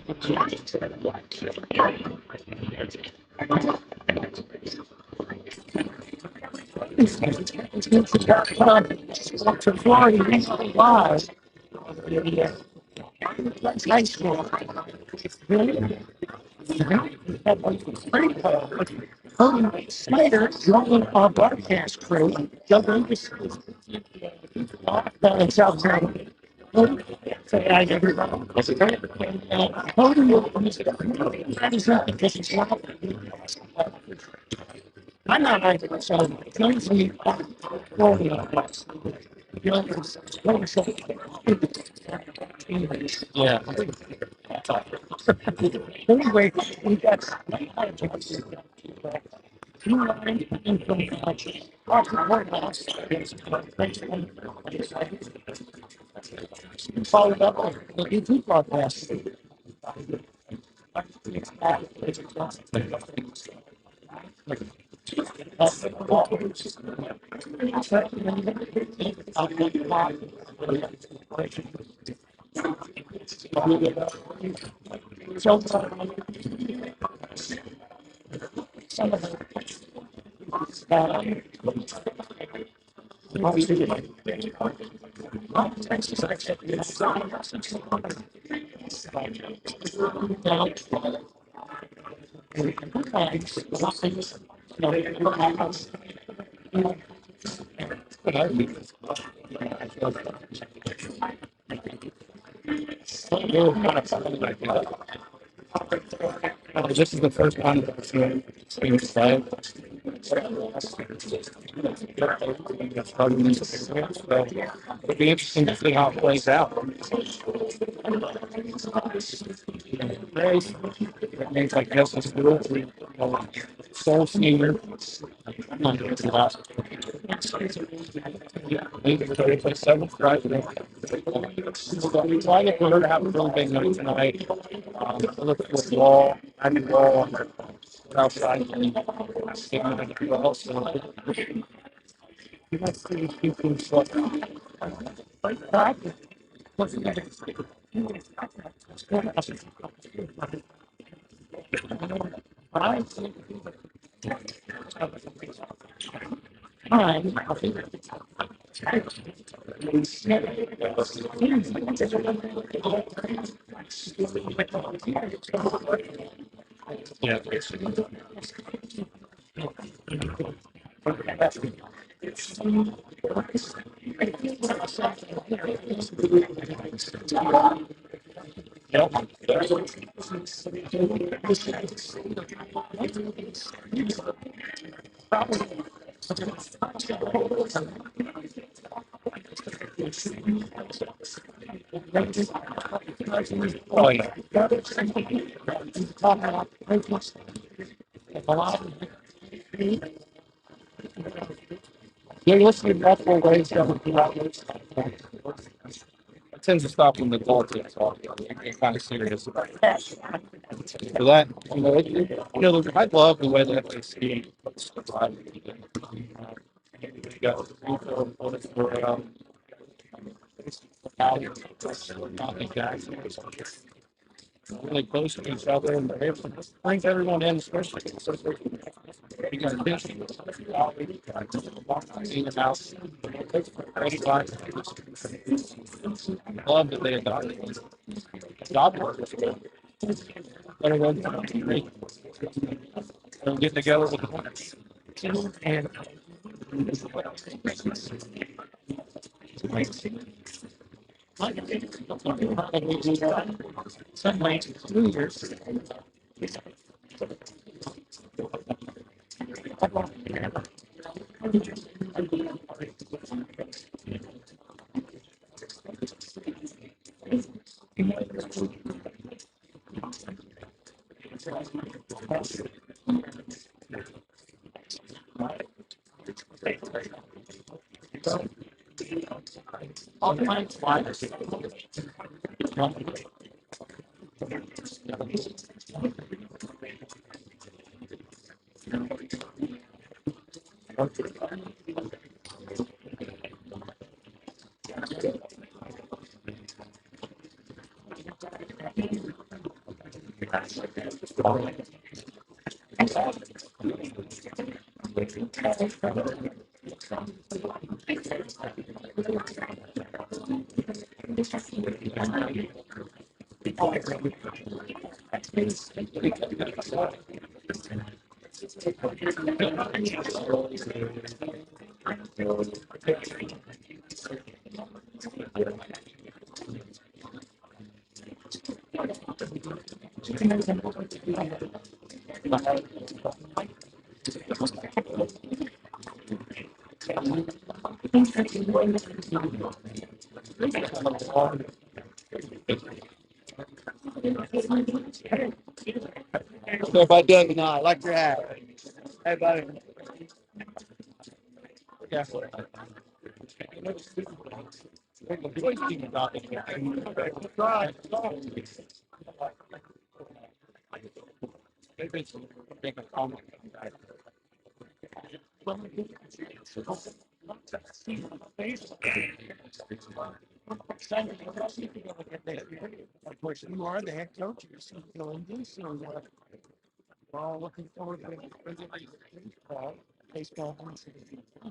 To Florida, live. That's high school. Really? Pretty cool. Snyder, joining our broadcast crew, Doug Lucas, South Carolina. Say hi to everybody. That is not because it's not. I'm not like it, so it's usually yeah. Anyway, we got followed up on the YouTube podcast. So, some of the this is the first time that I've seen it live. So it'll be interesting to see how it plays out. It means like Justice World, Soul Senior. I'm not going to do that. Yeah, they play seventh right there. So we tried for her to have a really big night tonight. I look at the wall, I did wall outside and so you might see people like that. Yeah. Oh, yeah. You're listening to multiple ways that I tend to stop when the politics talk. Get kind of serious about it. For that, I love the way that they see you got the opponents around. Really close to each other, and they're able to bring everyone in, especially you got this in the house. Love that they adopted job workers. Everyone get together with the winners. And some way to 2 years. All kinds So if I done not like your hat, hey buddy, yeah. Of course, you are the head coach. You're this, so we're all looking forward to baseball.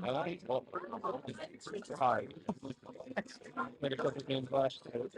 I like baseball. It's hard. Made a couple games last year.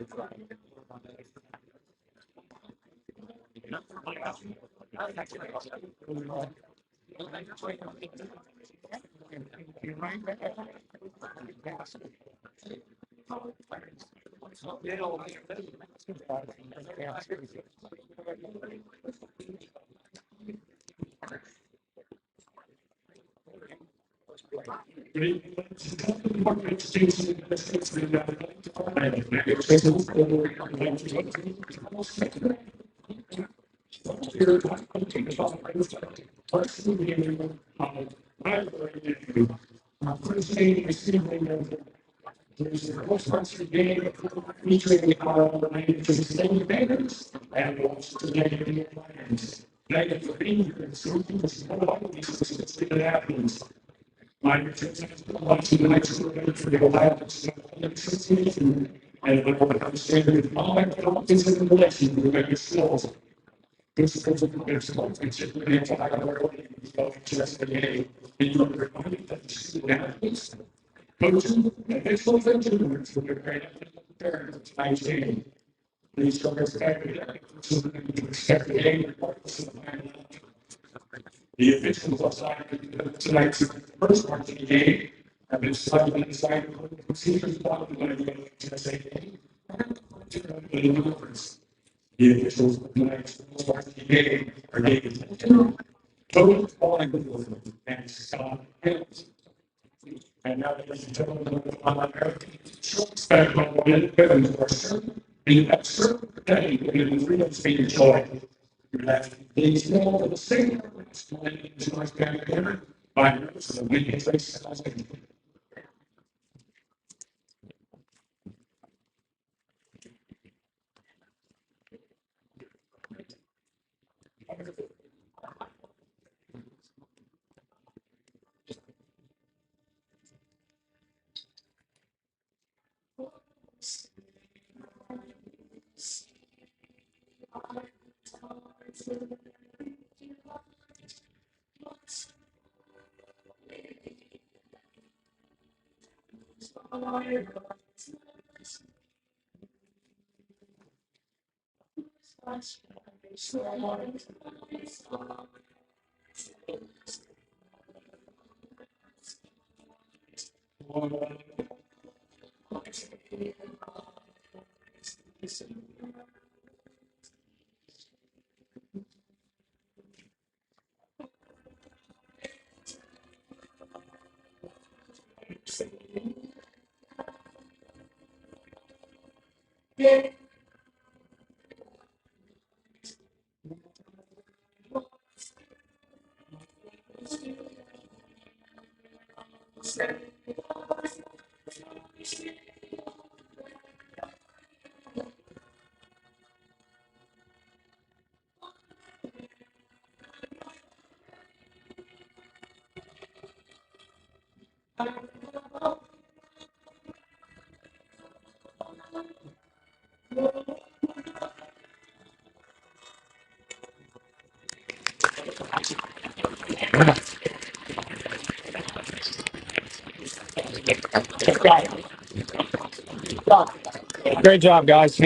Great job, guys.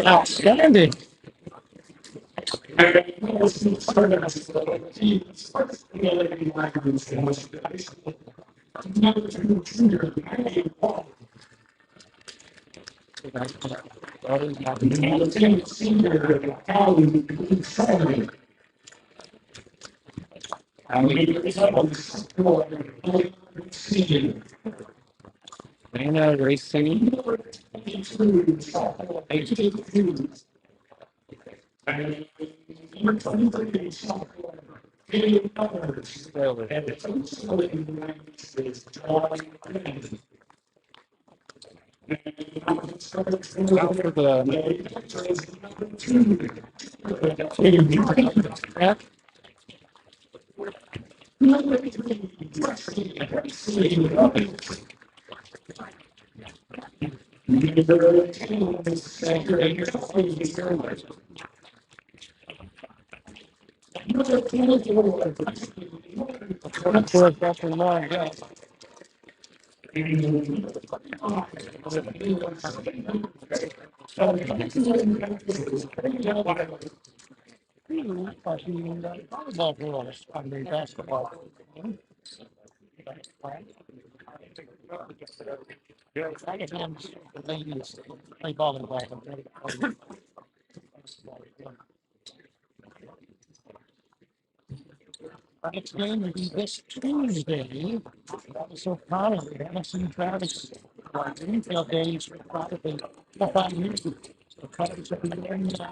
Outstanding. Dana Racing. After the basketball. I get him the ladies play ball in the back. Our next game will be this Tuesday. That was so proud of it. Emerson Travis. Greenfield days for probably 5 years. So Travis will be wearing Tuesday.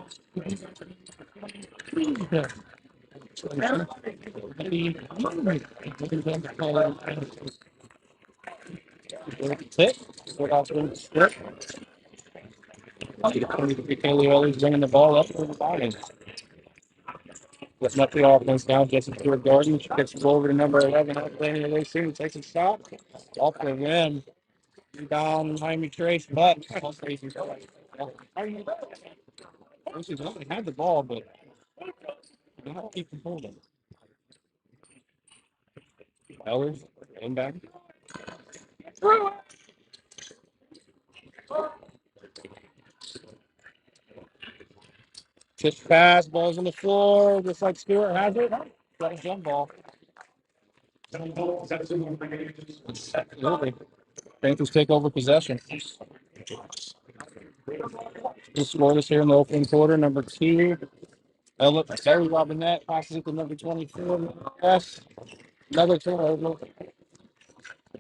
Kelly always bringing the ball up for the bottom. Let's not the offense down. Jesse Stewart Gordon gets the ball over to number 11. Playing the soon. Takes a shot. Off the rim. Down Miami Trace, but they had the ball, but they don't keep them holding. Ellers, and back. Just pass, balls on the floor, just like Stewart has it. Got a jump ball. Absolutely. Panthers take over possession. The score is here in the opening quarter, number 2. Ellie Robinette passes it to number 24. Yes. Another turnover.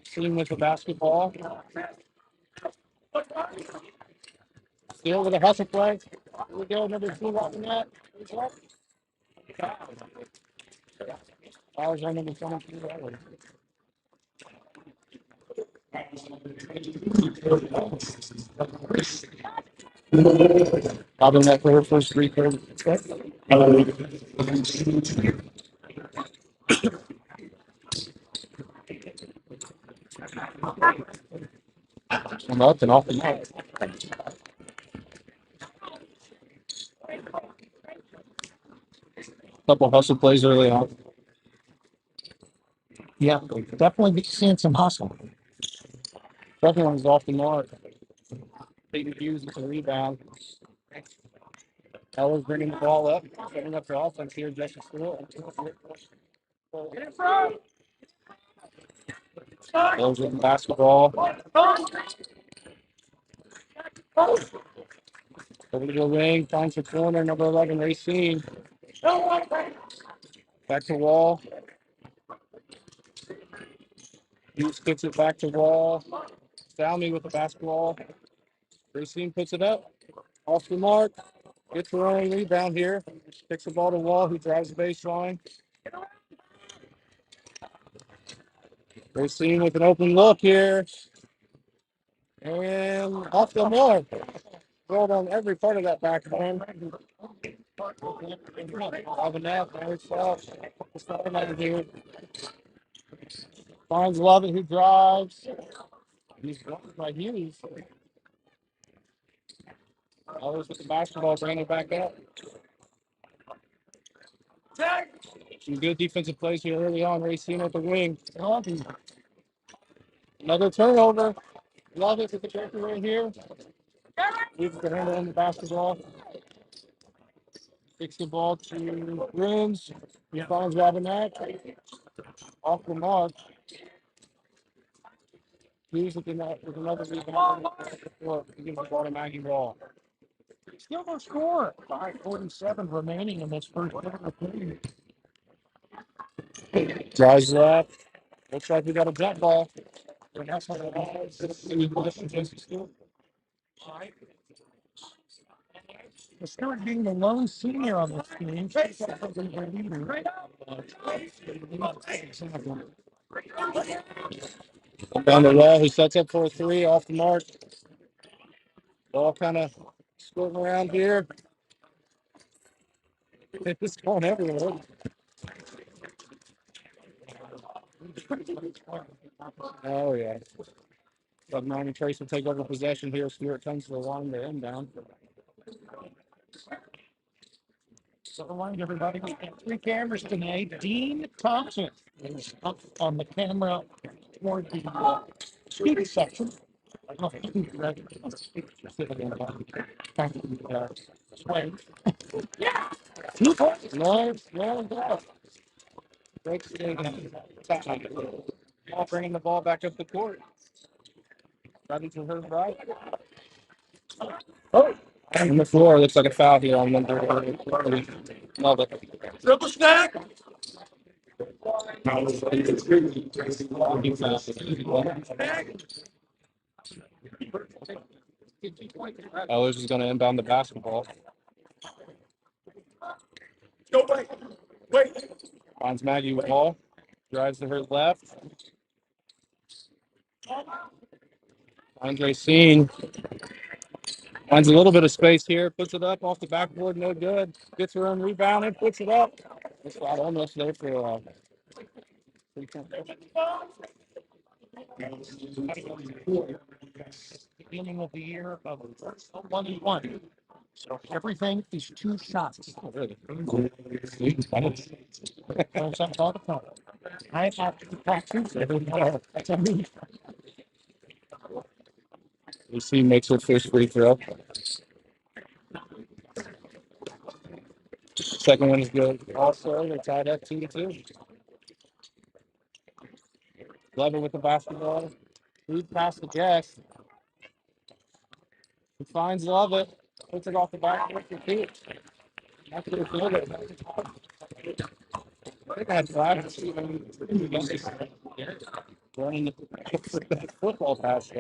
Team with the basketball. Still with a hustle play. Here we go, number 2 Robinette. Fouls on number 22. Robinette for her first 3 quarters. I'm up and off the net. Couple hustle plays early on. Yeah, definitely be seeing some hustle. Second one's off the mark. Peyton Hughes with a rebound. Eller's bringing the ball up, setting up the offense here. Jesse Stewart. Eller's with the basketball. Over to the wing, finds the corner, number 11, Racine. Back to Wall. Hughes kicks it back to Wall. Salmi with the basketball. Racine puts it up. Off the mark. Gets her own rebound here. Kicks the ball to Wall, who drives the baseline. Racine with an open look here. And off the mark. Rolled on every part of that backhand. Finds Lovett, who drives. He's blocked by Hughes. Always with the basketball, bringing it back up. Some good defensive plays here early on. Racine at the wing. Another turnover. Love it with the breakaway here. Uses the handle on the basketball. Kicks the ball to Grooms. He finds Robinette. Off the mark. Hughes with another rebound. He gives the ball to Maggie Wall. Still no score. 5:47 remaining in this first quarter. Drives left. Looks like we got a jump ball. The Stewart being the lone senior on this team. Down the wall, he sets up for a three off the mark. Ball kind of squirting around here. It's just going everywhere. Oh, yeah. But Miami Trace will take over possession here. Stewart comes to the line to inbound. So remind everybody, we have 3 cameras tonight. Dean Thompson is up on the camera toward the student section. I don't know if he's ready. Specifically about swing. Yeah. 2 points. No. Breaks it in. Ball bringing the ball back up the court. Ready to her right. Oh. On the floor, looks like a foul here on number 30. Love it. Triple stack. Ellers is going to inbound the basketball. Go wait. Finds Maggie with ball. Drives to her left. Andre Seen finds a little bit of space here. Puts it up off the backboard. No good. Gets her own rebound and puts it up. That's right, almost there for beginning of the year of 1-1. So everything is 2 shots. Oh, really? I have to practice every day. That's a me. AC makes her first free throw. Second one is good. Also, they're tied up 2-2. Glover with the basketball. Lead past the Jacks. He finds Lovett. Puts it off the back with the feet. That's what it's I think I had 5 running the football pass.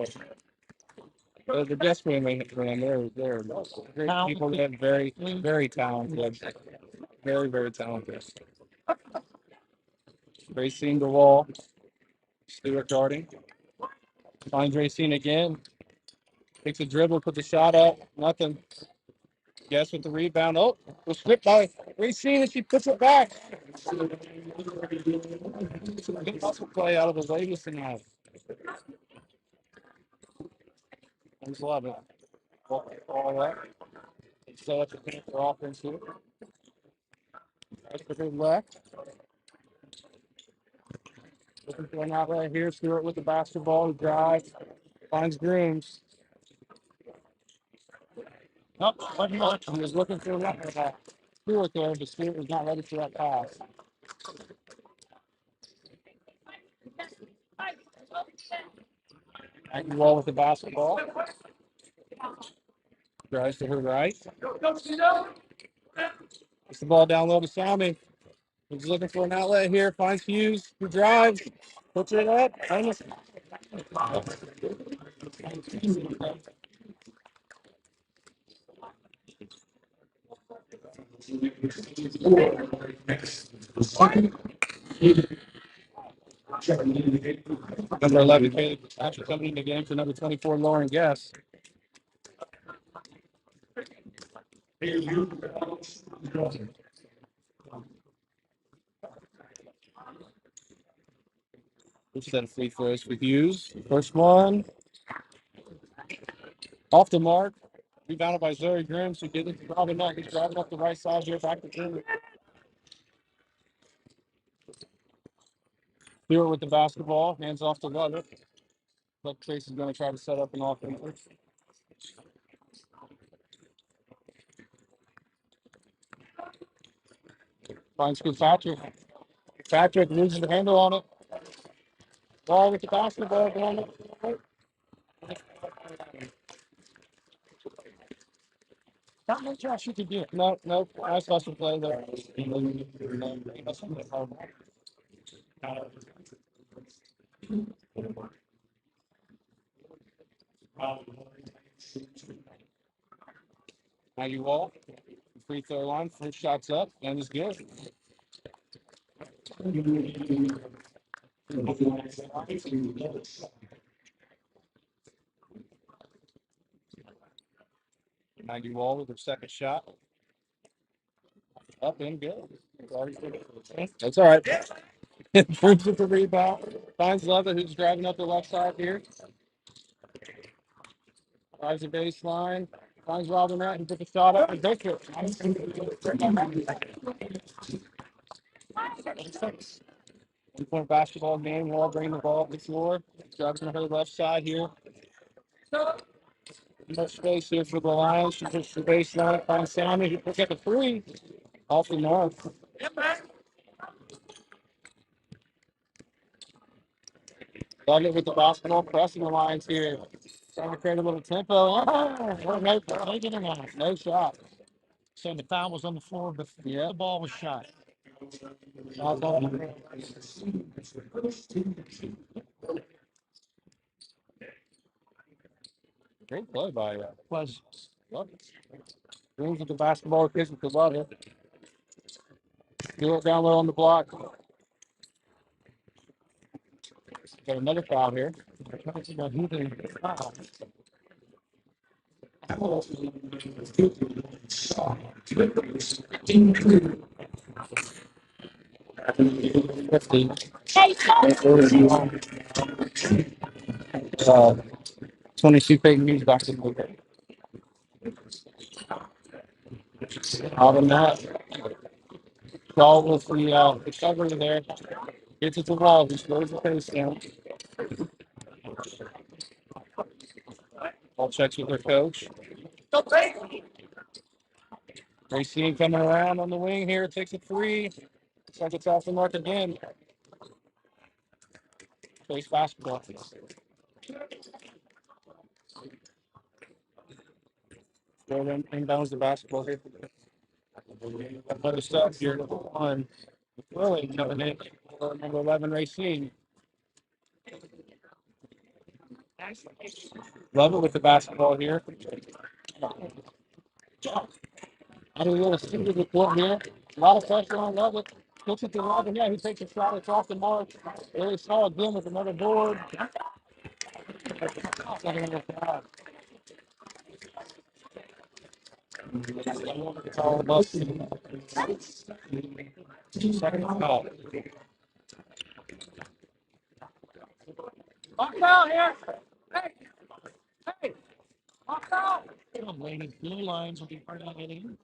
The Jets man, they're great people. They're very talented. Very talented. Racing the wall. Stewart guarding. Finds Racine again. Takes a dribble, puts a shot up. Nothing. Guess with the rebound. Oh, was stripped by Racine and she puts it back. Good muscle play out of the Vegas tonight. I just love it. All that. So it's a Panther offense here. That's the good left. Looking for an outlet here. Stewart with the basketball. He drives. Finds Grooms. Nope, wasn't much. He was looking for that Stewart there, but Stewart was not ready for that pass. Aggie Wall with the basketball. Drives to her right. Puts the ball down low to Sammy. He's looking for an outlet here. Finds Hughes. He drives. Puts it up. Almost. Number 11, Caleb actually coming in the game for number 24, Lauren Guess. Set of free throws for Hughes. First one. Off the mark. Rebounded by Zoe Grimm. She did it to Robin Knight. He's driving up the right side here. Back to Grimm. Stewart with the basketball, hands off to Leather. Look, Trace is going to try to set up an offense. Finds Fitzpatrick. Patrick loses the handle on it. Ball with the basketball going up. Not much else you can do. No, no. I saw some play there. Now you walk. Free throw line. First shot's up and it's good. Maggie Wall with her second shot. Up and good. That's all right. Brings with the rebound. Finds Leather, who's driving up the left side here. Drives the baseline. Finds Robinette, who took a shot up and takes it. 1-point basketball game. Wall bringing the ball up the floor. Drives on her left side here. Much space here for the Lions. She puts the baseline. Finds Sammy, who picks up a three. Off the north. Love it with the basketball, pressing the Lions here. Trying to create a little tempo. Oh, no shot. So the foul was on the floor before the ball was shot. Great play by was Green with the basketball, kicks it to Leather. Do it down low on the block. Got another foul here. Uh, 22 fake news back to the out of that. Ball with the recovery there. Gets it to Wall. He slows the pace down. Ball checks with their coach. Racine coming around on the wing here. Takes a three. Looks like it's off the mark again. Plays basketball. Inbounds the basketball here. Another stop here. One. Really coming in. Number 11, Racine. Love it with the basketball here. I mean, we're see the court here. A lot of pressure on Love it. Looks at the Love, and yeah, he takes a shot. It's off the mark. Really saw again with another board. It's all about second foul. Lock down here. Hey, hey, lock down. Ladies, blue lines will be part of the game.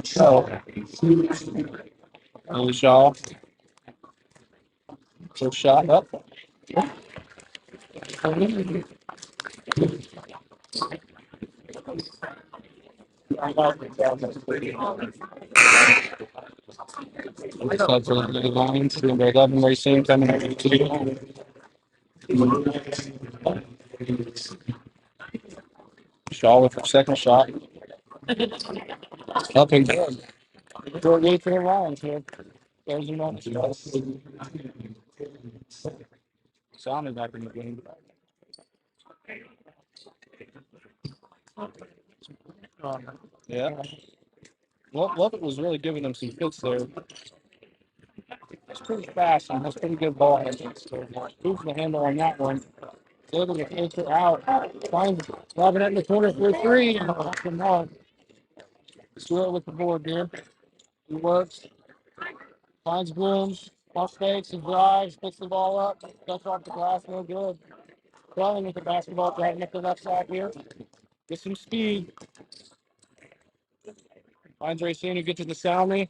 So, Shaw. So shot up. Looks like the Lions doing their 11 Racing coming up to 2. Shaw with her second shot. Up and good. 48 for the Lions here. There's your moment. Sounded back in the game. Yeah. Lovett was really giving them some fits there. It's pretty fast and has pretty good ball handling. So who's the handle on that one? Able to take it out. Finds Robinette in the corner for a three. Off the mark. Stewart with the board there. He works. Finds Blooms. Off fakes and drives. Picks the ball up. Cuts off the glass. No good. Crowley with the basketball driving up the left side here. Get some speed. Finds Racine who gets to the Salmi.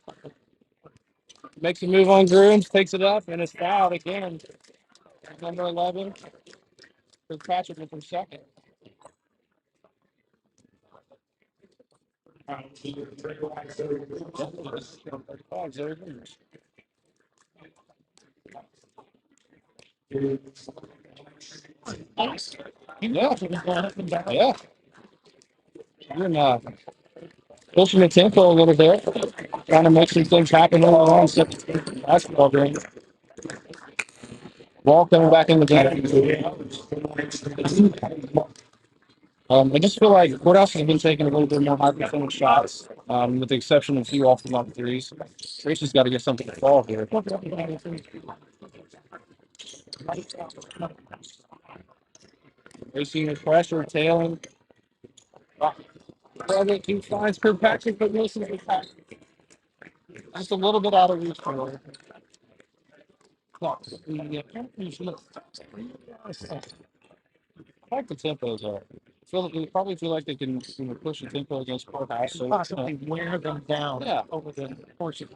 Makes a move on Grooms, takes it up, and it's fouled again. Number 11. Fitzpatrick from second. Yeah. Yeah. You're pushing the tempo a little bit, trying to make some things happen all along the basketball game. Ball coming back in the game. I just feel like Courthouse has been taking a little bit more high percentage shots, with the exception of a few off the mark threes. Tracy's got to get something to fall here. Racing with pressure, tailing. He finds Kirkpatrick, but misses the pass. Just a little bit out of reach for her. I like the tempos are. They probably feel like they can push the tempo against Courthouse. So possibly wear them down. Yeah, over the course of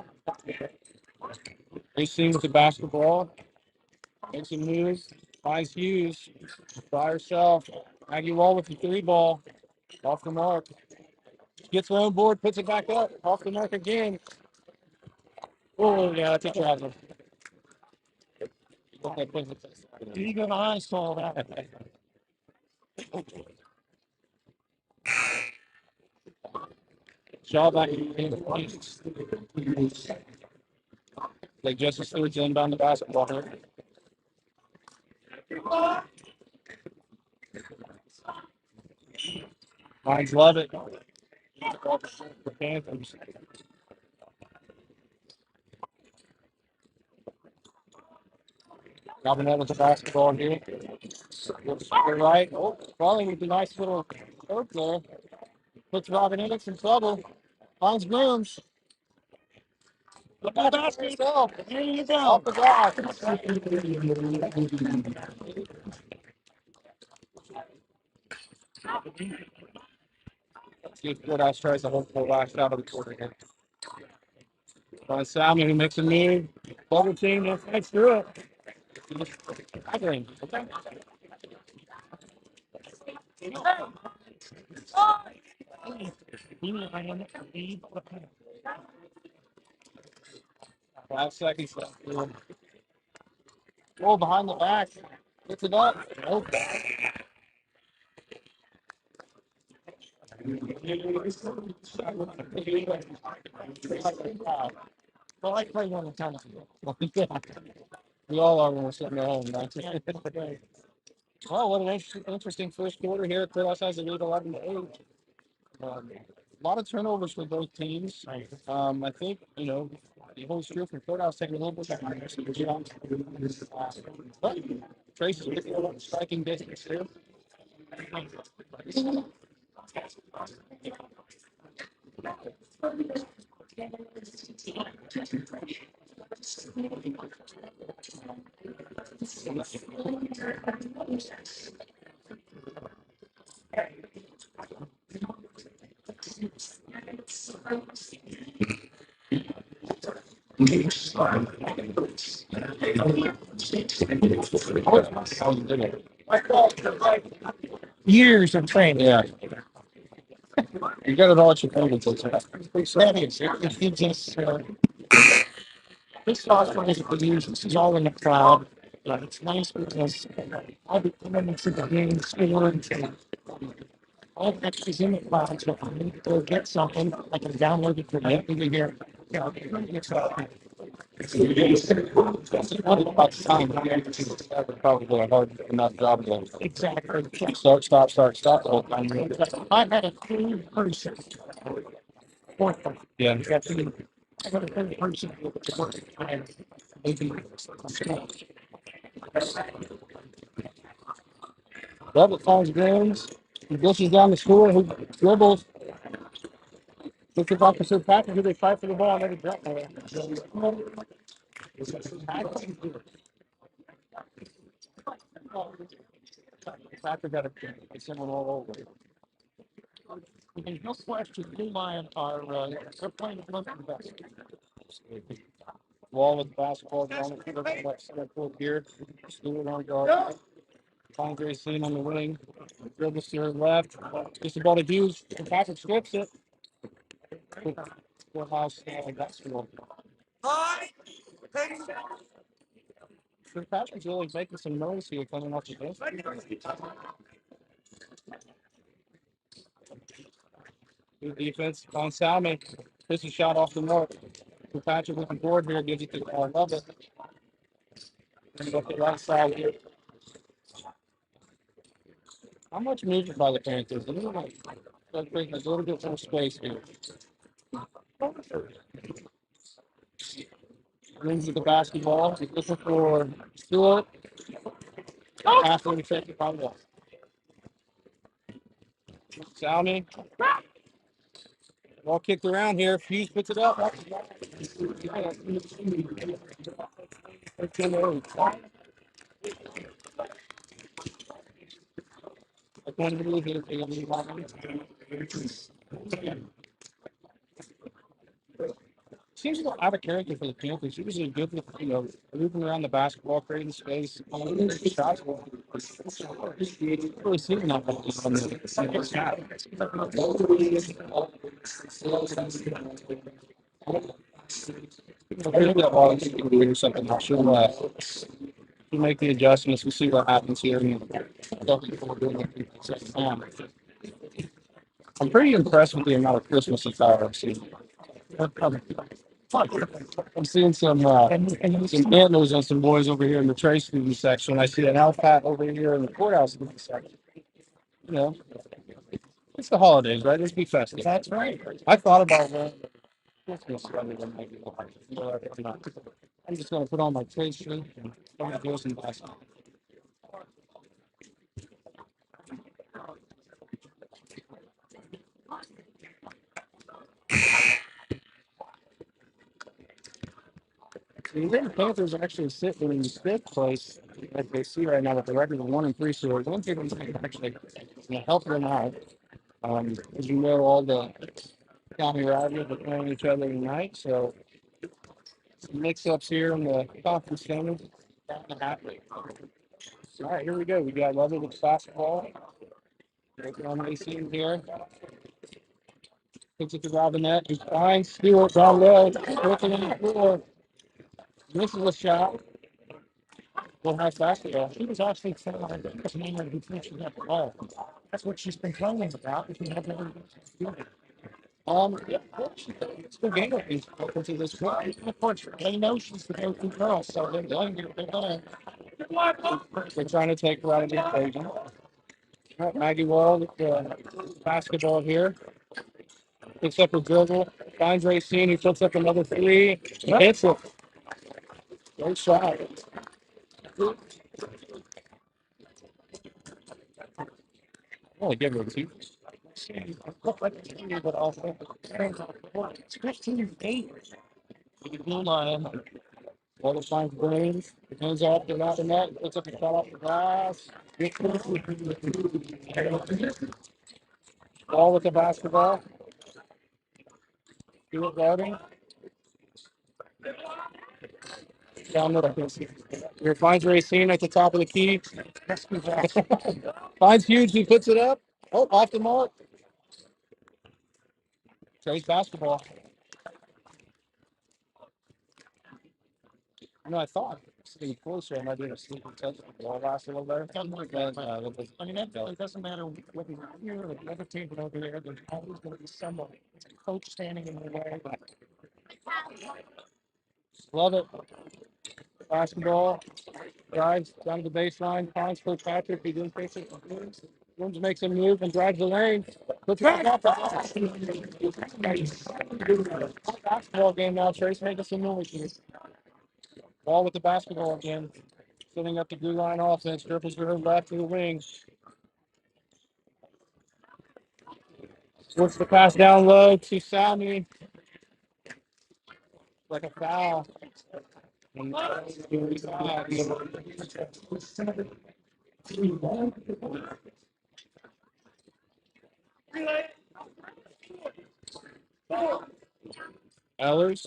Racing with the basketball. Makes a move. Finds Hughes. By herself. Maggie Wall with the three ball. Off the mark. Gets her own board, puts it back up. Off the mark again. Oh, yeah, that's a travel. Even I saw that. Shaw back in. Like Justice Stewart's inbound the basketball here. Lions love it. The Panthers. Robin with the basketball here. Looks to the right. Oh, Farley with a nice little poke there. Puts Robin Ennis in trouble. Finds Grooms. Look at the basket yourself. There you go. Off the glass. See if Courthouse tries to hold the last out of the quarter here. Salmon who makes a move. Double team, no fights through it. Okay. Five seconds left. Roll behind the back. Gets it up. Nope. Well, I play one time. We all are when we're sitting at home, right? Well, what an interesting first quarter here. Courthouse has a lead 11-8. A lot of turnovers for both teams. I think, the whole true for Courthouse taking a little bit of time. But Trace is picking up striking distance here. Years of training. Yeah. You got it all at your fingertips. That is. It just, this software is used. This is all in the cloud. It's nice because I'll be coming into the game scoring. All the extras in the cloud. So if I need to go get something, I can download it for you here. Yeah, it's about time. Probably a hard enough job to exactly start, stop the whole time. I had a third person. Yeah. I got a third person. Maybe. Well, finds Grooms. He pushes down the score. Who dribbles. Looks at Officer Patrick, who they fight for the ball. Let it drop there. Patrick got a someone all over. There's no question, Blue Lion are they're playing the best. Wall with the basketball going to the center court here. Stewart on guard. Andre sitting on the wing. Dribbles to her left. Just about to use. Patrick strips it. Courthouse basketball. Patrick's really making some noise here coming off the bench. Good defense on Salmon. This is shot off the mark. Patrick with the board here gives it to love it. And go to the right side here. How much movement by the Panthers? A little bit, a little bit more space here. Brings with the basketball. He's looking for Stewart. After the second ball. Salmon. Ball kicked around here. Fuse puts it up. Seems a little out of character for the Panthers. She was really good with, moving around the basketball, creating space. Shots were really seeing that on the second half. Maybe that ball is or something. She'll make the adjustments. We'll see what happens here. I'm pretty impressed with the amount of Christmas attire I've seen. I'm seeing some antlers on some boys over here in the Trace student section. I see an elf hat over here in the courthouse student section. You know, it's the holidays, right? Let's be festive. That's right. I thought about Christmas rather than maybe I'm not. I'm just going to put on my Trace shirt and I'm going to do some basketball. The Panthers actually sit in the fifth place, like they see right now, with the record of 1-3. So we're going to actually help them out. As you know, all the county rivals are playing each other tonight, so some mix-ups here in the conference standings. All right, here we go. We got Lovely with basketball. Breaking on AC here. Takes it to Robinette. He finds Stewart down low. Working on the floor. Misses a shot. Well, nice basketball. She was actually saying that because Neymar who finished that ball. That's what she's been complaining about. If you have never yeah, it's been game with these open to this point. Of course, they know she's the go-to girl, so they're going to they're trying to take her out of the equation. All right, Maggie Wall with the basketball here. Picks up her dribble. Finds Racine. He puts up another three. Hits it. Great shot. Only give her a two. But also, it's 15-8. Blue Lion. Water finds Brains. Hands off the out the net. Puts up a shot off the glass. Ball with the basketball. Stewart guarding. Down middle. Here finds Racine at the top of the key. Finds Hughes. He puts it up. Oh, off the mark. Trace basketball. I thought getting closer, I might be able to sneak and touch the ball last a little better. I mean, it doesn't matter whether you're here or the other team over there. There's always going to be someone. It's a coach standing in the way. Love it. Basketball. Drives down to the baseline. Finds Coach Patrick. He didn't face it. Williams makes a move and drives the lane. Puts it off. Basketball game now. Trace making some noise here. Ball with the basketball again. Setting up the blue line offense. Dribbles to her left to the wing. Works the pass down low to Salmi. Like a foul. Ellers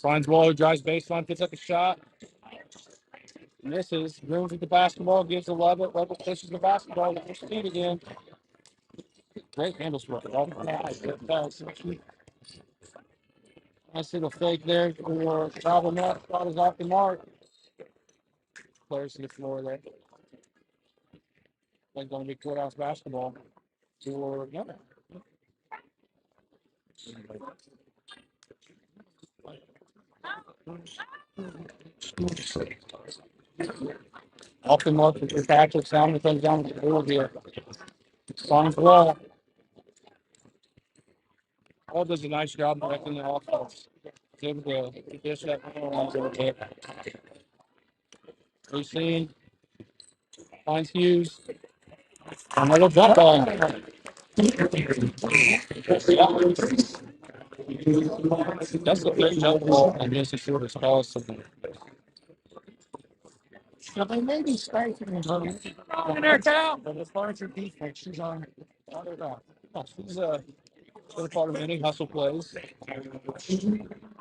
finds Waller, drives baseline, gets up a shot, misses. Grooms with the basketball, gives to Lovett. Lovett pushes the basketball with her speed again. Great handle stroke. Nice little fake there for Robin Nutt. Shot is off the mark. Players to the floor there. Like going to be courthouse basketball for off the mark for Patrick. Sound comes down to the board here. Finds Wall. Wall does a nice job directing the offense. Able to dish that ball a bit. We've seen finds Hughes. Another jump ball. That's a great jump ball against the shortest ball. So they may be striking in there, Cal. But as far as her defense, she's on her back. Oh, she's sort of part of many hustle plays.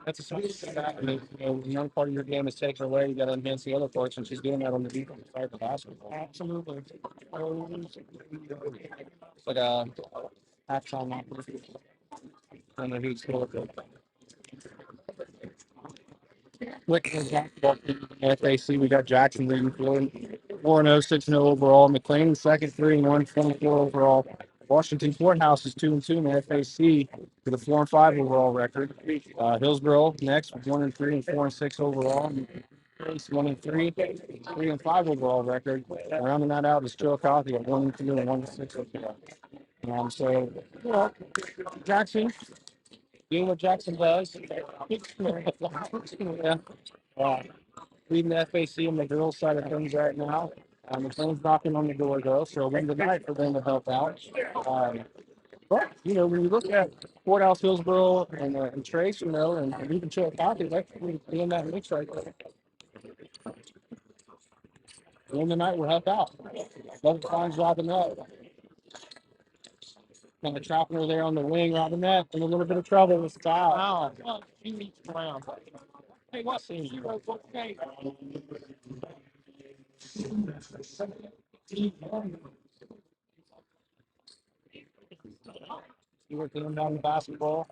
That's a sweet stat. I mean, one part of your game is taken away. You got to enhance the other parts, and she's doing that on the defensive side of the basketball. Absolutely. It's like a halftime opera. I don't know who's scored it. Quick basketball FAC. We got Jackson leading 4-0, 6-0 overall. McLean second, 3-1, 24 overall. Washington Courthouse is 2-2 in the FAC with a 4-5 overall record. Hillsborough next with 1-3 and 4-6 overall. 1-3, 3-5 overall record. Rounding that out is Chillicothe at 1-2 and 1-6 overall. So, Jackson doing what Jackson does. Yeah. Leading the FAC on the girls' side of things right now. McLean's knocking on the door, though, so win tonight for them to help out. But, when you look at Courthouse, Hillsborough, and Trace, and even Chillicothe, that's in that mix right there. Win tonight will help out. Love finds Robin up. Kind of trapping her there on the wing, Robin Net in a little bit of trouble with foul. Wow. She meets ground. Hey, what's this? Okay. You were throwing down the basketball.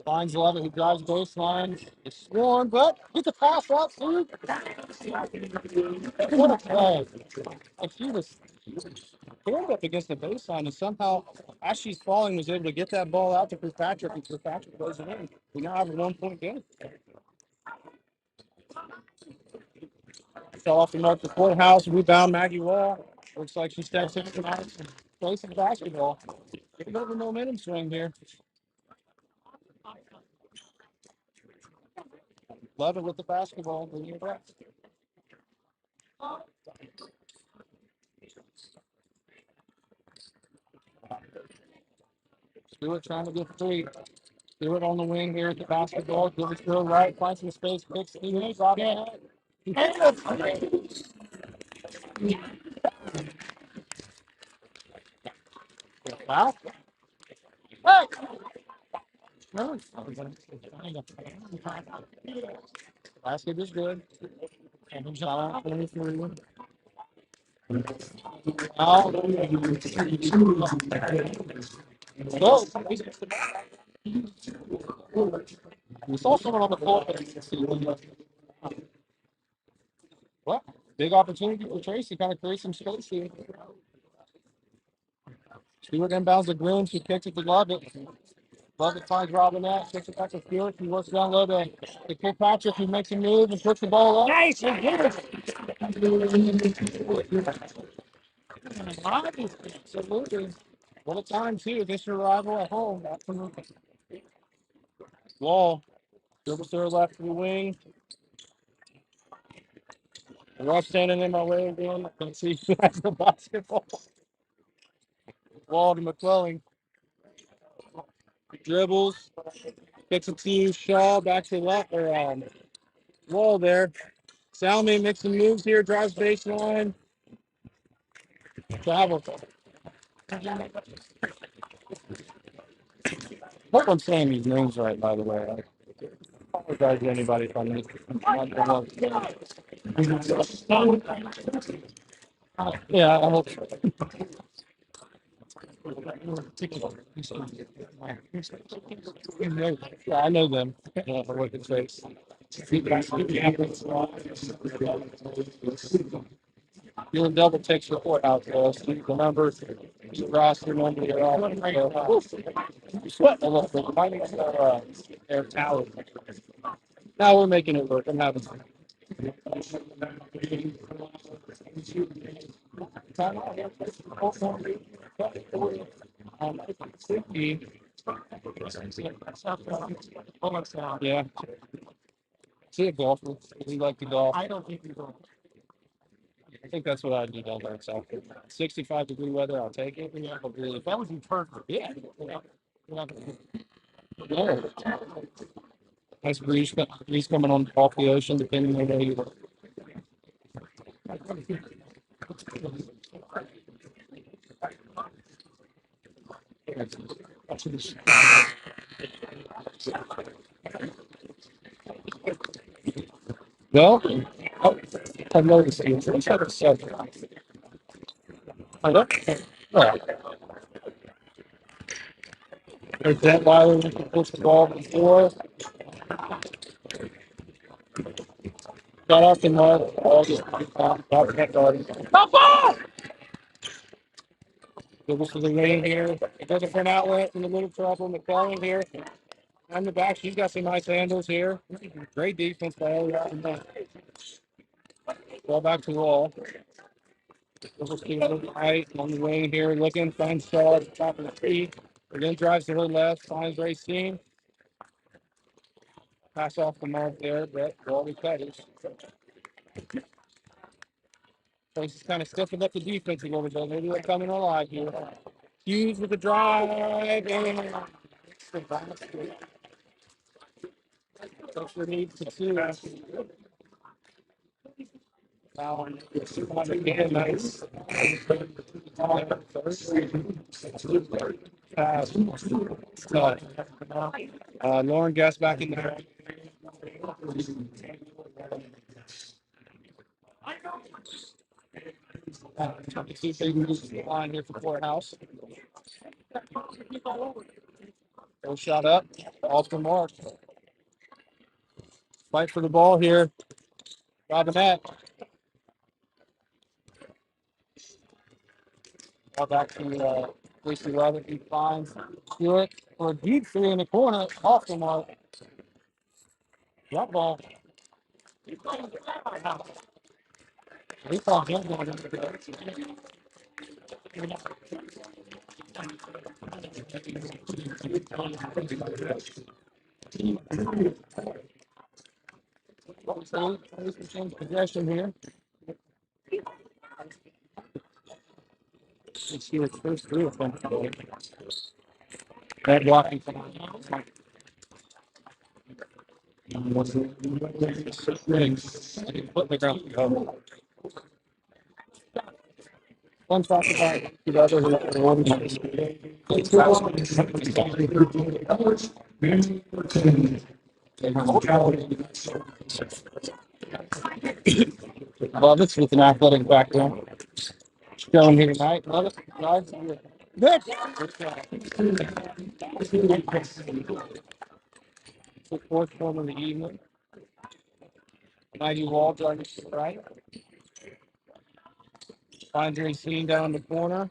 Finds Lovett, who drives baseline. It's sworn, but get the pass up, dude. What a play. Like she was turned up against the baseline and somehow, as she's falling, was able to get that ball out to Kirkpatrick, and Kirkpatrick goes it in. We now have a 1-point game. Fell off the mark the Courthouse, rebound Maggie Wall. Looks like she steps in and plays the basketball. Get a bit of a momentum swing here. Love it with the basketball. Stewart trying to get free. Stewart on the wing here at the basketball. Give it to her right. Finds some space. Picks Stevens. Drop it. Wow. Hey! No. Basket is good. Shot 23. Now, go. We saw someone on the floor. What? Big opportunity for Tracy. Kind of create some space here. Stewart inbounds the Groom. She kicks it to Lovett. Lovett finds Robin out. Kicks it back to Stewart. He works down low to Kirkpatrick. He makes a move and puts the ball up. Nice. Absolutely. What a time, too, against your rival at home. Absolutely. Wall. Dribbles to her left to the wing. And Russ standing in my way again. Let's see who has the basketball. Wall to McClellan. Dribbles. Kicks it to Shaw. Back to left. Wall there. Salmi makes some moves here, drives baseline. Travel. Hope I'm saying these names right, by the way. I apologize to anybody if I'm yeah, I hope so. Yeah, I know them. For what it's face. You'll double text your report out to us. The numbers, the roster number, you're all you sweat a little bit. I need air towel. Now we're making it work. I'm having fun. Yeah. See a golfer. We like to golf. I don't think you golf. I think that's what I'd do down there. So 65-degree weather, I'll take it. Yeah, that would be perfect. Yeah. Yeah. Nice breeze coming on off the ocean, depending on where you are. Well, oh, I've noticed you. Each other said, oh, there's that Wiley went to push the ball before. Got off the mud. All just got that guard. Goes to the lane here. It doesn't for an outlet in the little trouble. McClellan here. On the back, she's got some nice handles here. Great defense by Elliott. Ball back to Wall. Right on the lane here, looking, finds Shaw at the top of the feet. Again, drives to her left, finds Racine. Pass off the mark there, but Wall recovers. Place is kind of stiffened up the defense a little bit. Maybe they're coming alive here. Hughes with the drive, and Coach needs to two. Again, nice. Lauren Guest back in there. See if they can move the line here for Courthouse. Go shot up, off the mark. Fight for the ball here. Robinette. Ball back to Lacey Lovett. He finds Stewart for a deep three in the corner, off the mark. Drop ball. He called him going into the possession here. Let's see what's first three offensively. That blocking from one talk about the other love it with an athletic background. Showing here tonight. Love it. Good. The fourth one of the evening. Mighty Wall driving to the right. Finds Racine down the corner.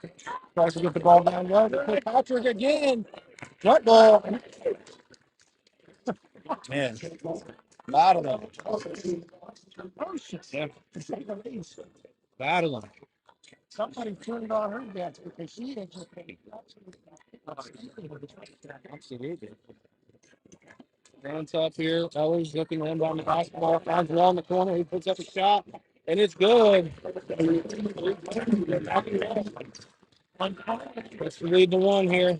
Tries to get the ball down low. Patrick again. What ball? Man. Battling. Yeah. Battling. Somebody turned on her bets because she didn't pay. Absolutely. Runs up here. Ellers looking to inbound the basketball. Finds Wall in the corner. He puts up a shot. And it's good. Let's lead the one here.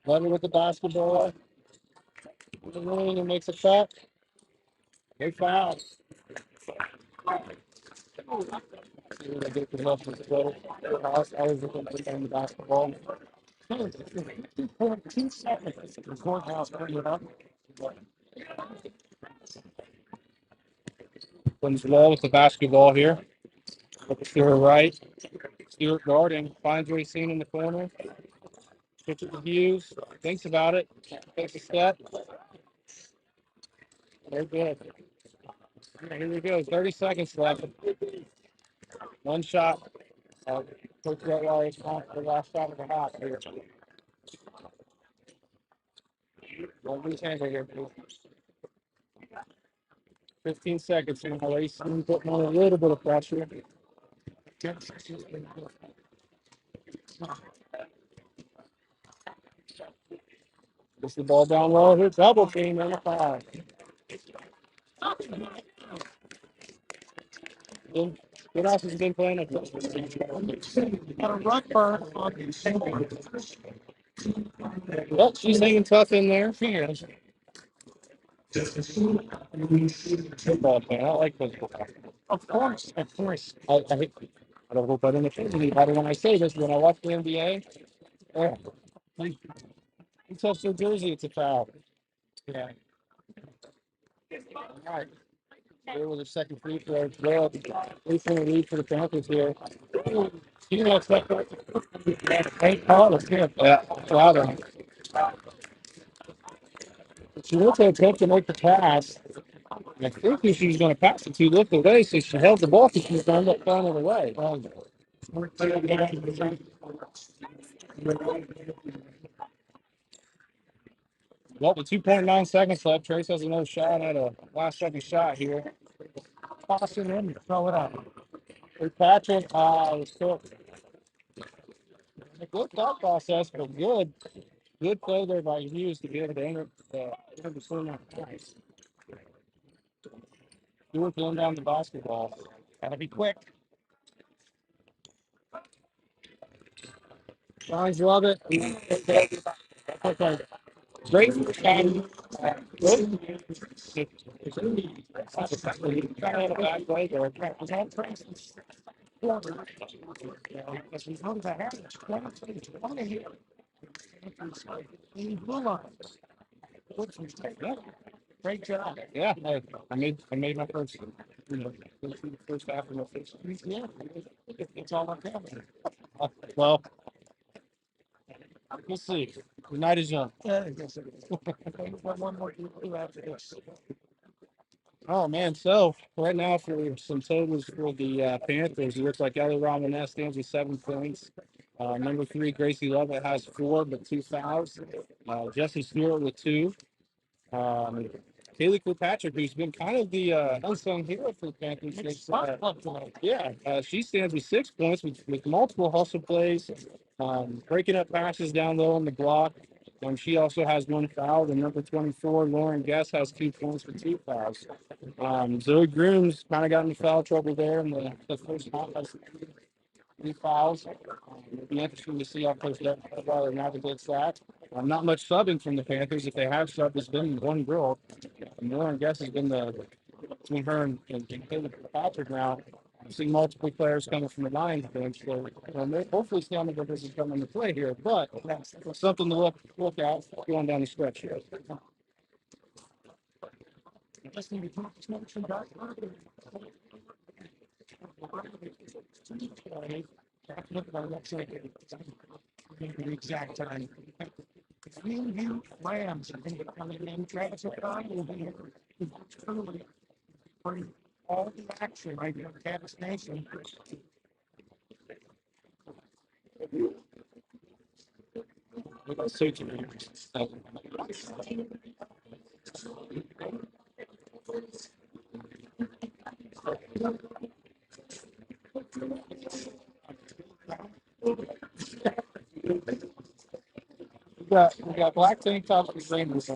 Leonard with the basketball. The lane and makes a cut. They foul. See what I get the left of the goal. I was looking at the basketball. 2 seconds. The courthouse bring it up. Comes Wall with the basketball here. Looks to her right. Stewart guarding. Finds what he's seen in the corner. Gets the views. Thinks about it. Takes a step. Very good. Here we go. 30 seconds left. One shot. Coach Redwire is on for the last shot of the half here. Don't lose handle here, please. 15 seconds. And Maurice putting on a little bit of pressure. Gets the ball down low. Here, double team on the 5. What else has been playing? Got a run burn on the. Well, she's hanging tough in there. She is. Football fan. I like football. Of course, of course. I don't hope I don't offend anybody when I say this. When I watch the NBA, yeah, he touched their jersey, it's a foul. Yeah. All right. There was a second free throw. Well, 3-point lead for the Panthers here. You know, it's like eight calls. Yeah, wow. She looked at attempt to make the pass. I think she was going to pass it to looked away, so she held the ball because she was going to end up throwing it away. Well, with 2.9 seconds left, Trace has another shot at a last second shot here. Toss it in and throw it out. Patrick, still a good thought process, but good play there by Hughes to be able to enter the swing on nice. Stewart going down the basketball. Gotta be quick. Guys love it. Great. Great job. Yeah, I made my first, first half of my first. Yeah, it's all I got. Well, we'll see. The night is young. Yeah, I guess it is. One more after this. Oh man, so right now for some totals for the Panthers, it looks like Ellie Ramonet stands with 7 points. Number 3, Gracie Lovett has 4, but 2 fouls. Jesse Stewart with 2. Kaylee Kilpatrick, who's been kind of the unsung hero for the Panthers. She stands with 6 points with multiple hustle plays, breaking up passes down low on the block. She also has 1 foul. The number 24, Lauren Guess, has 2 points with 2 fouls. Zoe Grooms kind of got in foul trouble there in the first half. Has 3 fouls. It'll be interesting to see how Coach Redwire navigates that. Not much subbing from the Panthers. If they have subbed, it's been one girl. Lauren Guess has been between her and Caleb Patrick now. I've seen multiple players coming from the Lions bench. So hopefully Stanley doesn't come into play here, but that's something to look at going down the stretch here. The exact time. You Rams are going to come in and Travis O'Connor will be here. Truly bring all the action right here in Kansas Nation. We got black tank tops and green ones.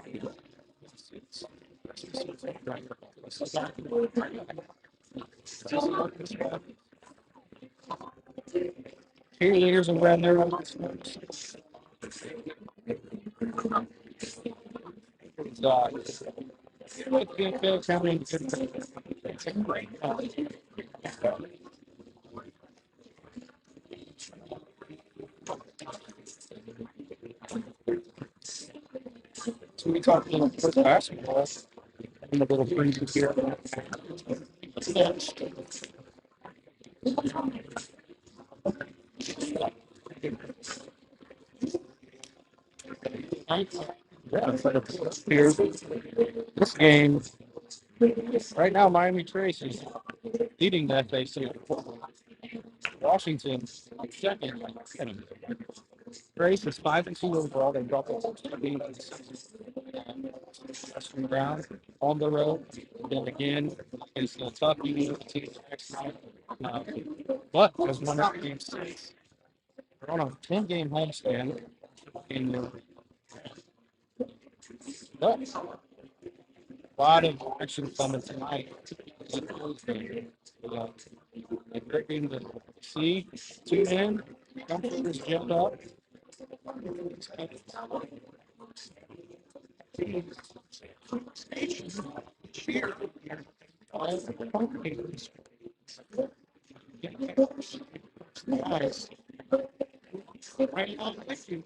Cheerleaders and red. So we talked a little bit basketball and a little preview here. Yeah, it's like here. This game right now, Miami Trace is leading the FAC. Washington second. Trace is 5-2 overall. They dropped a game in the second round on the road. Then again, it's a tough team next round. Uh, but has won out game 6. They're on a 10-game homestand. And but a lot of action coming tonight. Breaking the C, 2-man. Comforters jumped up. Nice. Right on, thank you.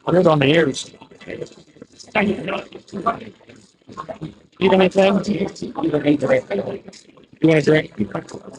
Put it on the ears. You want anything? You want a drink? You want a drink?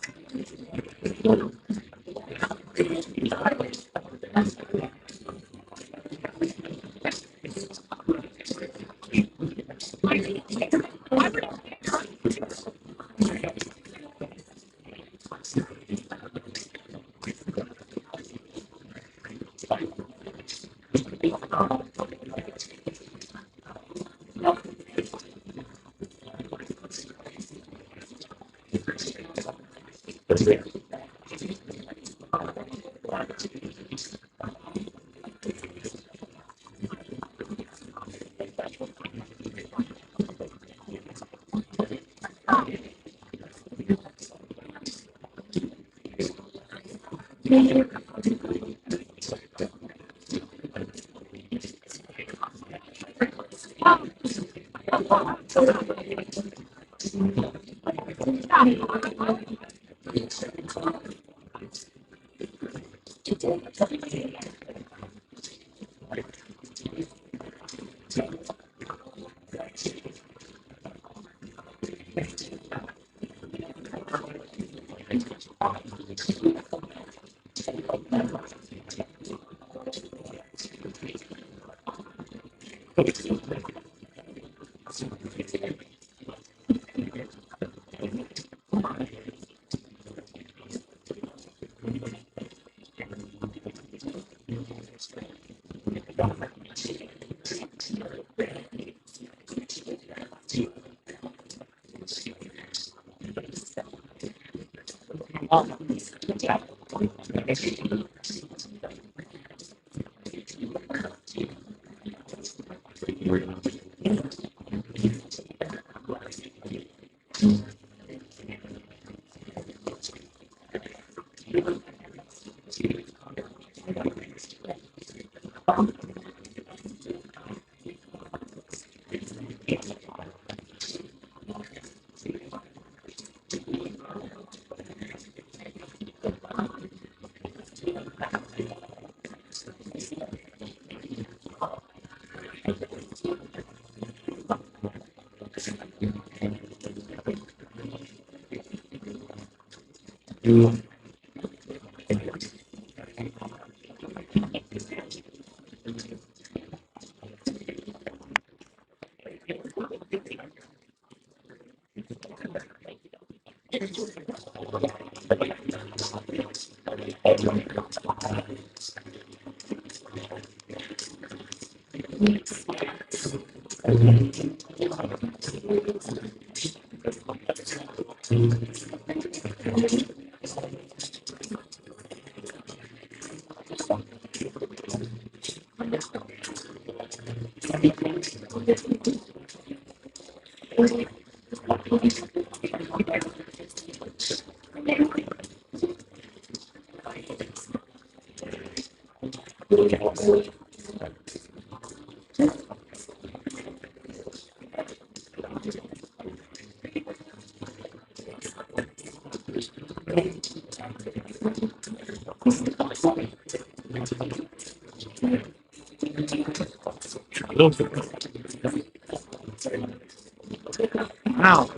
Wow.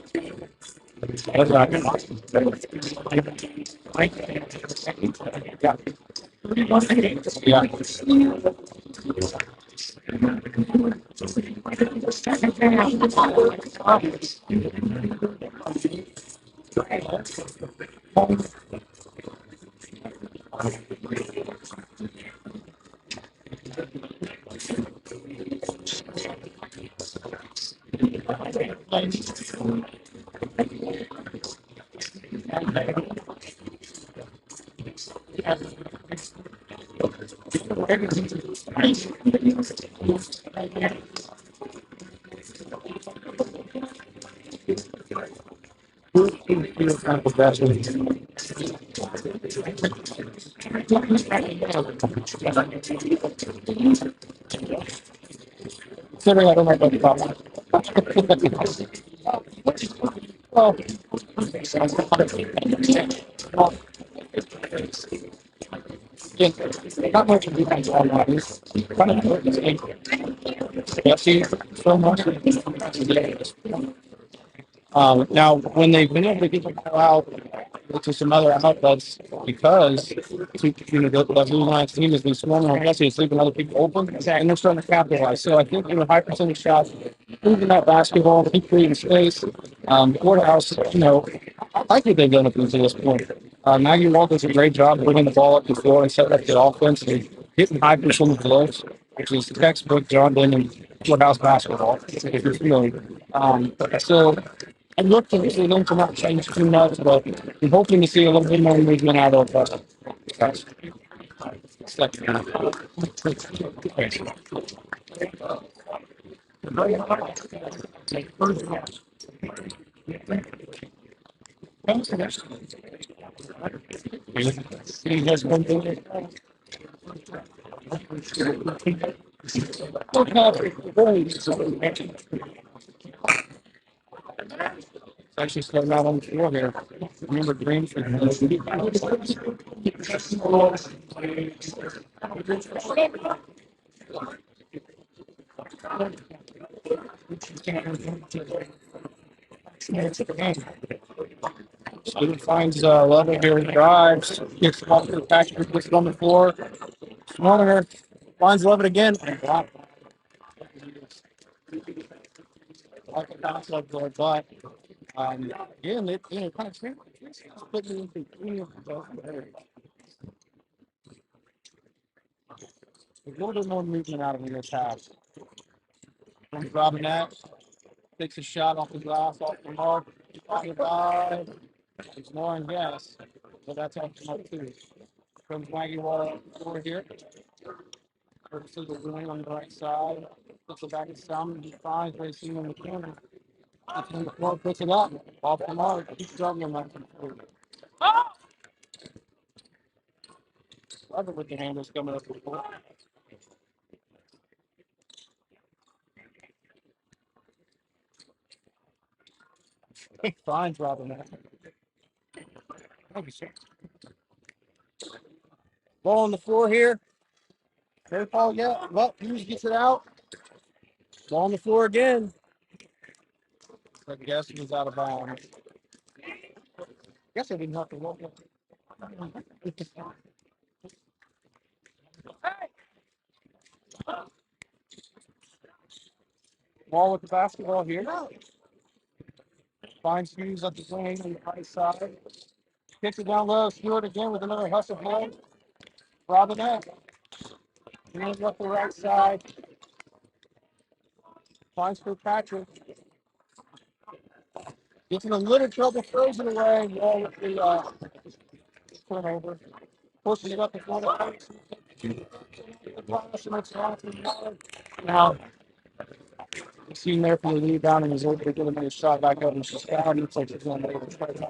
That's not good. Yeah. Considering I don't like that problem. Well, yeah, not much of the online. It's kind of yeah, see so much. Now, when they've been able to get them out to some other outlets, because the Blue Lions team has been scoring on Jesse, it's leaving other people open, and they're starting to capitalize. So I think high percentage shots, moving that basketball, keep creating space. Courthouse, I like what they've done up until this point. Maggie Wall does a great job bringing the ball up the floor and setting up the offense and hitting high percentage looks, which is textbook John Denton Courthouse basketball. If you're familiar. So I'm looking for them to not change too much, but I'm hoping to see a little bit more movement out of guys. It's like, he has one thing. It's actually starting out on the floor here. Remember dreams for Student finds level here, drives, gets off to the Patrick, gets it on the floor. Monitor finds Levitt again. Wow. Like a concept or but again it kind of split me into three of those areas. A little bit more movement out of the attack. Robbing that, takes a shot off the glass, off the mark, off the dive. It's more and gas, but that's off the mark too. Comes Maggie Wall over here. Purposely the wing on the right side. Puts it back at some. He finds Racing in the corner. And the floor puts it up. Off the mark. He's struggling like I love it with the handles coming up the floor. Fine dropping that. Thank you, sir. Ball on the floor here. No call yet. Well, Hughes gets it out. Ball on the floor again. I guess he was out of bounds. Guess I didn't have to walk up. Ball with the basketball here. Finds Hughes at the wing on the right side. Kicks it down low. Stewart again with another hustle play. Robin up. Hands up the right side. Finds Kirkpatrick. Gets in a little trouble, throws it away. Wall with the turnover. Pushes it up the floor. Now, seen there for the rebound and was able to get another shot back up, and she's fouled. Looks like she's going to try to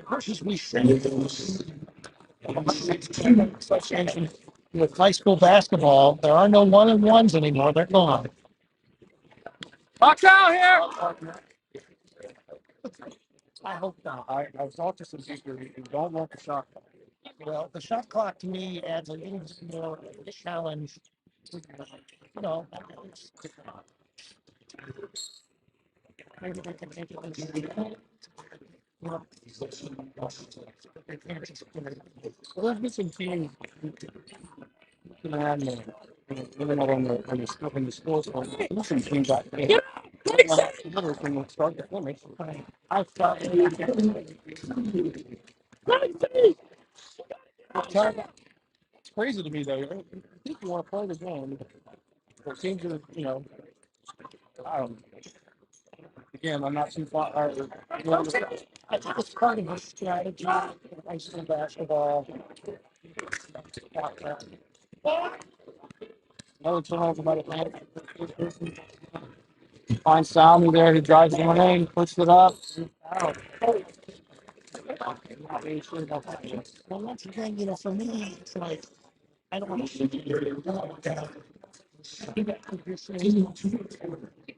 Versus we association with high school basketball, there are no 1-on-1s anymore. They're gone. Watch out here! I hope not. I've talked to some people who don't want the shot clock. Well, the shot clock to me adds a little bit more challenge. You know, maybe they can make it. Well, There's been some teams looking around there, living out on the stuff in the sports hall. There's some teams out there. Literally from start to finish. I thought It's crazy to me though. People want to play the game. It seems to, I don't know. Again, I'm not too far. I think it's part of a strategy in high school basketball. Another turnover by the Finds Salmi there. He drives the lane, puts it up. Out. Well, once again, for me, it's like I don't want to.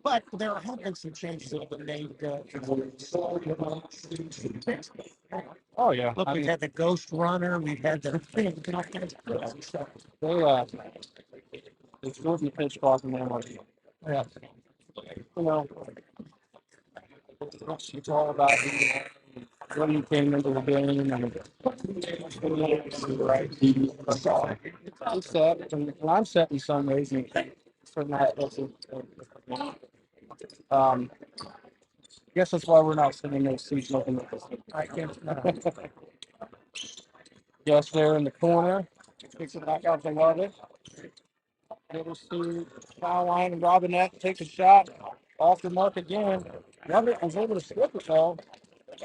But there have been some changes that have been made. Oh yeah. Look, we've had the ghost runner. We've had the stuff. They scored the pitch clock and then Yeah. you know, it's all about when you came into the game and it's set and I'm set in some ways and for that I guess that's why we're not sitting those seats looking at this. I can't. Yes, there in the corner. Picks it back out. They love it. Able to foul line and Robinette takes a shot off the mark again. Robert was able to slip it though.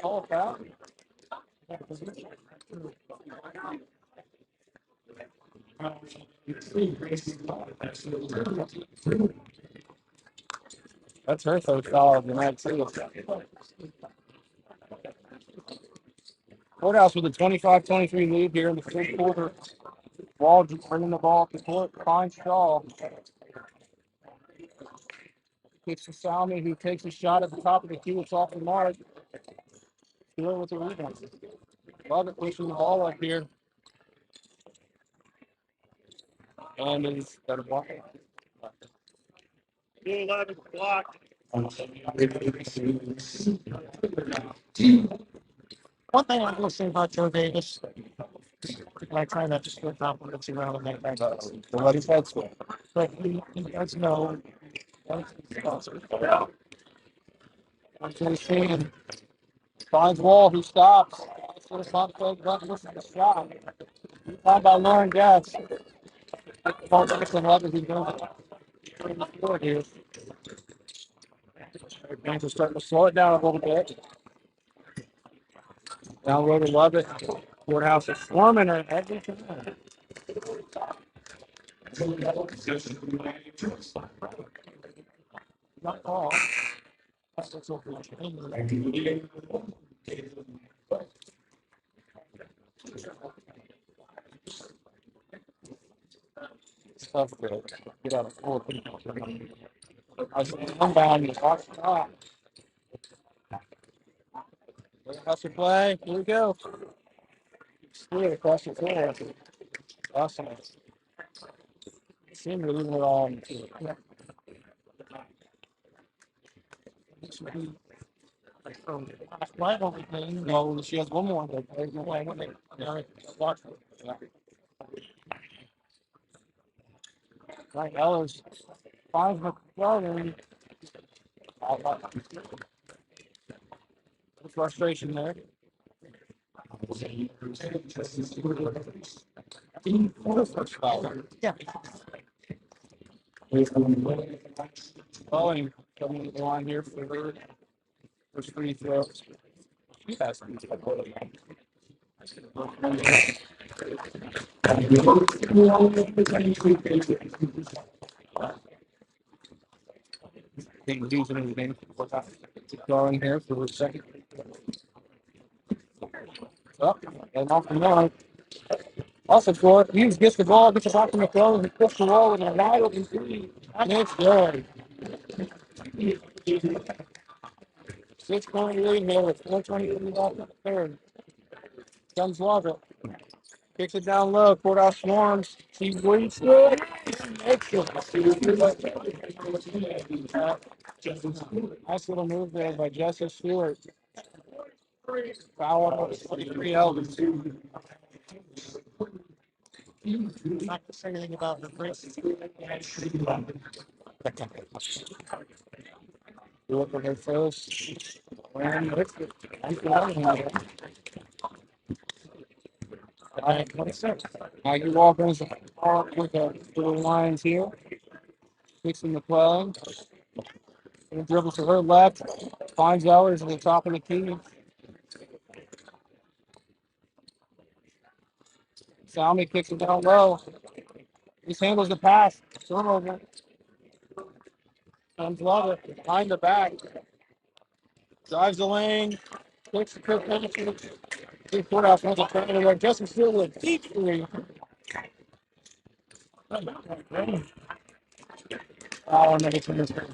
All foul. That's her first foul of the night too. Courthouse with a 25-23 lead here in the third quarter. Wall just bringing the ball up the court. Finds Shaw. Kicks to Salmi, who takes a shot at the top of the key. It's off the mark. Still with the rebound. Love it pushing the ball up here. And he's got a block. 11 block. One thing I will say about Joe Davis, I try not to split compliments around and make back. Nobody's head swim. But he does know. And finds Wall, who stops. For the front fake button, listen to the shot. Found by Lauren Gatz. Paul Dixon Love is doing the floor here. Fans are starting to slow it down a little bit. Down road to Lovett. Courthouse is swarming her every time. Not all. That's okay. Stuff good. Get out of four. I was down. Watch the shot. Hustle play. Here we go. Straight across the floor. Awesome. Seemed to leave it on. No, she has one more. There's no way. Watch it. Right, Ellers finds McClellan. Frustration there. Yeah. Boeing coming to the line here for her first free throws. She has to be using his name. Going here for a second. Up and off the mark. Also, score. Hughes gets the ball, gets the ball from the throw, and puts the wall with a wide open three. And it's good. 6-point lead here with 4:23 left in the third. Comes Walker. Kicks it down low. Courthouse swarms. Sees Williams. Makes it. Nice little move there by Jesse Stewart. Foul up 23 Elvis. Not to say anything about the first. Look for her first. And it's good. Now you walk in with the lines here. Fixing the play. And dribbles to her left. Finds Ellers at the top of the key. Salmi kicks it down low. He handles the pass. Turnover. Comes love it. Behind the back. Drives the lane. Kicks the quick penalty. Big Courthouse wants to turn it away. Justin Stewart with a deep three. Oh, never turn this thing.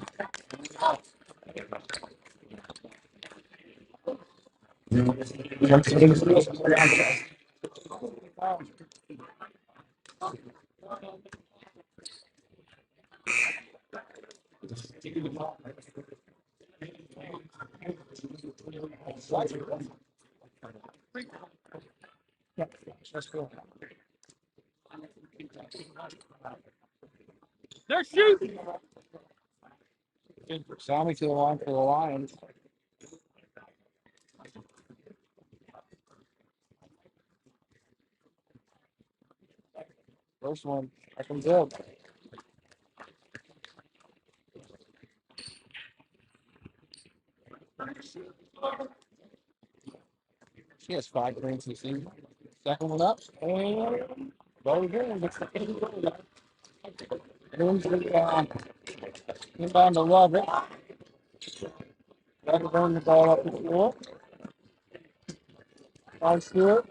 Yeah, that's cool. They're shooting. Salmi to the line for the Lions. First one, I can build. She has 5 drinks this season. Second one up, and go again. Inbound to Love it. Better burn the ball up the floor. On Stewart.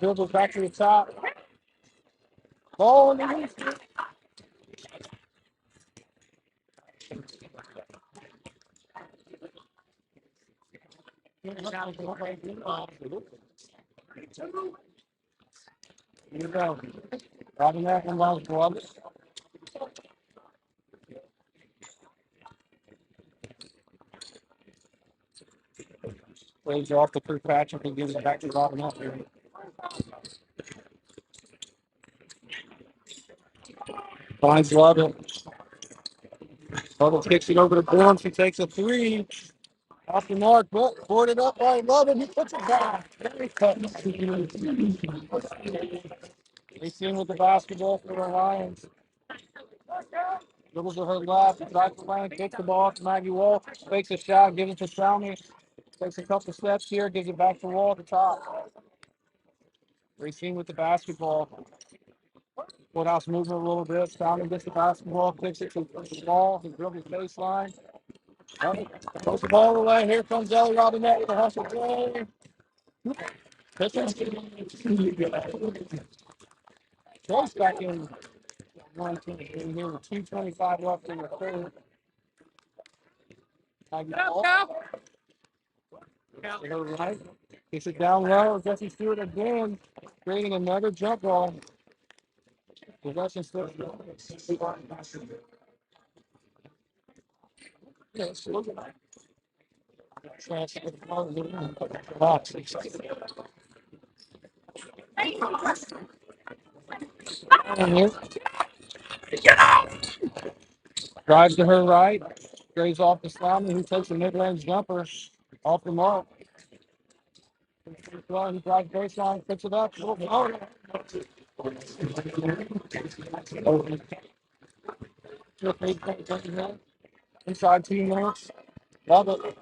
Dribbles back to the top. Ball in the lead. Here you go. Robin that involves gloves. Plays off the Kirkpatrick and gives it back to Robin up here. Finds Love it. Bubble kicks it over to Bourne. She takes a three. Off the mark, but boarded up by Love it. He puts it back. Very cut. They sing with the basketball for the Lions. Dribbles to her left, drives the lane, kicks the ball to Maggie Wall, fakes a shot, gives it to Salmi, takes a couple steps here, gives it back to Wall at the top. Racine with the basketball. Woodhouse moving a little bit. Salmi gets the basketball, kicks it to the Wall, he dribbles baseline. Throws the ball away. Here comes Ellie Robinette with a hustle play. Close back in. 1 here with 2:25 left in the third. Right. Kicks it down low. Jesse Stewart again, creating another jump ball. Possession still. Yes, look at that. Drives to her right. Grays off the Salmi, who takes a mid-range jumper off the mark. Well, he drives baseline, picks it up. Inside 2 minutes. Love it.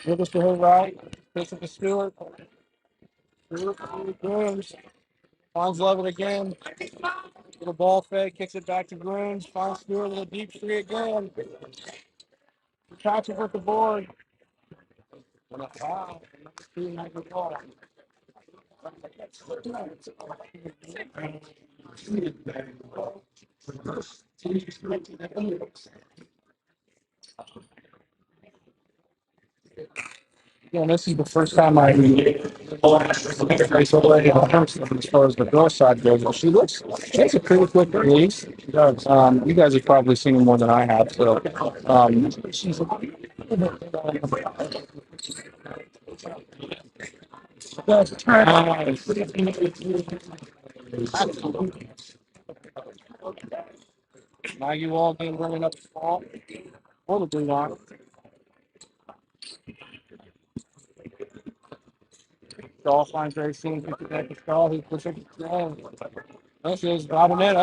Dribbles to her right. Picks it to Stewart. Stewart Grooms. Finds Love it again. Little ball fake. Kicks it back to Grooms. Finds Stewart with a deep three again. Patrick with the board. Wow. Yeah, this is the first time I race already in person as far as the girl side goes. Well, she has a pretty quick release. She does. You guys have probably seen her more than I have. So, she's now you all been running up the ball. Or the blue line. Shaw finds very soon. At the stall. He's pushing the ball. This is Robin in.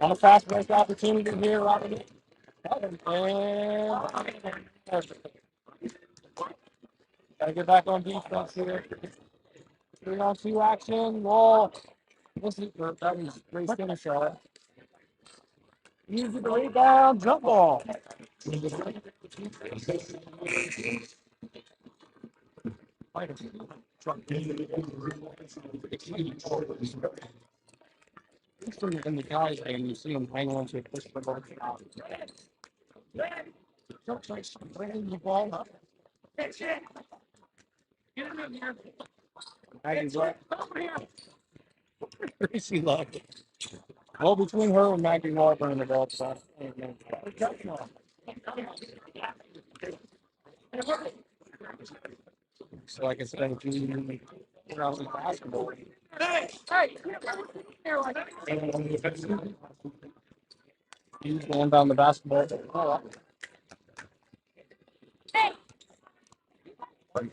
On a fast break opportunity here, Robin in. And gotta get back on defense here. 3-on-2 action. Wall. This is that was great finish shot. Use the rebound. Jump ball. In the guys game, you see him hang on to a push the ball. Bringing the ball up. Maggie's right. Tracy loved it. Well, between her and Maggie Walker in the ball side. So, like I said, if you around the basketball, he's going down the basketball.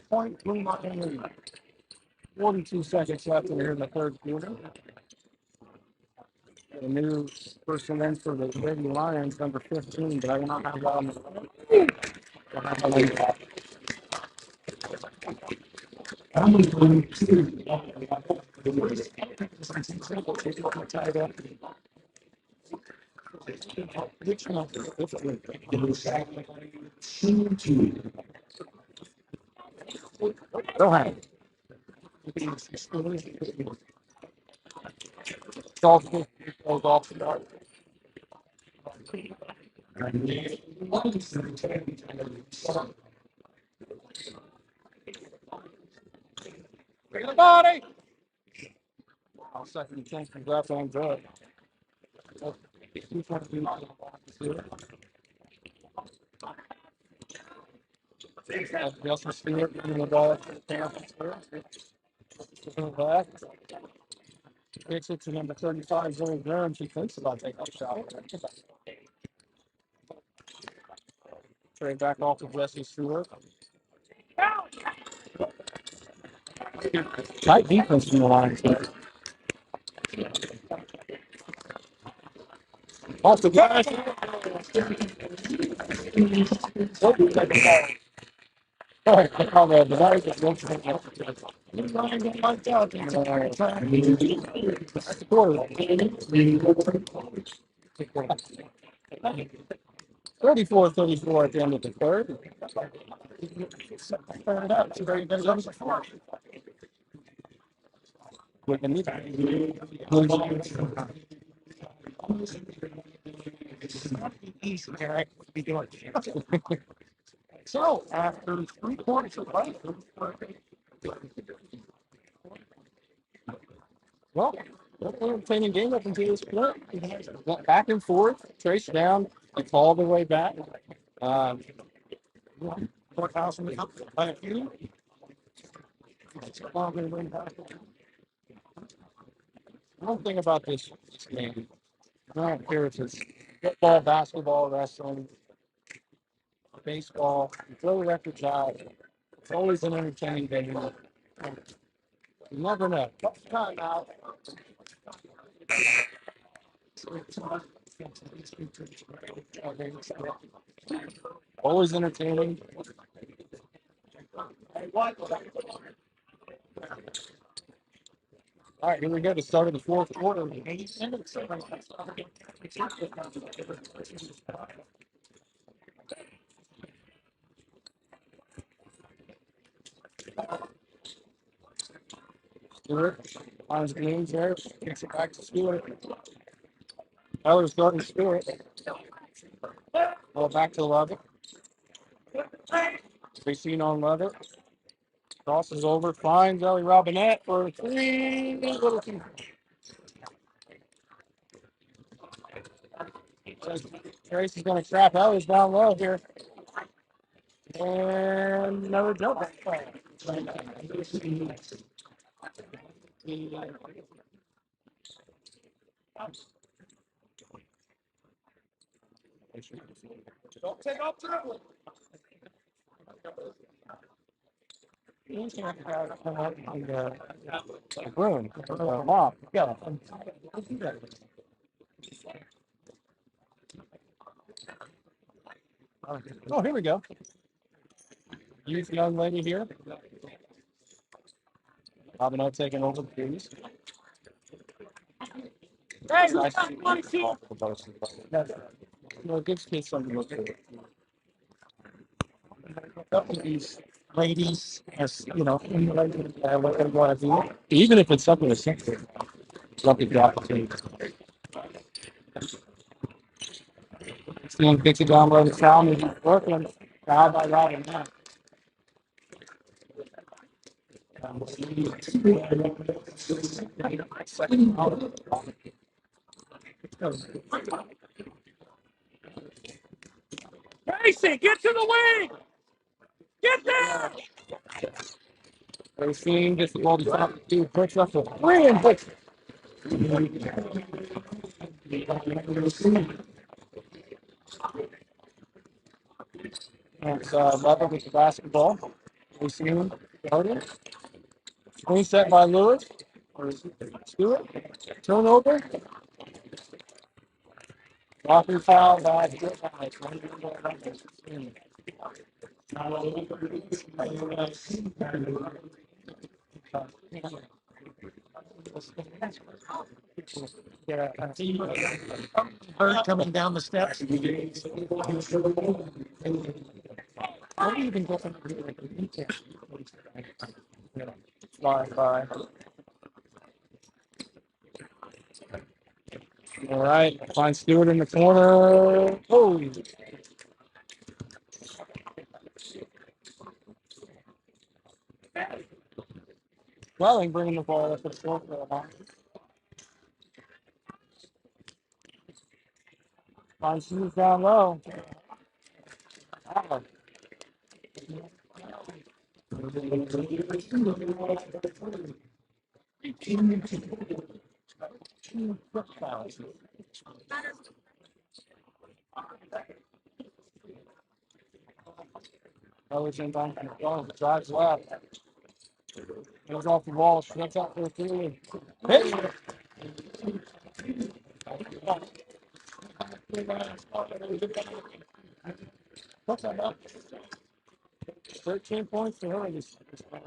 Point, 42 seconds left in here in the third quarter. The new person in for the Lady Lions, number 15, but I will not have that on the Go ahead. Dolphins goes off the yard. Bring the body. I'll second the chance. Congrats on good. Justin Stewart getting the ball to the Panthers. Back. Kicks it to number 35, Zoe Graham. She thinks about taking a shot. Trade back off to Jesse Stewart. Tight defense from the Lions. Off the glass. All right, I call the device that looks like that's the quarter. 34-34 at the end of the third. Turn it up. So there you go. With the knee. Easy, Eric. Be doing. So after 3 quarters of life, well, entertaining game up until this point. Went back and forth, traced down, it's all the way back. Courthouse by a few. One thing about this game, I don't care if it's football, basketball, wrestling, baseball, you throw the records out. It's always an entertaining game. You never know. Time out. Always entertaining. All right, here we go. The start of the fourth quarter. Stewart finds Gaines there, kicks it back to Stewart. Eller's starting Stewart. Well, back to Lovett. Racine on Lovett. Crosses over, finds Ellie Robinette for three. Little key. Tracy's going to trap Ellie's down low here. And another jump. Don't take off triple. He's going to have the broom, mop. Yeah. Oh, here we go. Youth young lady here. Robino taking over the keys. Hey, nice it gives kids something to look for. These ladies, as you know, what they want to do, even if it's something as simple, look at the opportunity. Steven kicks it down by the sound and he's working. Foul by Robin now. Casey, get to the wing! Get there! Racine gets the ball to top two, puts up a three and puts. And it's Level with the basketball. Racine starting. Screen set by Lewis. Or Stewart. Turnover. Walking foul by Bird coming down the steps. What do you even go from fly by? All right, find Stewart in the corner. Oh, Welling bringing the ball up the floor for a while. Finds Stewart down low. Wow. Ellis inbound from the ball, drives left. Goes off the wall, shuts out for a three. Hit! What's that about? 13 points to her this time.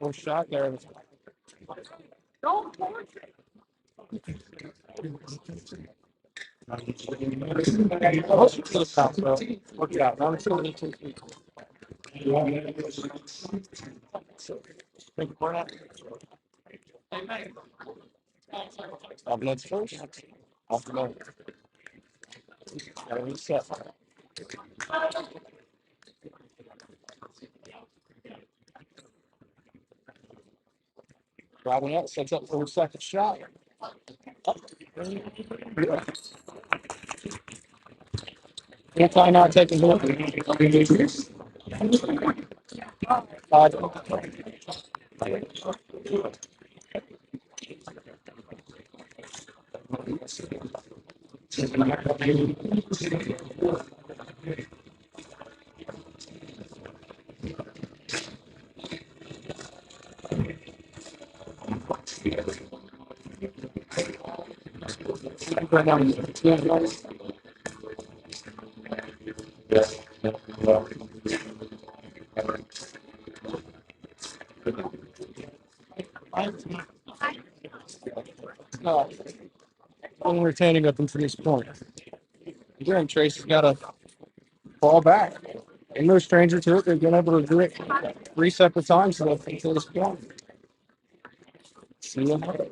First shot there. Don't force it. Closer to the south, bro. Work it out. 1, 2, 2, 3. Thank you for that. Let's first. Off the moment. Gotta reset. Driving up, sets up for a second shot. Anti-not taking the only retaining up until this point. Again, Tracy's got a fall back. And no stranger to it. They've been able to do it 3 separate times until this point. See you later.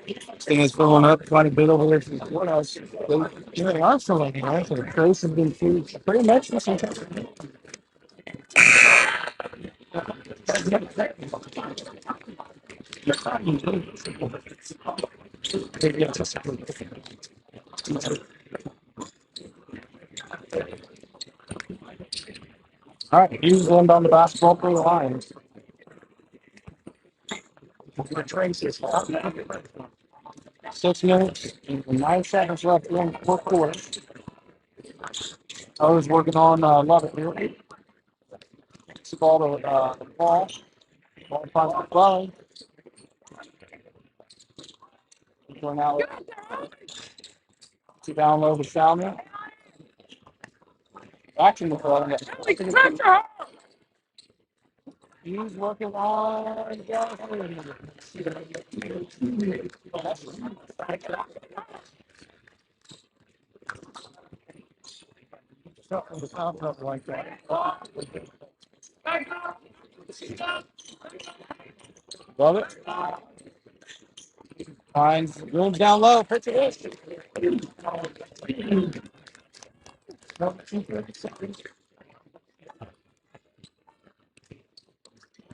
This thing is filling up quite a bit over there from the courthouse. They are filling it, right? So the trace has been food pretty much the same time. All right, he's going down the basketball for the Lions. The trace is 6 minutes and 9 seconds left in the fourth quarter. I was working on Love It here. It's the ball to the ball. Ball finds the line. Going out to download the Salmon. Action the ball. He's working on. Something to pop up like that. Love it. Finds rooms down low. Pitch it.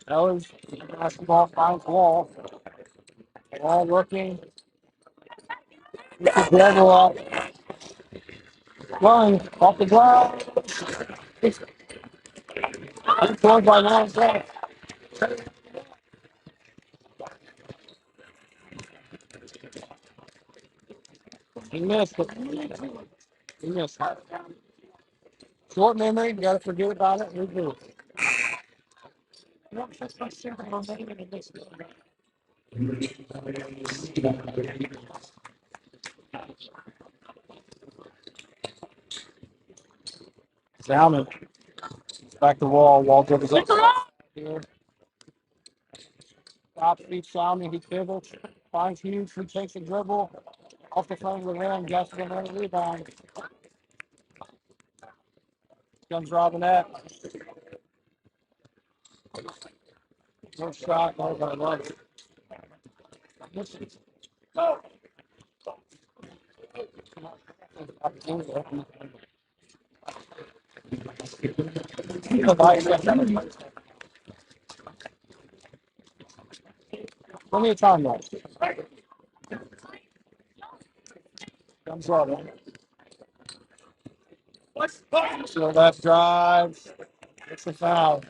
Ellis, basketball finds wall. Wall working. Level up. Line off the ground. It's going by 9 seconds. He missed it. He missed it. Short memory. You got to forget about it. Redo it. Salmon. Back to wall. Wall dribbles up. Here. Top speed Salmon. He pivots. Finds Hughes. He takes a dribble. Off the front of the rim. Just another rebound. Comes Robinette. No shot. No, but I love it. Plenty of time left. Comes Robin. So left drive. It's a foul.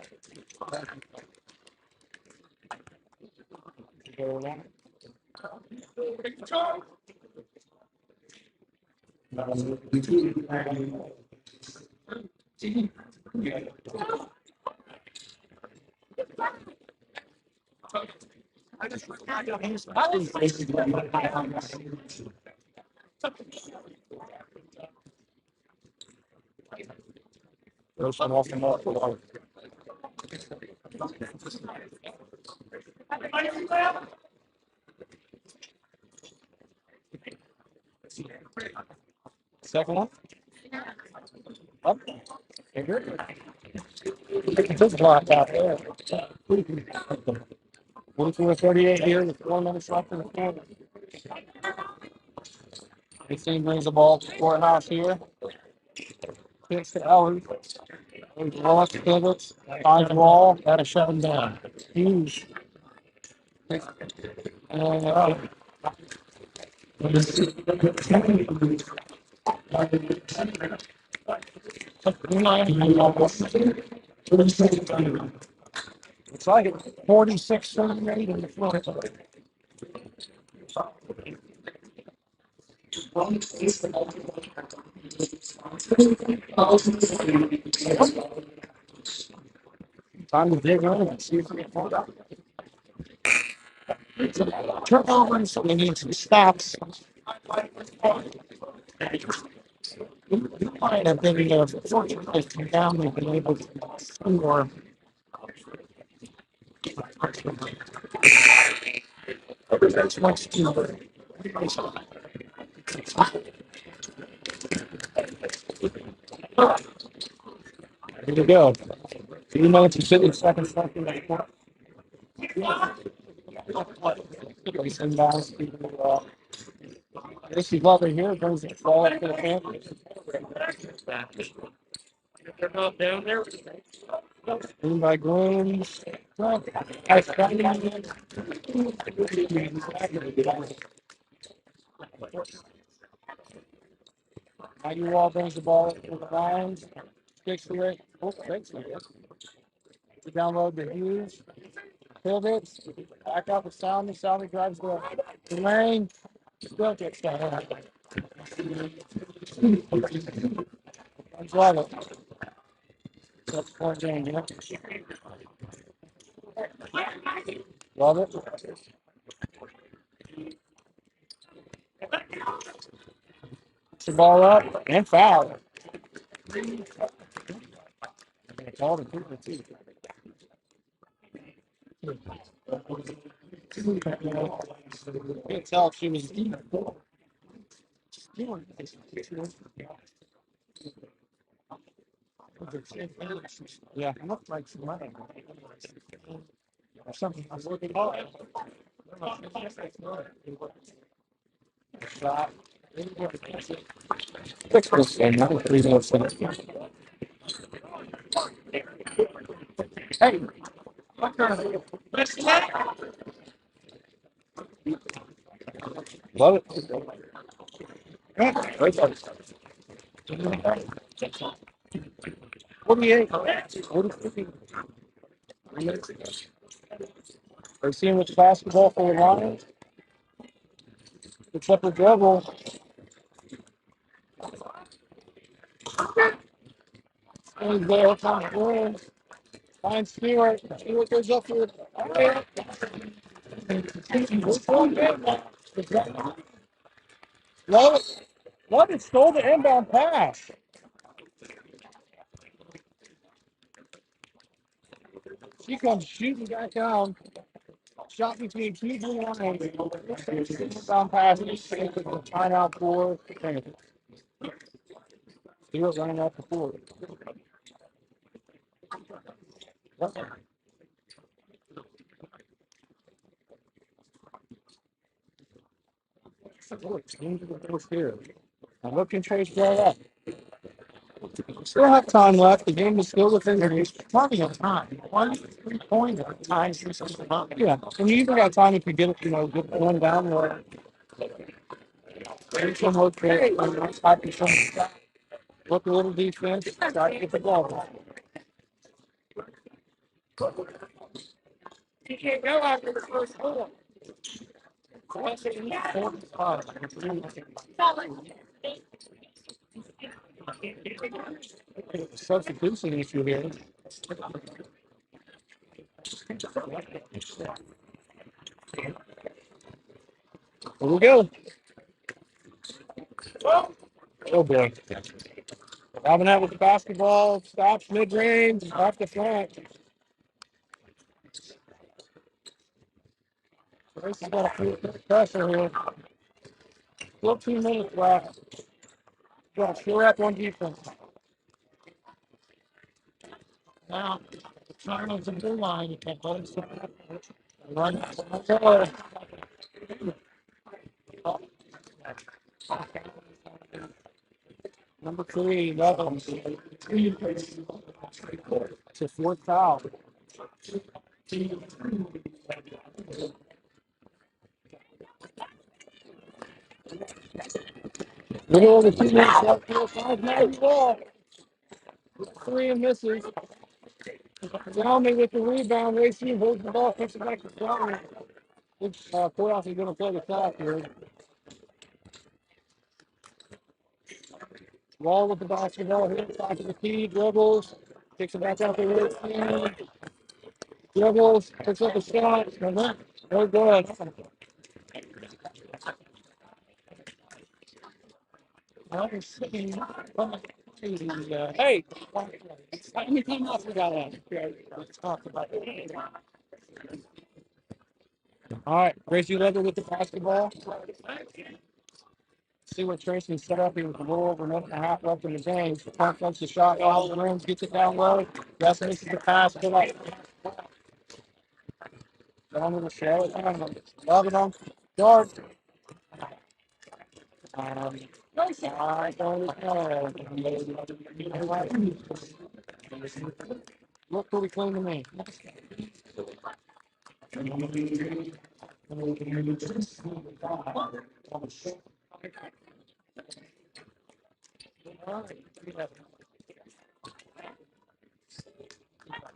Goes from off the mark. Second one. Up. Bigger. This block out there. 44-38 here with 4 minutes left in the quarter. 18 brings the ball to courthouse here. Kicks to Ellie. Ellis pivots. Finds wall. Got to shut him down. Huge. And it's like 46-38 in the floor. Time to dig in and see if we can hold up. Turnovers, so we need some stops. We might have been fortunate to come down and been able to score. That's much too. Here we go. Do you know it's a 50-second something like what? Place inbounds to Casey Glover here brings the ball up to the Panthers. They're not down there. Green by Green. Now you all brings the ball up to the lines. Kicks to it. Oh, thanks, I guess. We download the Hughes. Pivots. Back up with Salmi. Salmi drives the lane. Still gets that. I love it. That's point game, yeah. Love it. Puts the ball up and foul. Called a Cooper too. Can't tell if she was. Yeah, it looked like some money. Or something. I was looking at shot. Fix this game. I think 3 minutes in. Hey, what kind of. Love it. Great. 48. 40. Are you seeing what's basketball for the Lions? It's up a dribble. And there comes Green. Finds Stewart. Stewart goes up for it. Love it. Love it. Stole the inbound pass. She comes shooting back down. Shot between two blue lines. Inbound pass. Timeout for Stewart running off the court. Here. I'm looking Trace right up. Still have time left. The game is still within reach. Plenty of time. 1 3-pointer ties this up. Yeah, and you even got time if you get it, get one down or some look great. Look a little defense. Try to get the ball back. You can't go after the first goal. Substitution issue here. Here we go. Oh boy. Robin out with the basketball, stops mid-range, off the front. This has got a pressure here. Still 2 minutes left. Got to sure up on defense. Now, trying on some blue line, you can't let it run. Number 3, level. It's a 4th foul. Middle of the 2 minutes left here. 5-9 ball. 3 and misses. Salmi with the rebound. Racing holds the ball. Kicks it back to Salmi. Playoff is going to play the top here. Wall with the basketball here. Back to the key. Dribbles. Kicks it back out the right. Dribbles. Picks up a shot. No good. Hey, anything else we got to talk about? All right, Gracie Leather with the basketball. See what Tracy set up here with a little over a minute and a half left in the game. Pump takes the shot, all the rooms, gets it down low. Just misses the pass. Good luck. Down to the show. Love it on guard. Look pretty clean to me.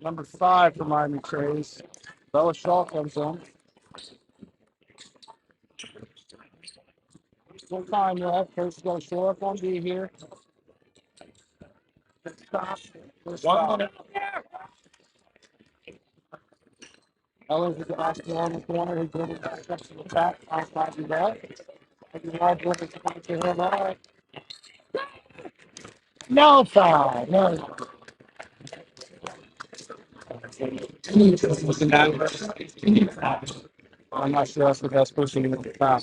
Number 5 for Miami Trace. Bella Shaw comes in. Full time left. Coach is going to show up on D here. Stop. 1 minute. Ellis is the last one on the corner. He's going to back up to the back. Outside the back. No foul. No. I'm not sure that's the best person to get foul.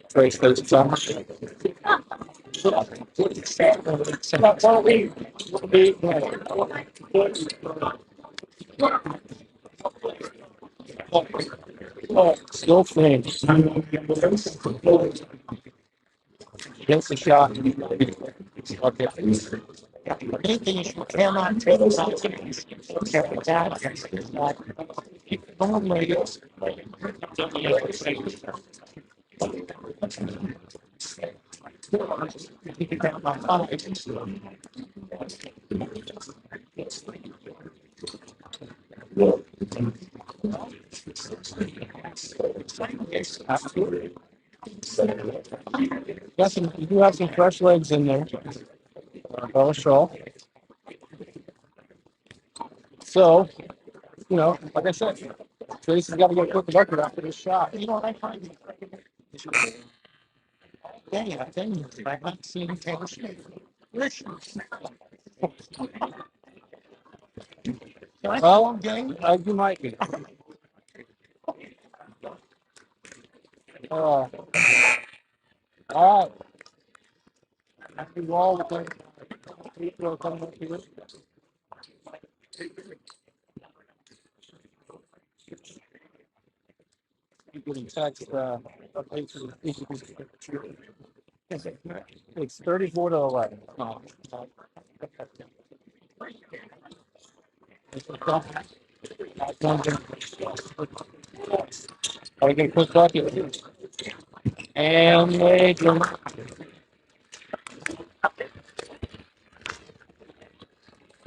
Trace goes to still frame. Gets the shot. Okay. Anything you cannot take you do have some fresh legs in there. Bella Shaw. So, like I said, Tracy's got to get a quick record after this shot. You know what I find? Yeah, I think I haven't seen Taylor Swift. Well, you might be. All right. Happy wall with the coming up here. You're getting text updates for the it's 34 to 11. No. I get a quick bucket. And they go.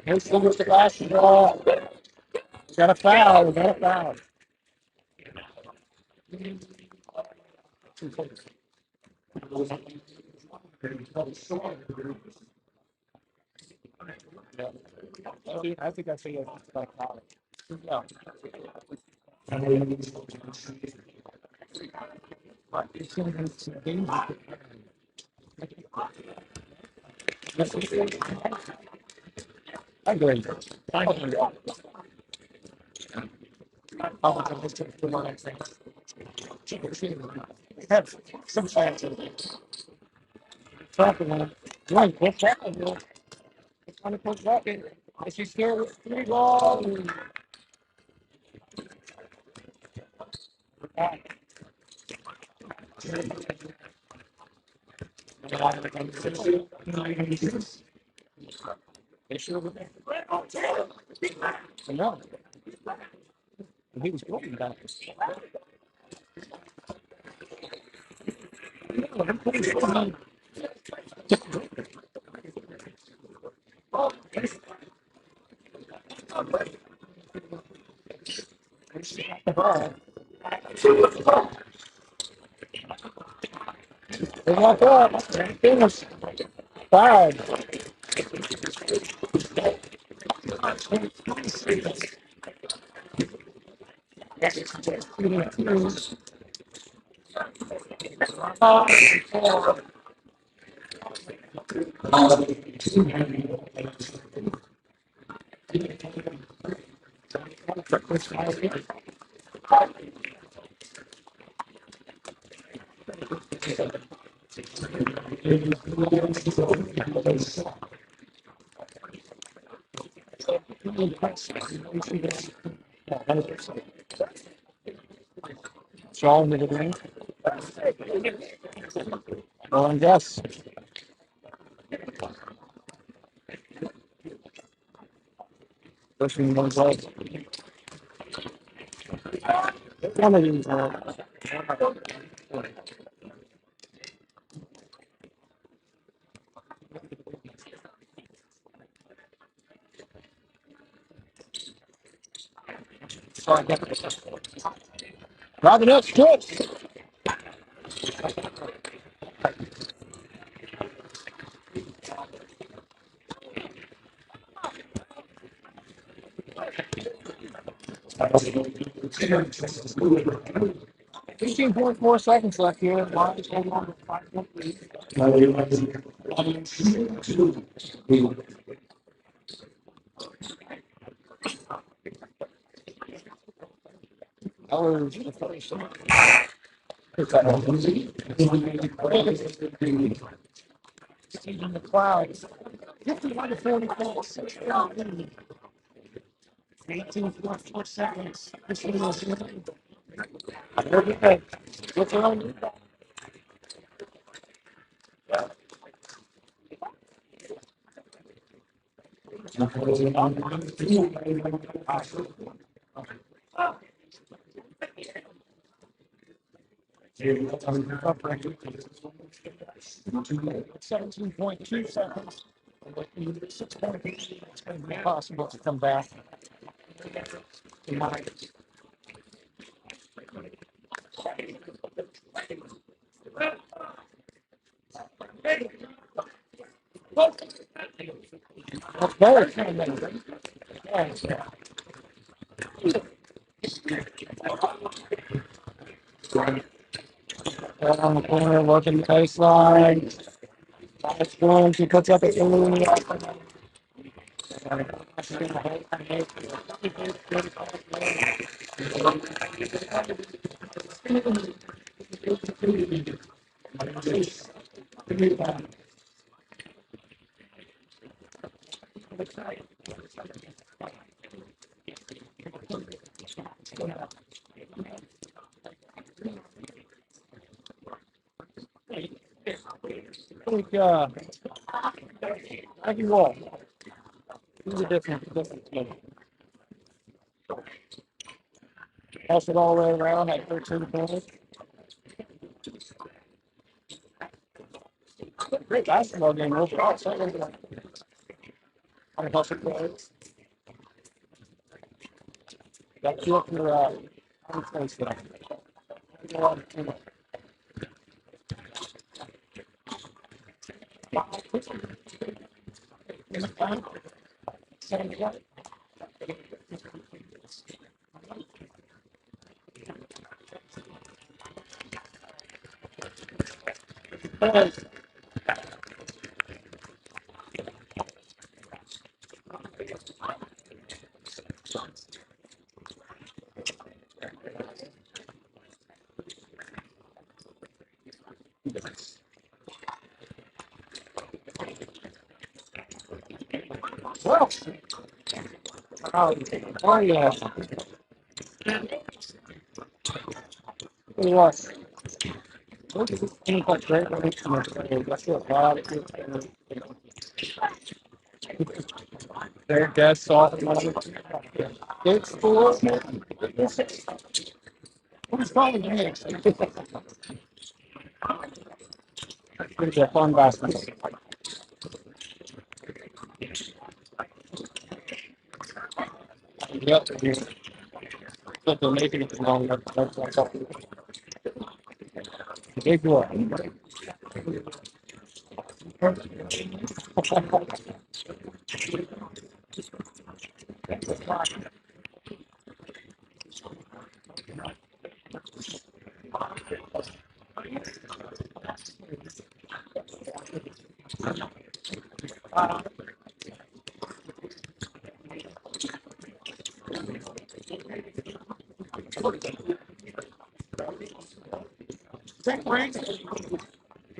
Here's the basketball. Got a foul. Got a foul. I think I see it like college. No. I agree. Have some chance of talking. Right, what's happening? It's on the first bucket. Is she scared with 3 balls? No. He was talking about this. They walk up. Finish. 5. Sean, did it ring? Well, and yes. Pushing one goal. One of these. Robin up, strips. Fifteen point 4 seconds left here. Lions holding on to 5-point lead. Ellers in the first. Steven the Clouds. 51 to 44. 18.4 seconds. This one was good. What's on? $17.2 seconds. 6 points. It's going to be possible to come back. That's better. On the corner, working the baseline. That's going to puts up a I can walk. These are different. Pass it all the way around at 13 points. Great basketball game overall. So I'm hustle players. Got you up your place there. Well, oh yeah. It was. Their guests off. It's full. Who's calling me? It's a fun basketball. Yep. But they're making it long. That's big one.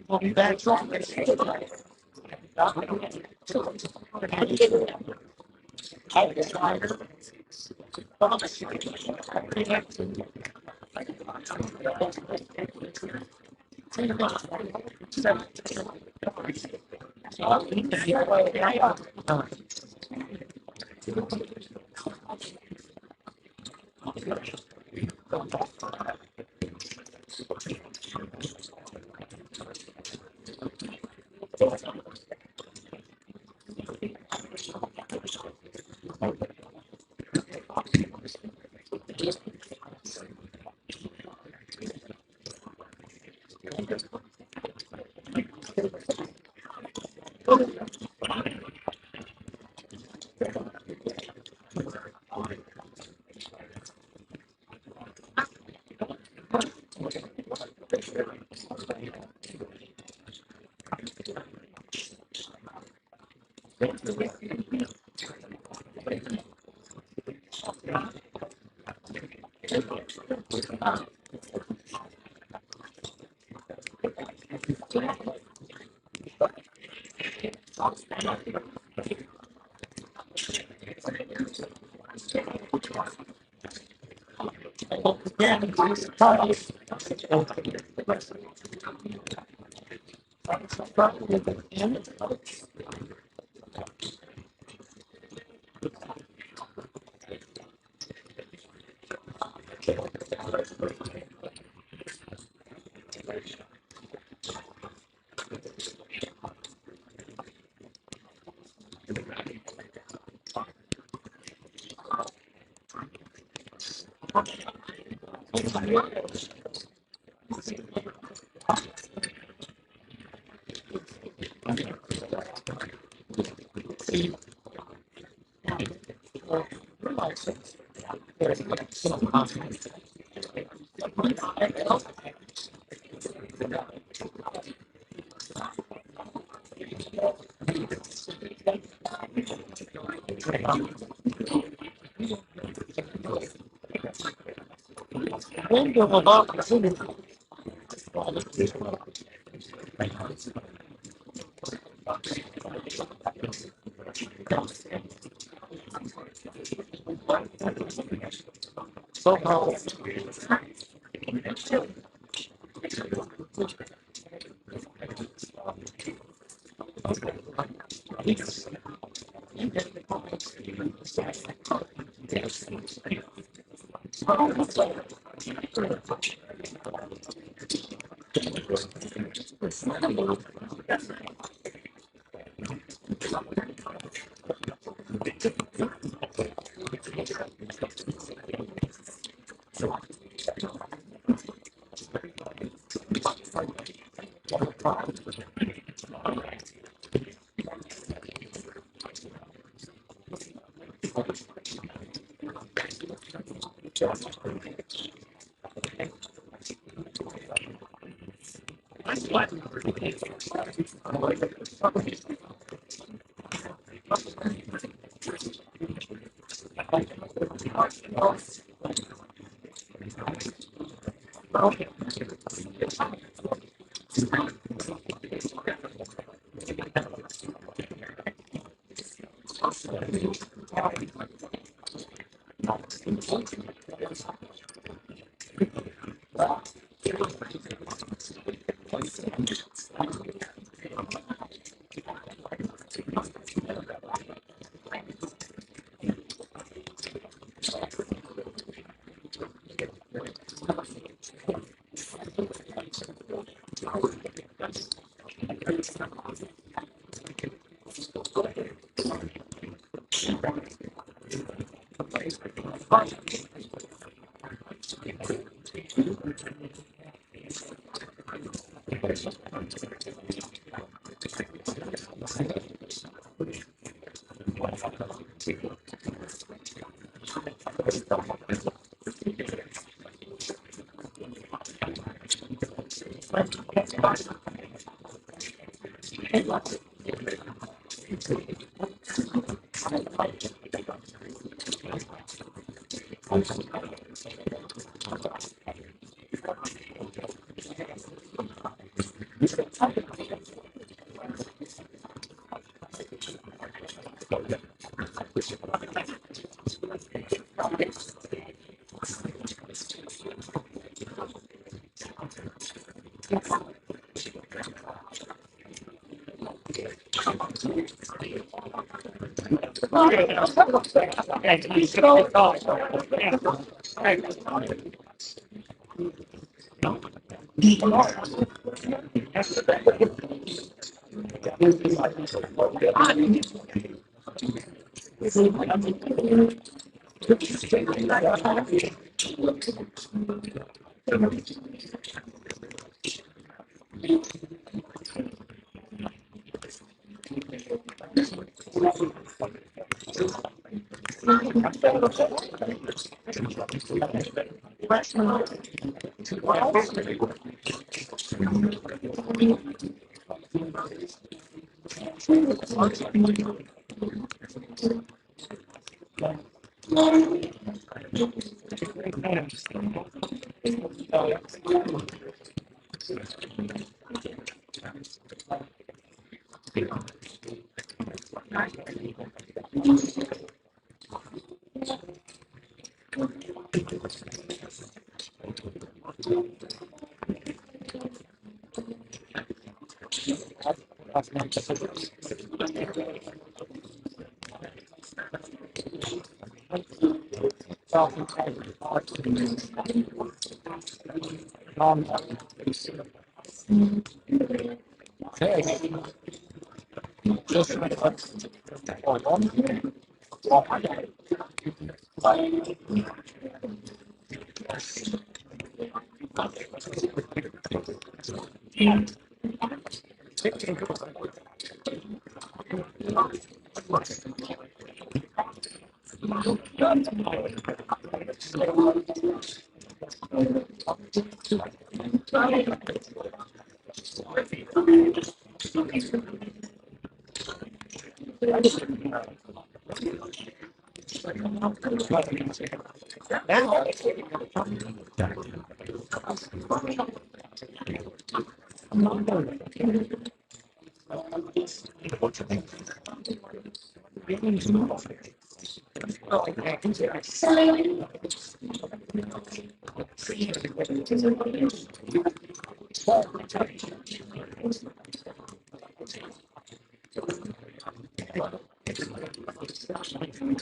We'll be back shortly.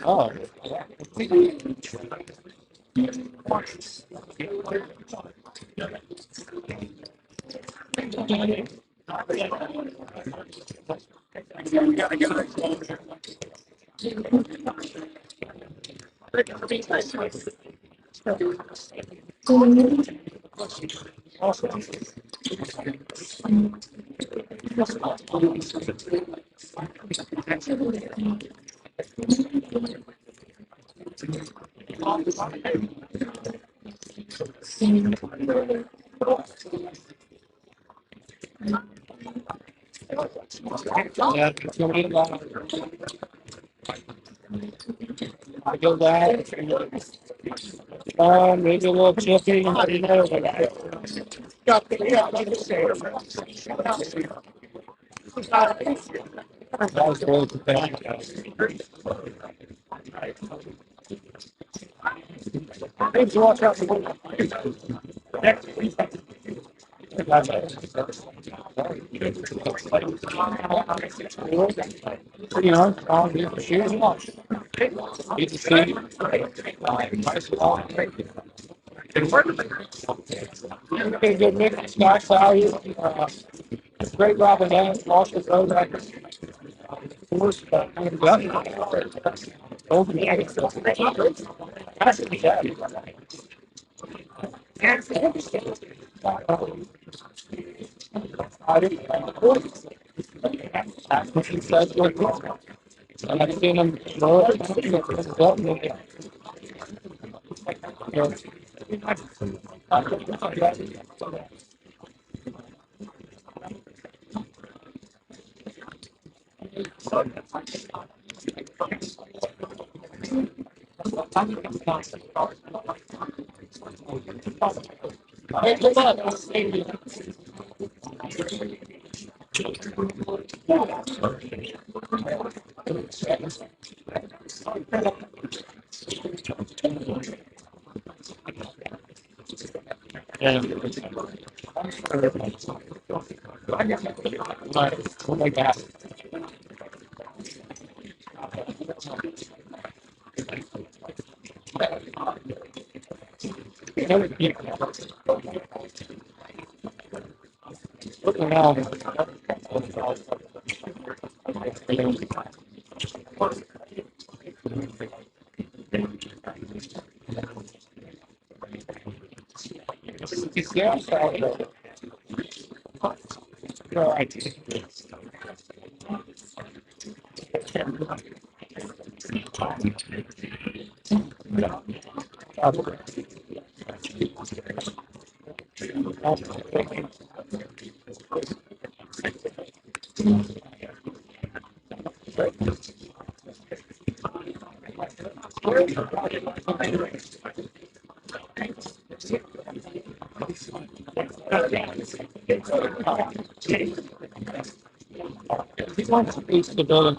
Oh, yeah, it's gonna be a lot. I go back. Maybe a little chippy. You know, that was really pathetic. You know, shoes and watch. Eat the seat. Nice long. Okay, good mix. Nice value. Great Robin Dance. Lost the road record. Force, over the ice. Has to be that. I didn't. That's what she said. I've seen him. He wants to piece the building.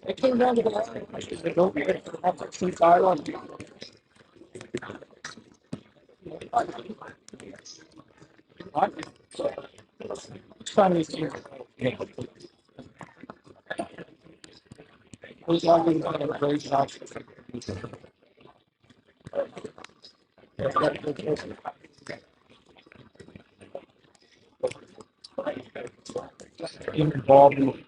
It came down to the line. They don't get it. Trying to see. Who's on the great job? Involved in,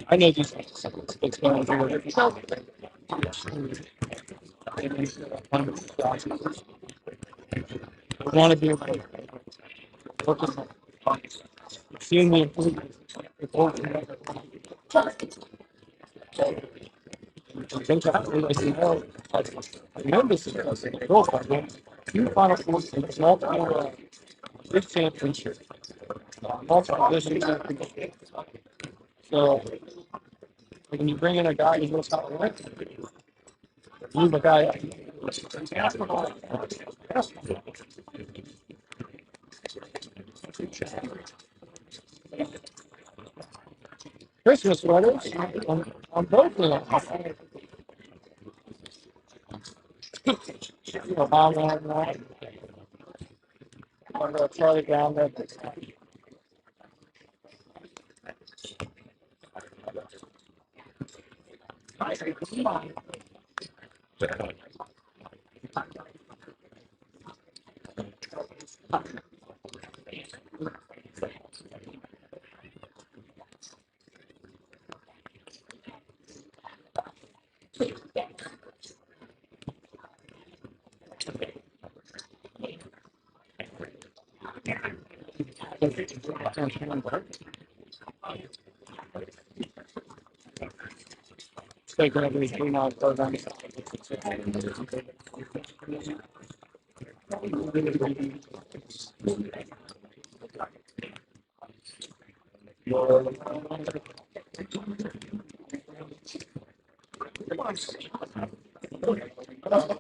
I know these things. It's going to do it. I want to be able to focus on seeing the improvement. I say, no, I remember this. I said, go for it. You Final Four, multiple big championships, multiple division championships. So when you bring in a guy who knows how to win, move a guy up. Christmas sweaters on both of them. Obama, I'm going to try it down there. Take everything out for them. Just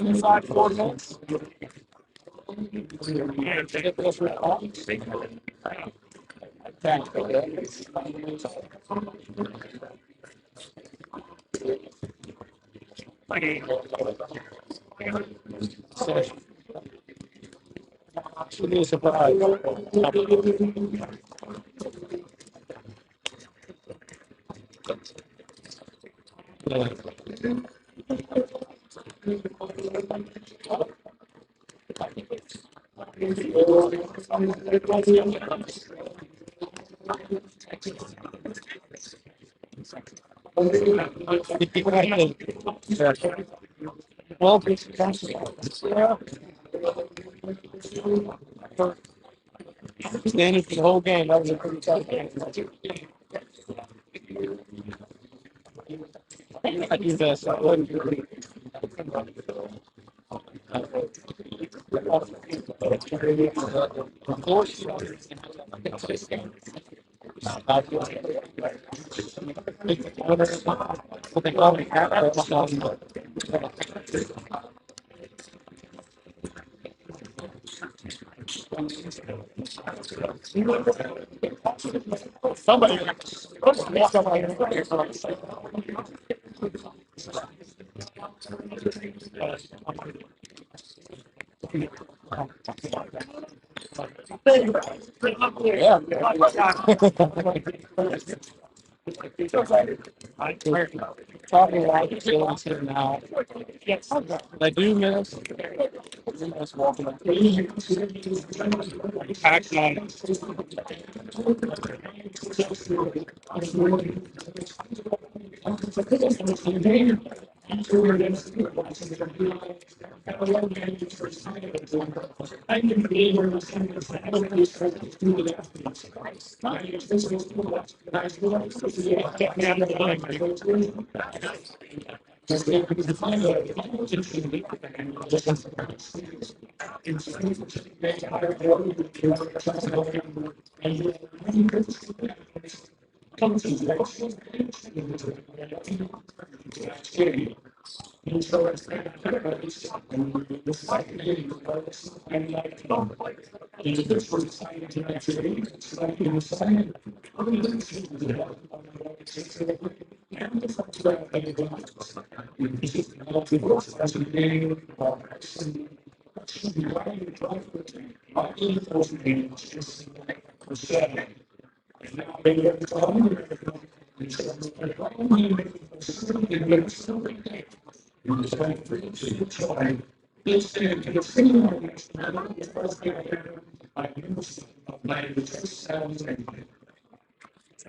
inside 4 minutes. Should be a surprise. Well, yeah, standing for the whole game. That was a pretty tough game. I do this. I wouldn't do it. Of course, what they call me. Somebody. Yeah. Talking like feelings here now. I do miss walking up. Packed on.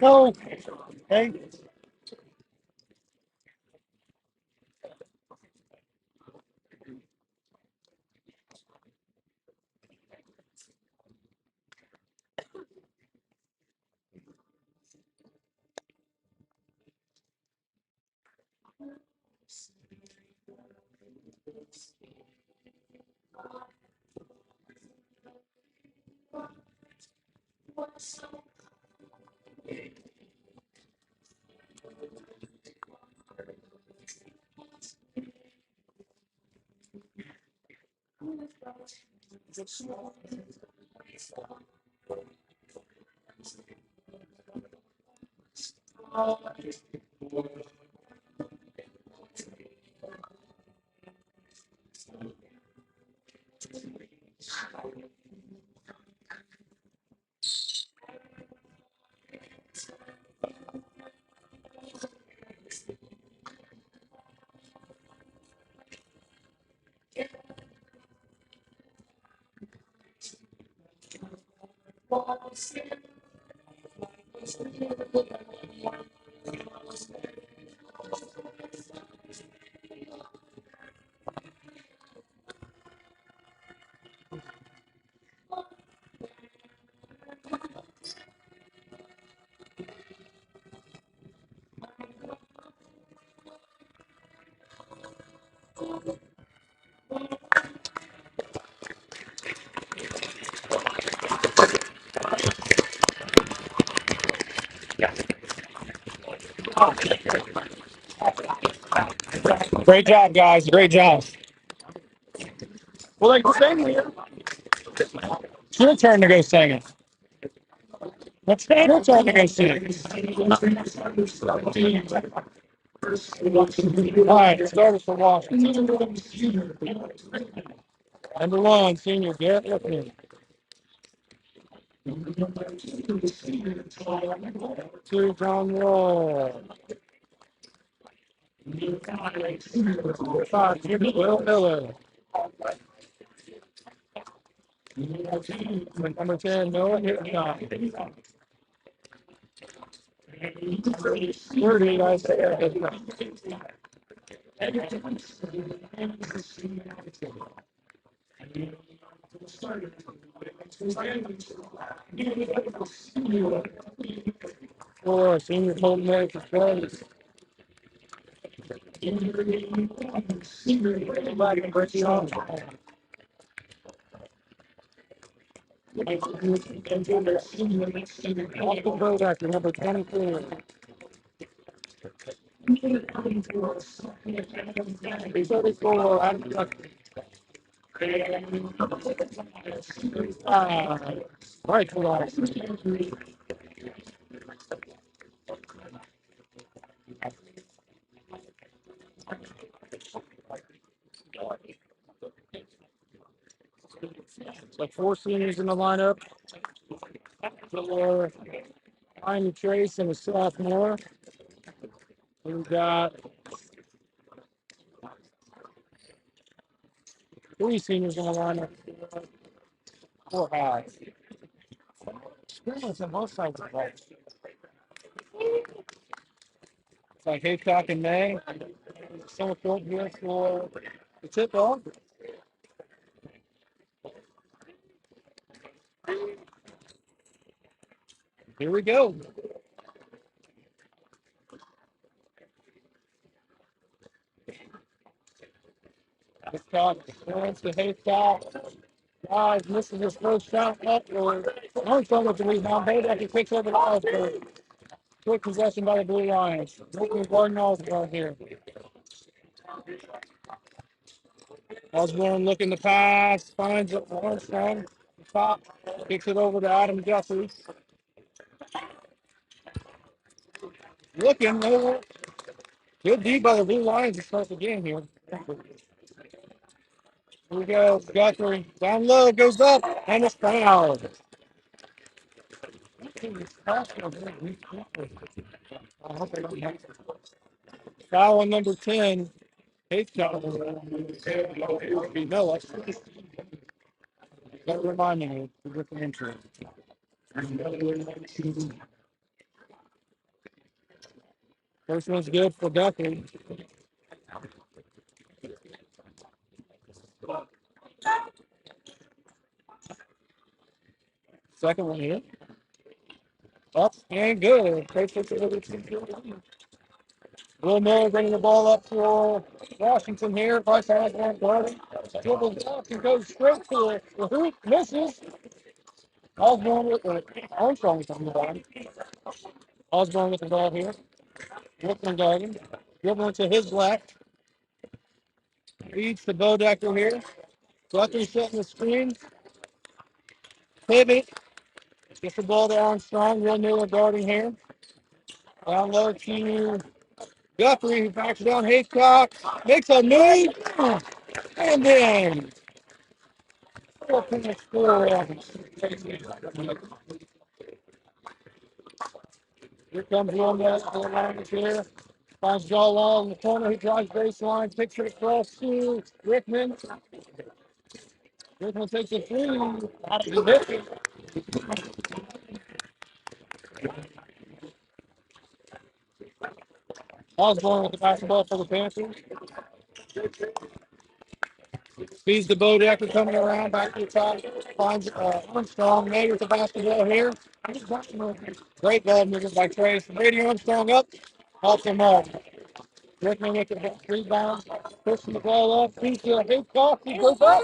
No. Hey. Great job, guys. Great job. Well, they can sing here. It's your turn to go sing it. It's your turn to go sing it. All right, start us for Washington. Number one, senior Garrett Whitman. Two, John Wall. Five, Will Miller. Number 10, Noah Hitchcock. 30, guys. Four, senior Colton Mason. Michael Bodak, number 24. He's 34. Right for us. So four seniors in the lineup. For Ryan Trace and a sophomore. We've got three seniors in the lineup. Four high. Experience on both sides of the ball. It's like Haycock and May. Center court here for the tip off. Here we go. Haycock runs to Haycock. Guys, misses his first shot up. Or Armstrong with the rebound. Bayback, he picks over the Osborne. Quick possession by the Blue Lions. Looking Gordon Osborne here. Osborne looking to pass. Finds Armstrong. Top. Kicks it over to Adam Jeffries. Looking over. Good D by the Blue Lions to start the game here. Here we go. Guthrie. Down low. Goes up. And it's fouled. Foul on number 10. Haycock. No, that reminded me of the intro. First one's good for Guthrie. Second one here. Up and good. Will Miller bringing the ball up for Washington here. Bryce has one guarding. Dribbles up and goes straight to it. The hoop misses. Osborne with Armstrong's on the ball. Osborne with the ball here. Brooklyn guarding. Dribbling to his left. Feeds to Bodecker here. Guthrie setting the screen. Pivot. Gets the ball to Armstrong. Will Miller guarding here. Down low to Guthrie, who backs down Haycock. Makes a move. And then 4-point score. Here comes Will Miller here. Finds Joe Law in the corner. He drives baseline. Picks it across to Rickman. Rickman takes a three. Out of the hit. Osborne with the basketball for the Panthers. Feeds the Bodecker coming around back to the top. Finds Armstrong. May with the basketball here. Great ball movement by Trace. Brady Armstrong up. Helps him up. Rickman with the rebound. Pushing the ball up. Feeds to Haycock. He goes up.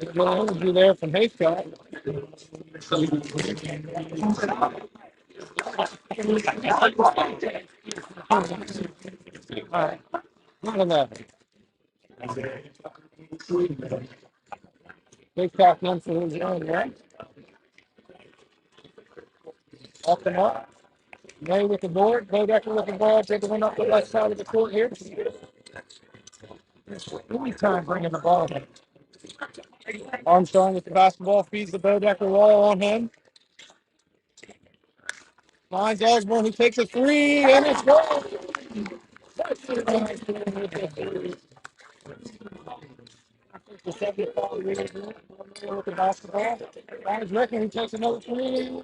Good energy there from Haycock. right. Not enough. Big pack one for his own, right? Off and up. May with the board. Go back with the ball. Take the one up the left side of the court here. Anytime bringing the ball. Armstrong with the basketball. Feeds the Bodecker wall on him. Finds Osborne, who takes a three, and it's good. The second foul with the basketball. Finds Rickon, who takes another three.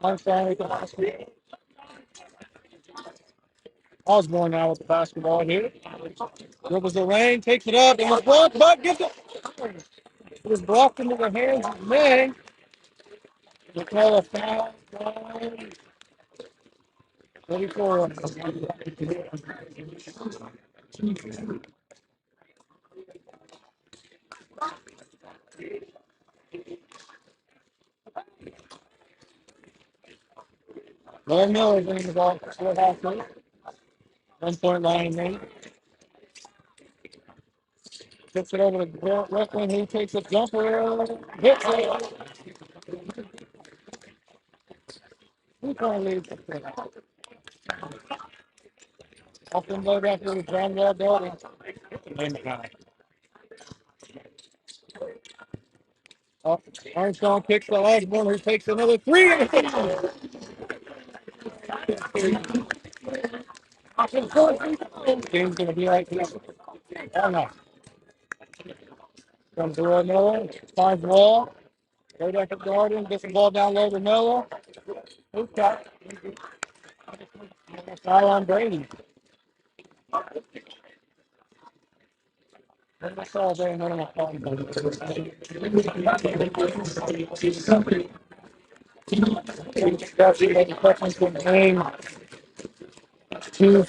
Armstrong with the basketball. Osborne now with the basketball here. Dribbles the lane, takes it up, and it's blocked, but gets it. It was blocked into the hands of May. They call a foul. Ready for Lauren Miller bringing the ball to half court. 1 point line, Nate. Gets it over to Westland. He takes a jumper. Hits it. He can't leave. Off the low back to the John Wall building. Armstrong kicks the Osborne, who takes another three. Game's going to be like this. Oh, no. Comes to Miller. Finds Wall. Go back to Garden. Gets the ball down low to Miller. Who's got foul on Brady. That's all day. None of my phone. That's the questions from game two.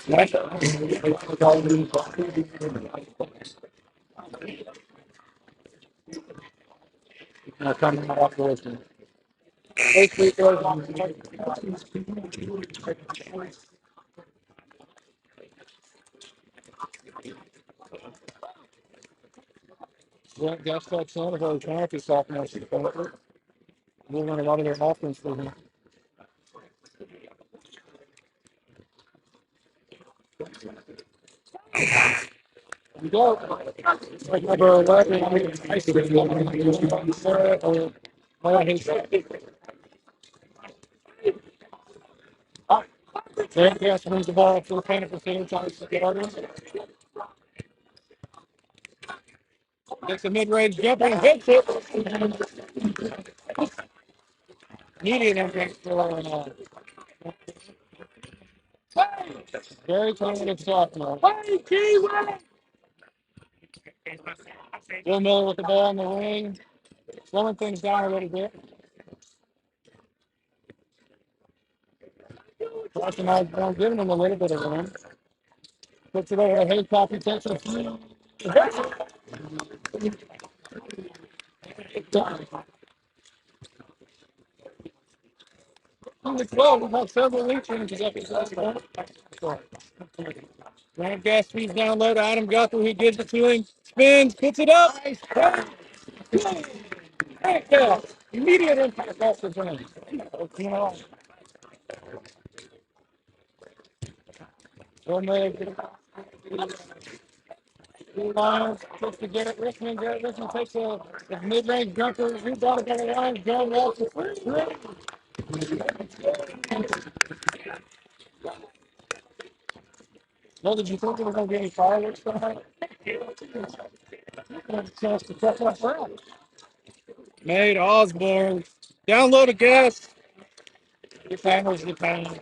Coming off the list. 8 free throws on Gas that son of a Champions sophomore. We'll run a lot of their offense for him. We go. Like number 11. Then Gas moves the ball to the paint at the same time. Gets a mid-range jumper and hits it. Immediate impact for very talented sophomore. Will Miller with the ball in the wing. Slowing things down a little bit. Boston has giving him a little bit of room. Puts it over to Haycock. He takes a three. Number 12, we've had several lead changes up at this point. Grant Gas feeds down low to Adam Guthrie. He gives it to him. Spins, puts it up. Grant Gas. Immediate impact off the zone. Lines, just to get it. Richmond takes a mid-range jumper. Rebound by the line. John Walsh. Well, did you think there was going to be any fireworks tonight? A chance to catch up around. Made Osborne. Down low to Gas. He handles the pain.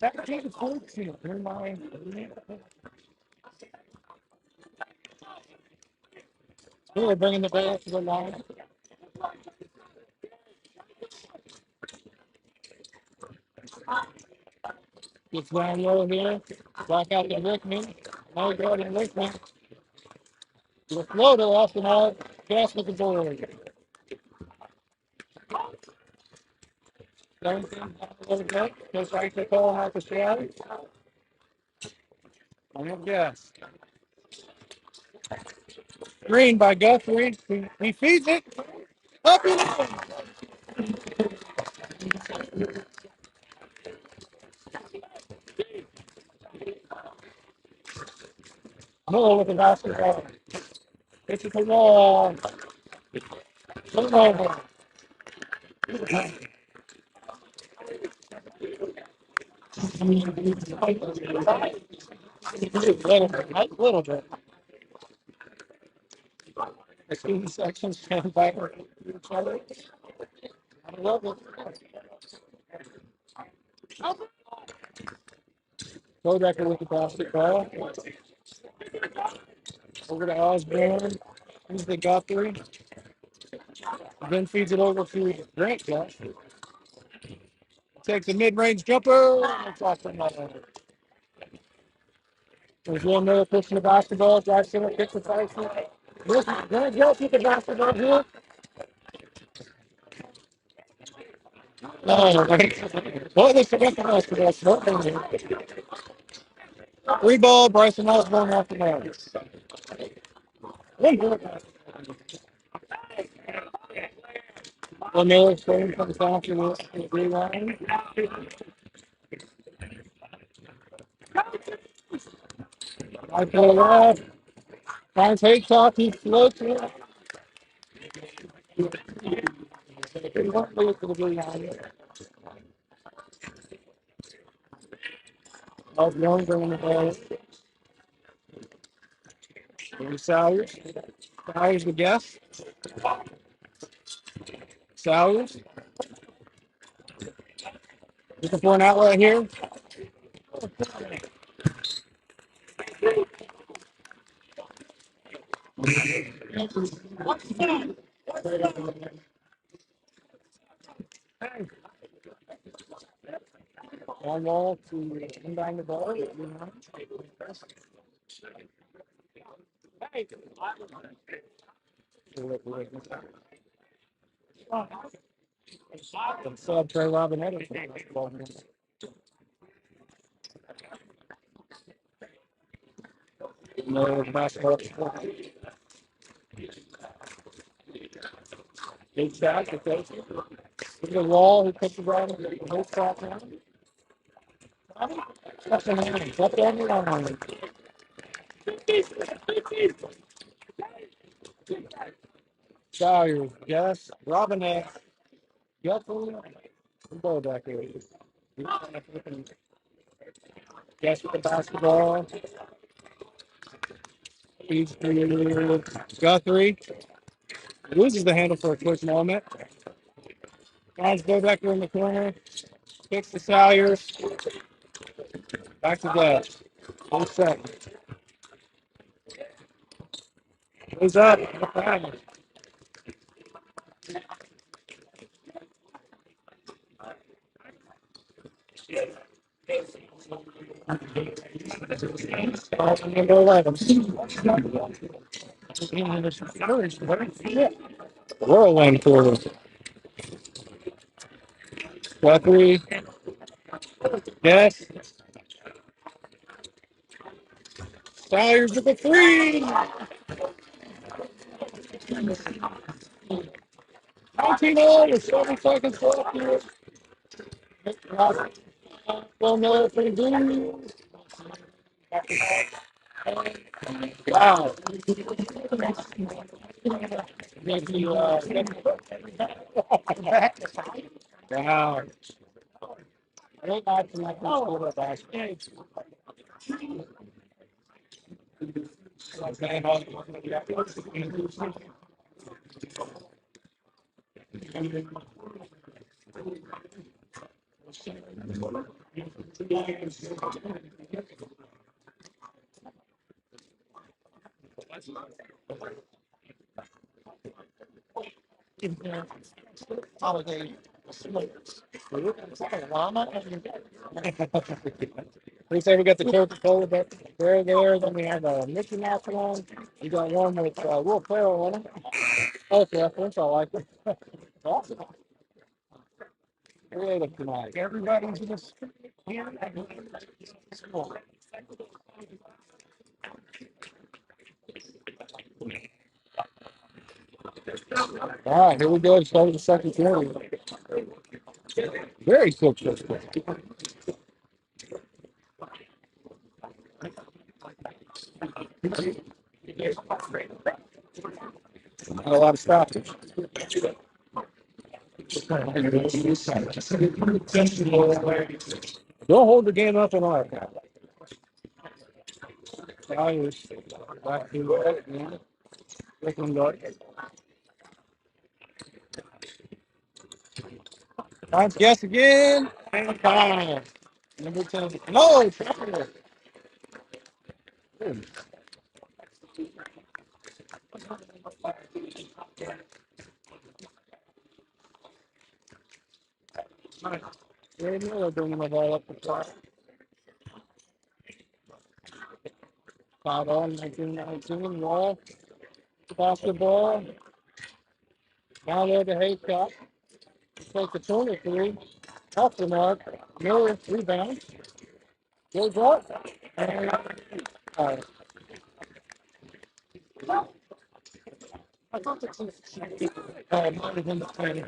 17-14. Never mind. Really bringing the ball to the line. Gets down low here. Back out to Rickman. No good in Rickman. The floater off the mark. Gas with the board. Don't think a little bit. Goes right to Cole out the shot. I don't guess. Green by Guthrie. He feeds it. Up and in. Miller with the basketball. It's a wall. Turnover. Little bit. The student section stand by each other. I love it. Kodecker with the basketball. Over to Osborne. He's the Guthrie. Then feeds it over to Grant. Takes a mid-range jumper. It's off the net. There's one Miller pushing the basketball. Drive center, kicks the side. Grant Gillett with the basketball here. No, well, they forgot the basketball. Three ball, Bryson Osborne off the net. Well, Miller playing comes down to the three line. I play left. Finds Haycock. He floats it. He won't leave to the blue line. Osborne bringing the ball. There's Salyers. Salyers the guest. Salyers. Looking for an outlet here. One wall to inbound the ball. Sub Trey Robinette. No basketball. Big shot. Look at the wall. He puts the ball in the whole shot now. That's the line. That's the only line. Salyers, yes. Robinette. Guthrie. Ball back here. Yes, with the basketball. Feeds to Guthrie. Loses the handle for a quick moment. Guys go back in the corner. Kicks the Salyers. Back to Gus. 1 second. Goes up. Number 11. Whirlwind quarter. Guthrie. Yes. Salyers with the three. 19 with 7 seconds left here. Well, no, pretty good. Wow. Wow. Great night tonight. Oh, holiday. It's like a llama. We say we got the Coca-Cola but there. Then we have a Mickey Mouse one. We got one with Will Ferrell on it. Okay, I like it. Awesome. Creative tonight. Everybody's just here. All right, here we go. Start the second quarter. Very quick. Not a lot of stoppage. Don't hold the game up in our account. Values. Back to it. Looking good. Let's guess again. And time. Number 10. No, Trevor. Very Miller bringing the ball up the top. 5 on 1919. Wall. Basketball. Now there to Haycock. Takes a 23. Off the mark. Miller rebound. Goes up. And I thought that might have been the plan.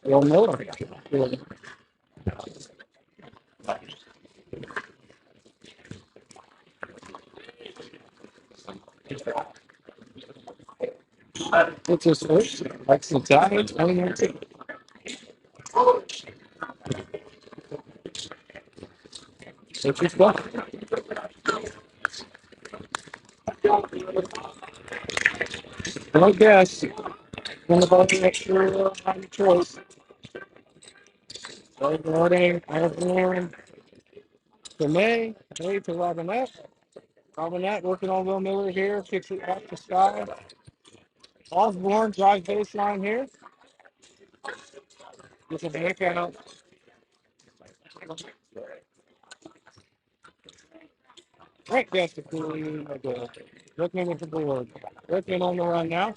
Well, Miller. It's his first. Like the time. 2019. It's his fun. I guess. One about the extra choice. So Gordon, Osborne to May to Robinette. Robinette working on Will Miller here. Kicks it up to Sky. Osborne drives baseline here. Gets a back out. Right gets the queen. Looking with the board. Looking on the run now.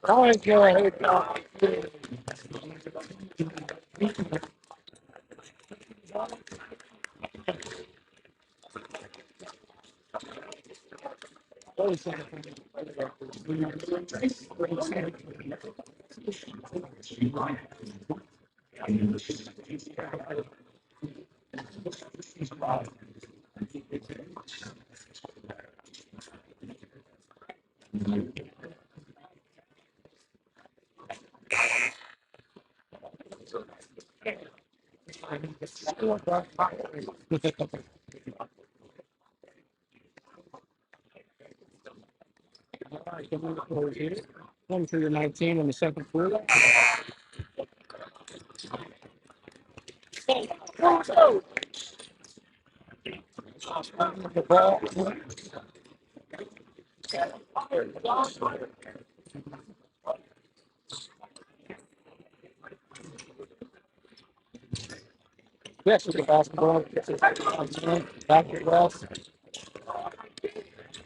Always go ahead. One for your 19 on the second quarter. The ball. Yes, with the basketball. Back to West.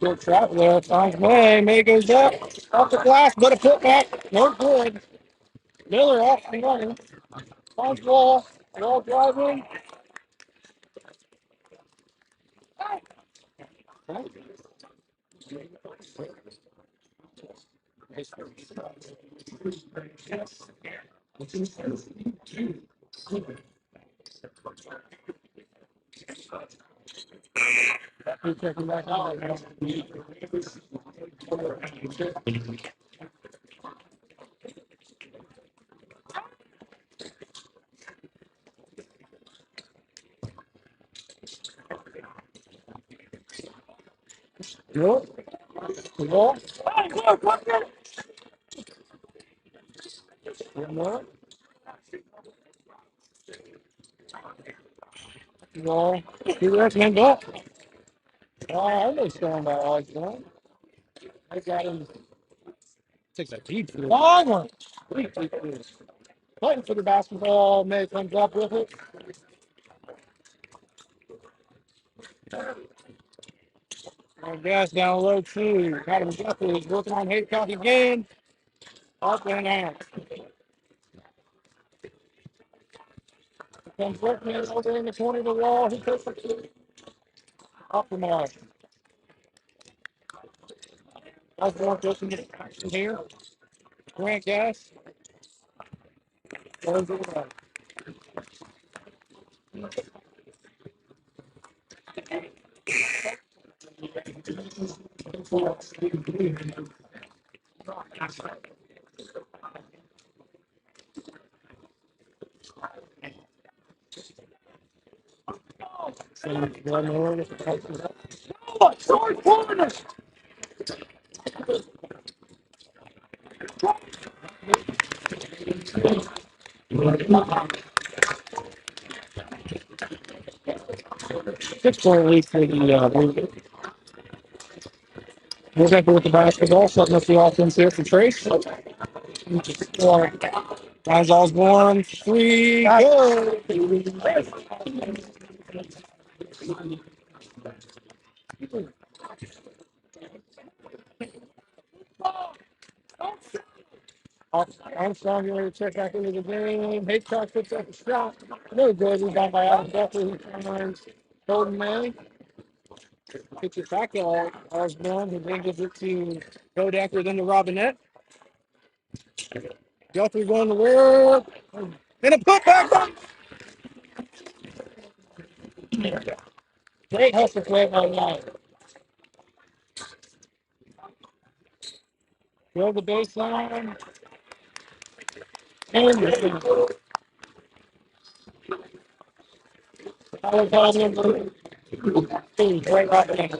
Good trap there. Finds May. May goes up. Off the glass, but a putback. No good. Miller off the running. Finds Wall. Wall driving. Checking back out. Nope. The ball. One more. Well, you recommend that? I know strong by odds, man. I got him. Takes a deep for long one. Deep, deep, deep. Fighting for the basketball. May comes up with it. And gas down low, too. Adam Guthrie is working on Haycock again. Up and out. Comes working over in the corner of the wall. He takes it off the mark. Osborne doesn't get action here. Grant Gas goes away. Short corner! 6-point lead for the November with the basketball, setting up the offense here for Trace. Guys Osborne, three, good. Armstrong getting ready to check back into the game. Haycock puts up a shot. No good. Rebound by Adam Guthrie. He turns. Golden May. Gets it back to Osborne, who then gives it to Bodacker, then to Robinette. Guthrie going to work. And a putback. Great hustle play by Knight. Go the baseline. And great Robinette.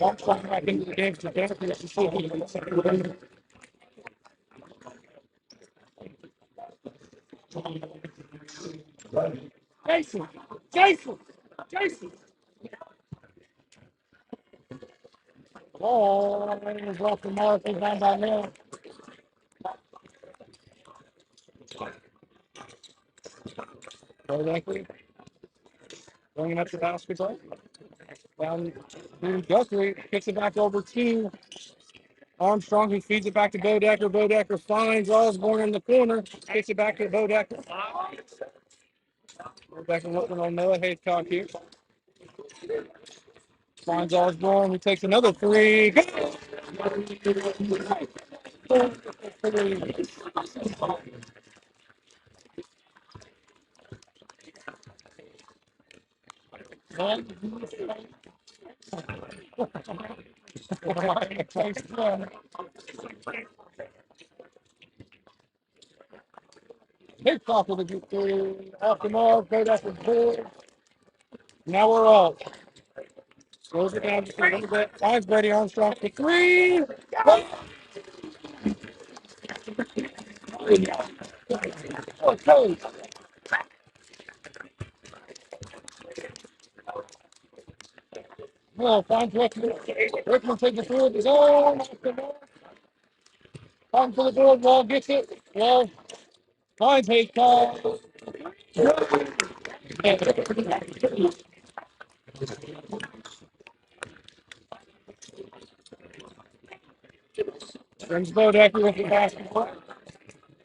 Armstrong back into the game to Guthrie to see if he can second. Jason! Jason! Jason! Oh, is off the mark. He's down by now. Bodacker bringing up the basketball. Down to Guthrie. Kicks it back over to Armstrong, who feeds it back to Bodacker. Bodacker finds Osborne in the corner. Kicks it back to Bodacker. Bodacker looking on Noah Haycock here. Finds Osborne, who takes another three. Haycock with a good three. Off the mark. Bodacker board. Now we're up. Slows it down just a little bit. Finds Brady Armstrong for three. Oh, well, finds Rickman. Rickman takes the through his own. Finds for the board. Wall gets it. Wall finds Haycock. Brings Bodacker with the basketball.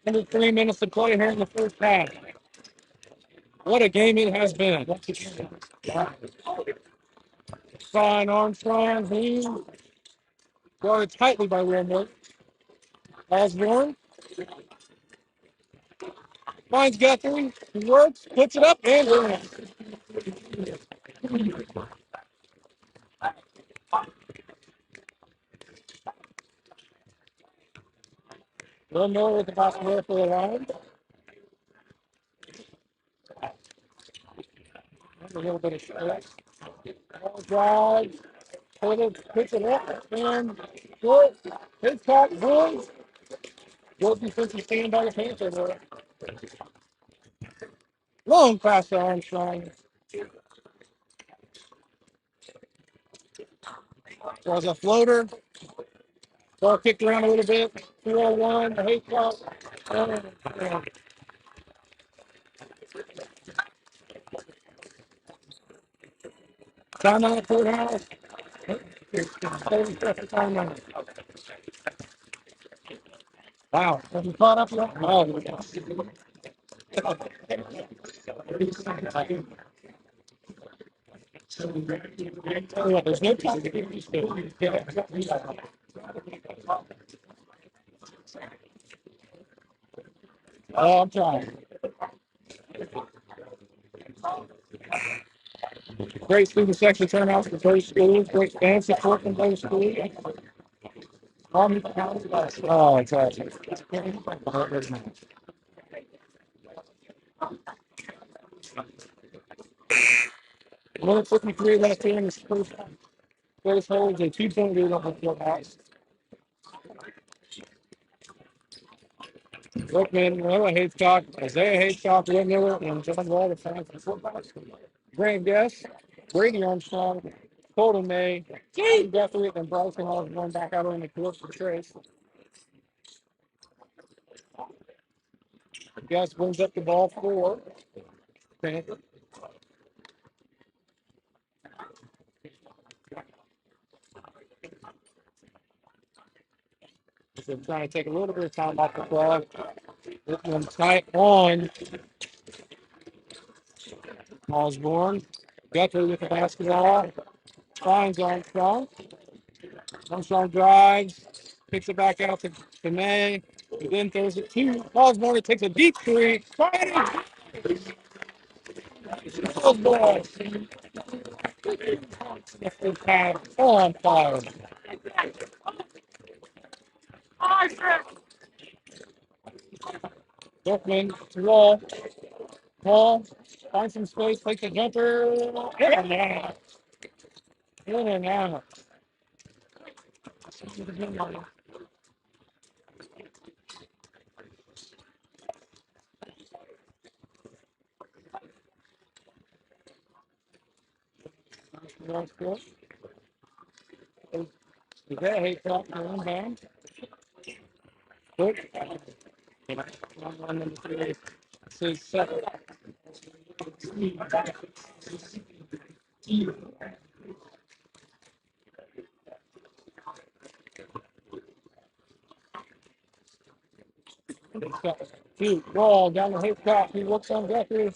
Under 3 minutes to play here in the first half. What a game it has been. Fine Armstrong. He guarded tightly by Wilmot. Osborne finds Guthrie. He works, puts it up, and wins. Wilmot with the basketball for the line. A little bit of stress. Ball drives. Taylor picks it up and good. His caught Woods. Good defensive stand by the Panther there. Long pass to Armstrong. Was a floater. Ball kicked around a little bit. 201. The hate clock. Timeout, courthouse. 30 seconds timeout. Wow. Have you caught up yet? Oh, yeah, there's no time to get these things. Oh, I'm trying. Great student section turnouts for both schools. Great fan support from both schools. Oh, it's awesome. 153 left here in the first holds a 2-point lead over Fieldhouse. Brookman, Noah Haycock, Isaiah Haycock, Will Miller, and John Wall, the fans for football. Grant Guest, Brady Armstrong, Colton May, Jay Guthrie, and Bryson Hall going back out on the court for Trace. Guest brings up the ball for Panther. So trying to take a little bit of time off the clock. This one's tight on Osborne. Guthrie with the basketball. Finds Armstrong. Armstrong drives. Picks it back out to May. And then throws it to Osborne. It takes a deep three. Fighting! Osborne. On fire. Brookman to Wall. Wall finds some space, takes a jumper. In and out. In and out. Is that hate clock for inbound? Quick. On number 3. 6, 7. Ball down the hip top. He looks on Guthrie.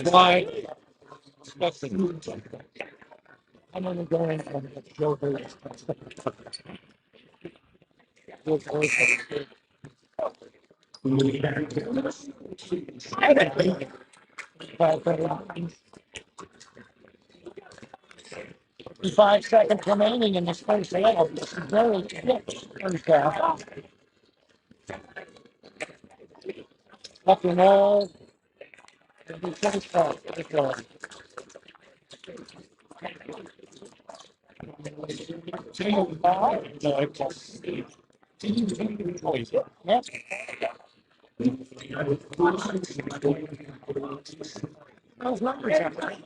5. I'm only going on the Joker. 5 seconds remaining in this first half. This is very quick first half. Up and all. Yep. Those numbers are right.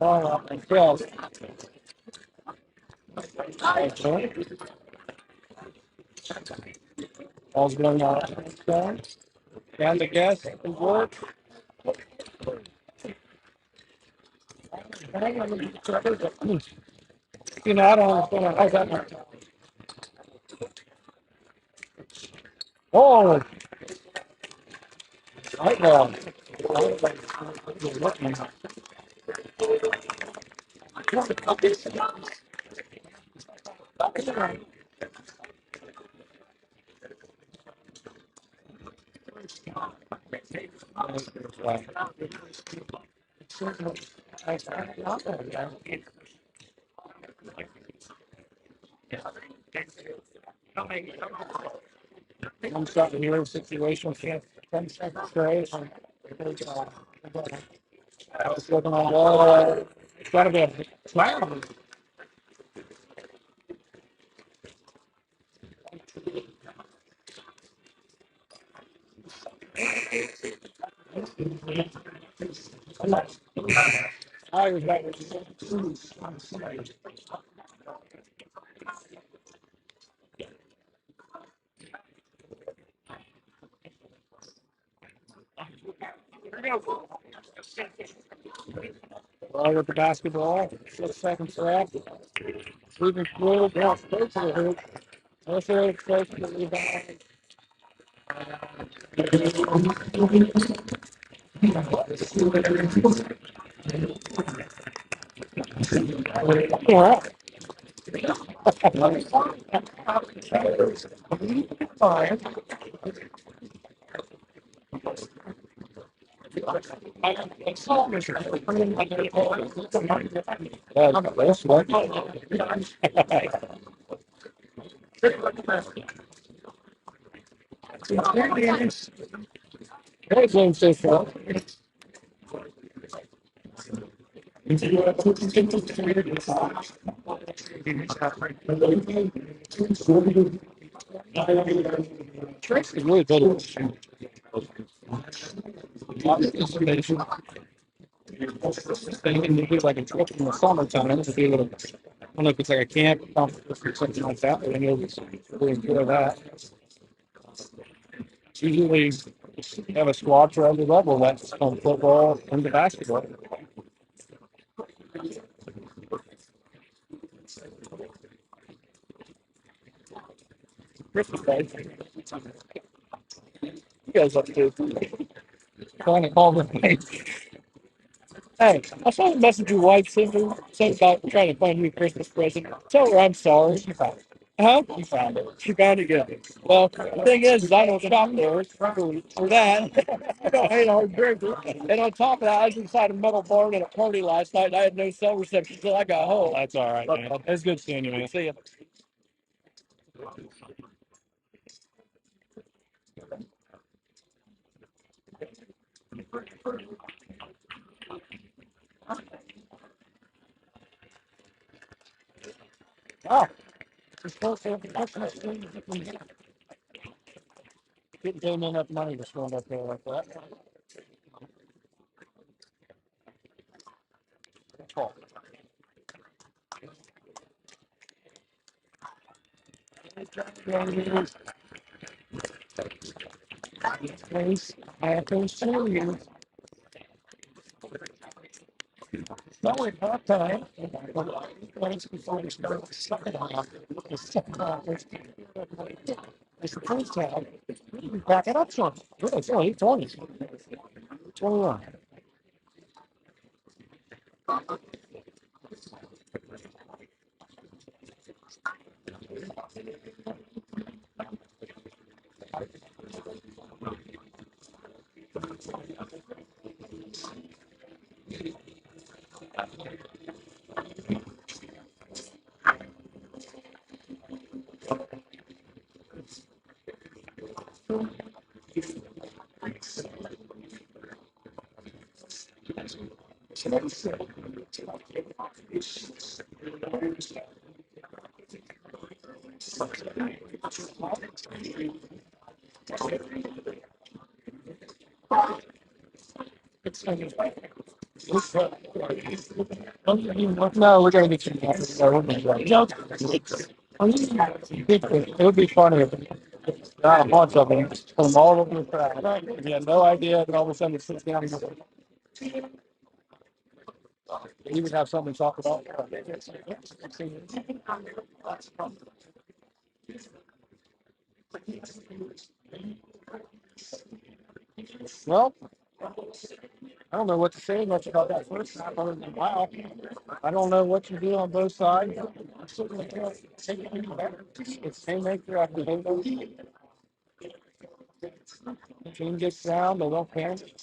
Oh, well. All's going on. And the guess work. You know, I don't understand how that. Oh, right now. I'm starting to hear a situation. Can't 10 seconds straight. I was looking on wall. It's got to be a smile. I was back. Well, with the basketball, 6 seconds left. Moving through, yeah, straight to the hoop. Also, close to the rebound. Yeah. Fine. That's one. There's one so far. Trace is really good at this. They can do like a trip in the summertime to be able to, I don't know if it's like a camp or something like that, but then you'll really enjoy that. Usually have a squad for every level that's on football and the basketball. Christmas Day. You guys up to trying to call me. Hey, I saw the message your wife sent me, sent about trying to find you a Christmas present. Tell her I'm sorry. She found it. Huh? You found it. She found it good. Well, the thing is I don't shop there for that. I don't hate hard drinker. And on top of that, I was inside a metal barn at a party last night and I had no cell reception until I got home. That's all right, man. It's good seeing you, man. See ya. Oh, it's supposed to have the Christmas tree. Didn't pay me enough money to stand up there like that. Oh. Please, I can show you. That was half time. Twice before we started the second half. The second half was the first half. We back it up some. It's only 20. 21. No, we're going to get you back. It would be funny if not a bunch of them from all over the crowd. If you had no idea, and all of a sudden it sits down and he would have something to talk about. Well, I don't know what to say much about that first half other than wow. I don't know what you do on both sides. It's haymaker after haymaker. Team gets down, they don't panic.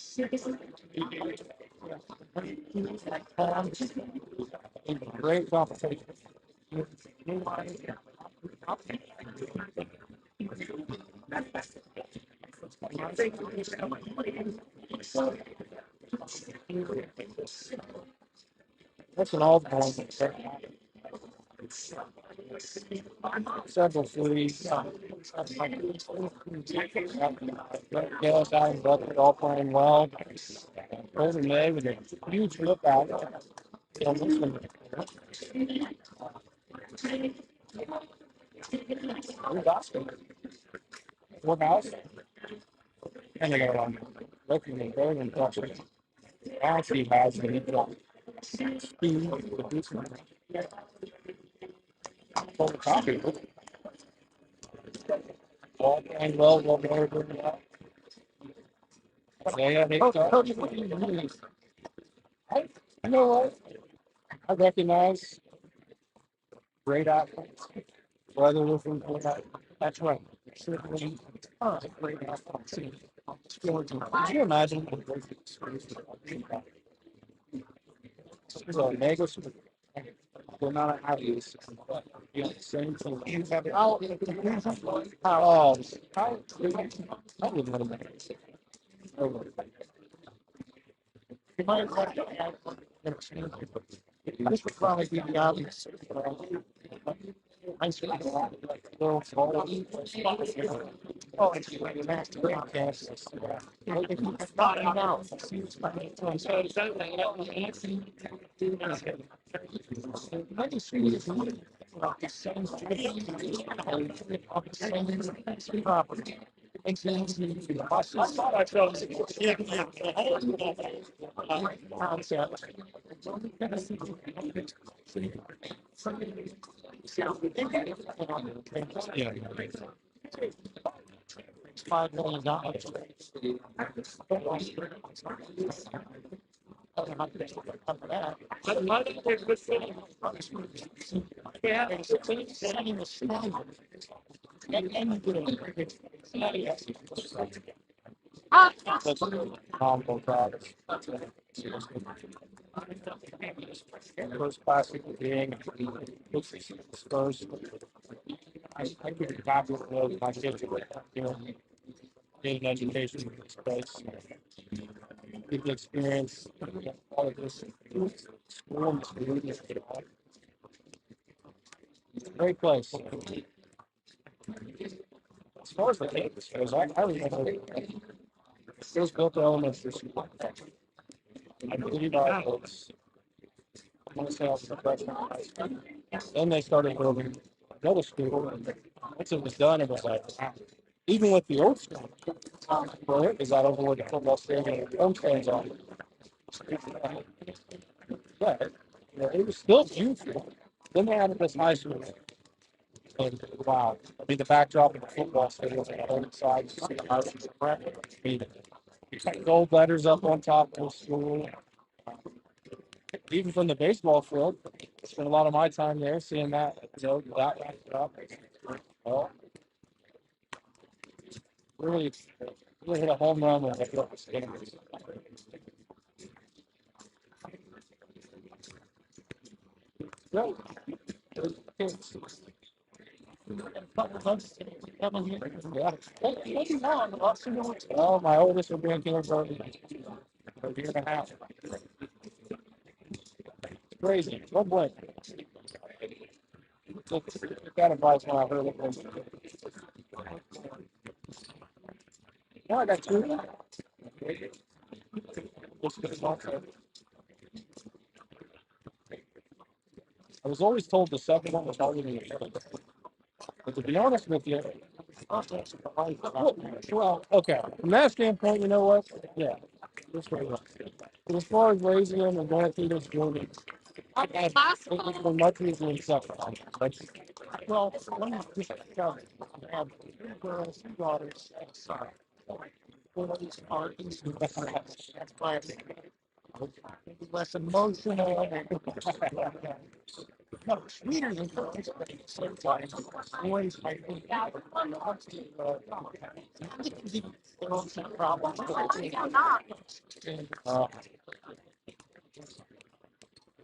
Great competition. That's an all point. Several threes. Yes, I was all playing well. Golden May with a huge look out. What house? And they go looking at going and touching. Actually has the speed of the full copy. All playing well, well, very good. Yeah, they start. You know what? I recognize great athletes. Whether looking for that, that's right. Certainly, great athletes. Could you imagine the great experience so mega super the amount of athletes, you know, same thing. You have how how I would want to make it. You might want to add this would probably be the obvious. I see a lot of like girls all oh, it's like a master broadcast. It's not enough. So it's I just see it like the same property. I thought I felt yeah. $5 million. Yeah, combo products. First classic being Spurs. I could be happy with my kids, you know, in education space. People experience all of this school and school. Great place. As far as the campus goes, I remember it was built to elementary school. I believe I was, I want to say I was a freshman in high school. Then they started building middle school. And once it was done, it was like, wow. Even with the old school, where it was out over where the football stadium and home stands on. Yeah, you know, it was still beautiful. Then they added this high school. And wow, I mean, the backdrop of the football stadium on the other side, you see the houses. I mean, gold letters up on top of the school. Even from the baseball field, I spent a lot of my time there seeing that, you know, that wrapped up. Well, really, really hit a home run with the standards. Great. Yeah. Oh, my oldest will be in kindergarten for a year and a half. Crazy. One blink. That advice when I heard it. No, I got two. I was always told the second one was harder than the first. But to be honest with you, well, okay. From that standpoint, you know what? Yeah. This way. But as far as raising them and going through this journey, it was much easier than second. Well, let me just tell you, I have three girls, two daughters, and a son. One of these are that's classic. less emotional. No, sweeter than girls, but at the same time, boys might be problems.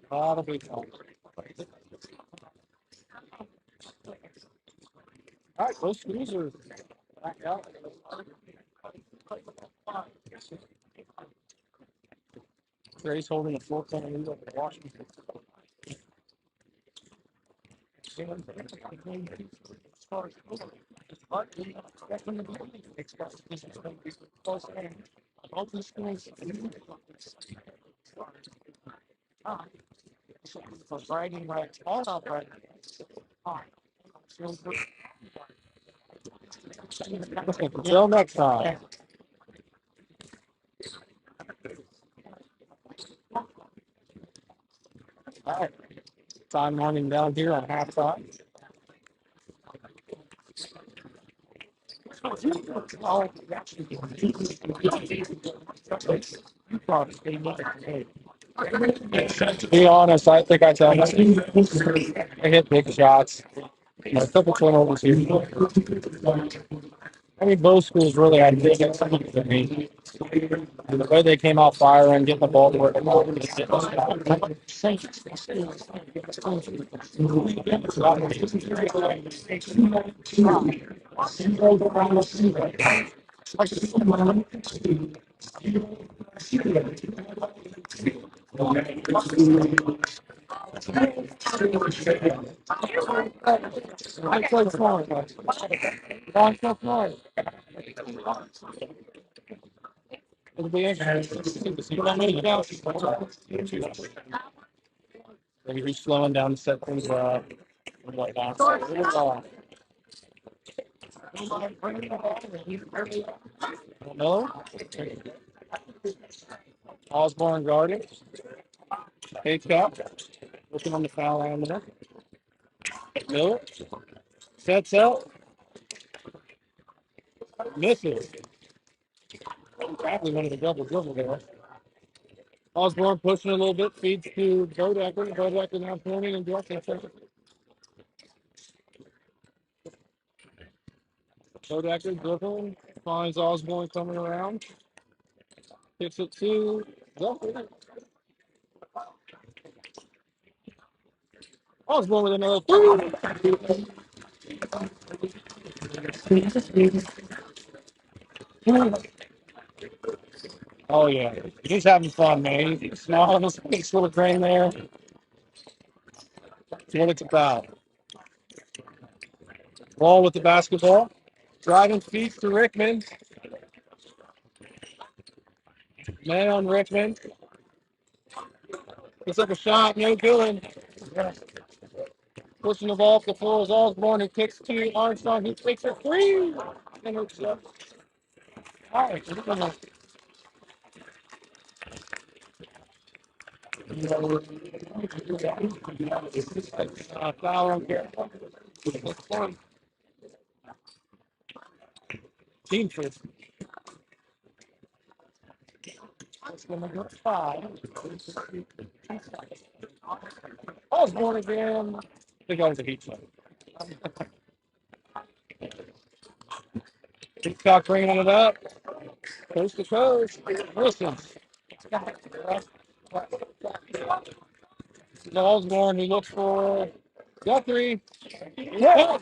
That'll be fun. All right, those schools are back out. Gray's holding a 4-point lead over Washington. All these schools for bragging rights, all about bragging rights. Until next time. All right. Time running down here on halftime. To be honest, I think I tell you, I hit big shots. A couple turnovers here. I mean, both schools really had big something to me. And the way they came out firing, getting the ball to where they wanted to get. I played smart. Long so smart. It'll be interesting to see how many counts. Maybe he's slowing down to set things up and whatnot. Miller, Osborne guarding. H-Cap, looking on the foul line there. Miller sets out, misses. Probably wanted a double dribble there. Osborne pushing a little bit, feeds to Bodecker. Bodecker now pointing and directing. Bodecker dribbling, finds Osborne coming around. Kicks it to Zucker. Osborne with another three. Oh, yeah. He's having fun, man. He's smiling his face, little grin there. That's what it's about. Ball with the basketball. Driving feet to Rickman. Man on Rickman. Gets up a shot, no good. Pushing the ball off the floor is Osborne, who kicks to Armstrong, who takes a three. And it's all right. Foul on here. Team first. That's number 5. Osborne again. I think that was a heat shot. Hitchcock bringing it up. Coast to coast. Listen. Osborne, who looks for Guthrie. Yeah.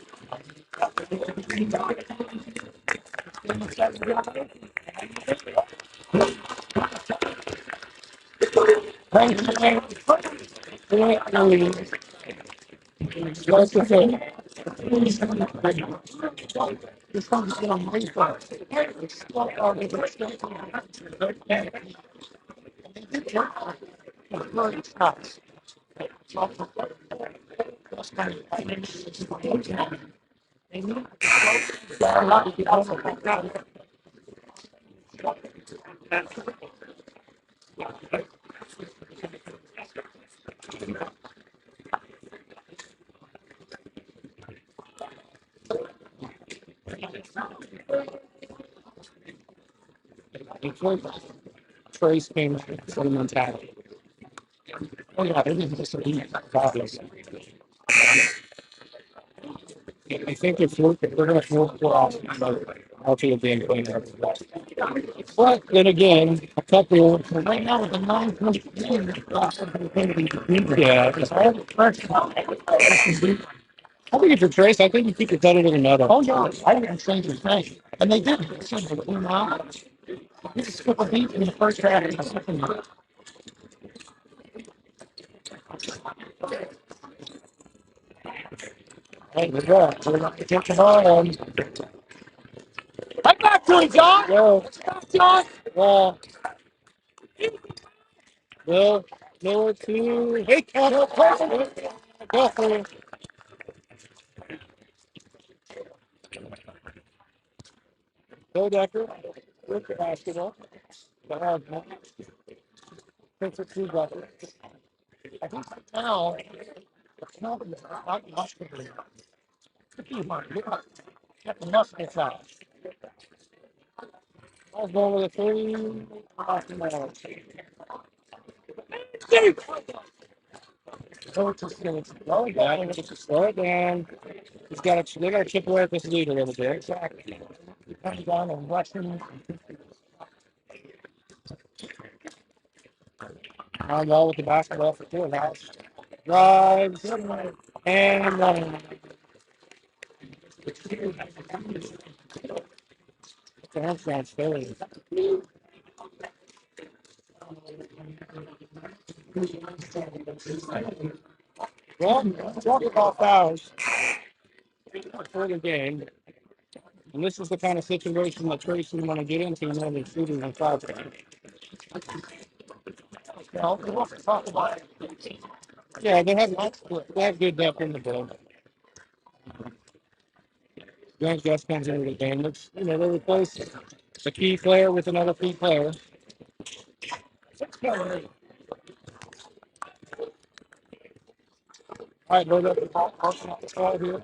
Trace came with the same mentality. Oh yeah, it is just obvious. I think if we're going to flip off, I'll feel damn clean. But then again, a couple right now with the 9-point yeah, it's all the pressure. I think if you're Trace, I think you keep your pedal to the metal. Oh yeah, I didn't change the thing, and they did. They changed it. You just skip a beat in the first half and the second half. Hey, good luck. We're going to get the ball on. Right back to it, John. Go. Let's go, John. Well, Bill, Miller to hey, go for it. Bill Decker with the basketball. Takes it to Decker. I think now, not much to do. Get the muscle out. I was going with a three. Slow it down. They got to chip away at this lead a little bit. Exactly. Comes down and Western on ball with the basketball for 2.5. Drives and handstands Philly. Well, talk about fouls for the game. And this is the kind of situation that Tracy want to get into when they're shooting on foul. Yeah, they have good depth in the build. James Gus comes into the game. They replace a key player with another key player. All right, load up the ball. Off the ball here.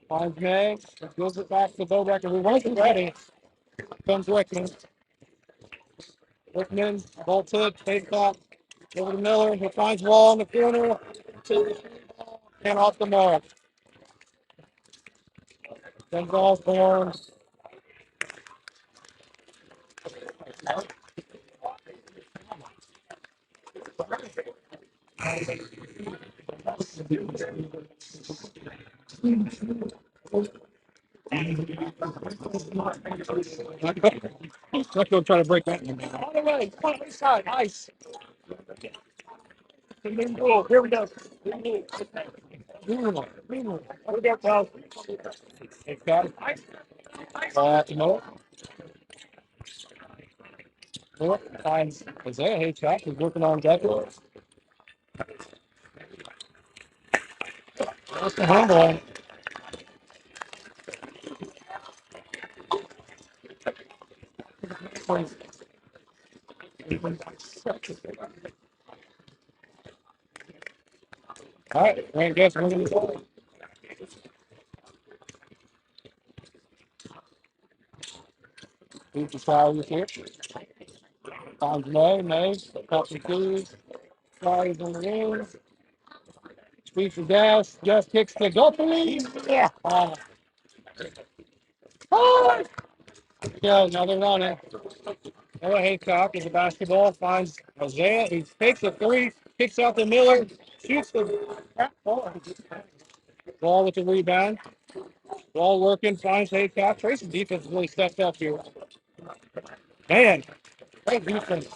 Finds May. Gives it back to Bobecker. We wasn't ready. Comes Wickman. Wickman, ball tip, fake top. Over to Miller. He finds Wall in the corner. And off the mark. Then ball's born. Let's go try to break that. On the way. Come on, side. Nice. Here we go. Here we go. Finds Isaiah Haycock. He's working on Decker. That's the handle. All right, Rand gets moving the ball. Beat the foul here. Finds May, cups and keys. Flies in the game. Sweeps the gas. Just kicks the goal for me. Yeah. Yeah, another runner. Noah Haycock is a basketball. Finds Isaiah. He takes a three. Kicks out to Miller. Shoots the ball with the rebound. Ball working. Finds Haycock. Tracy's defense really stepped up here. Man, great defense.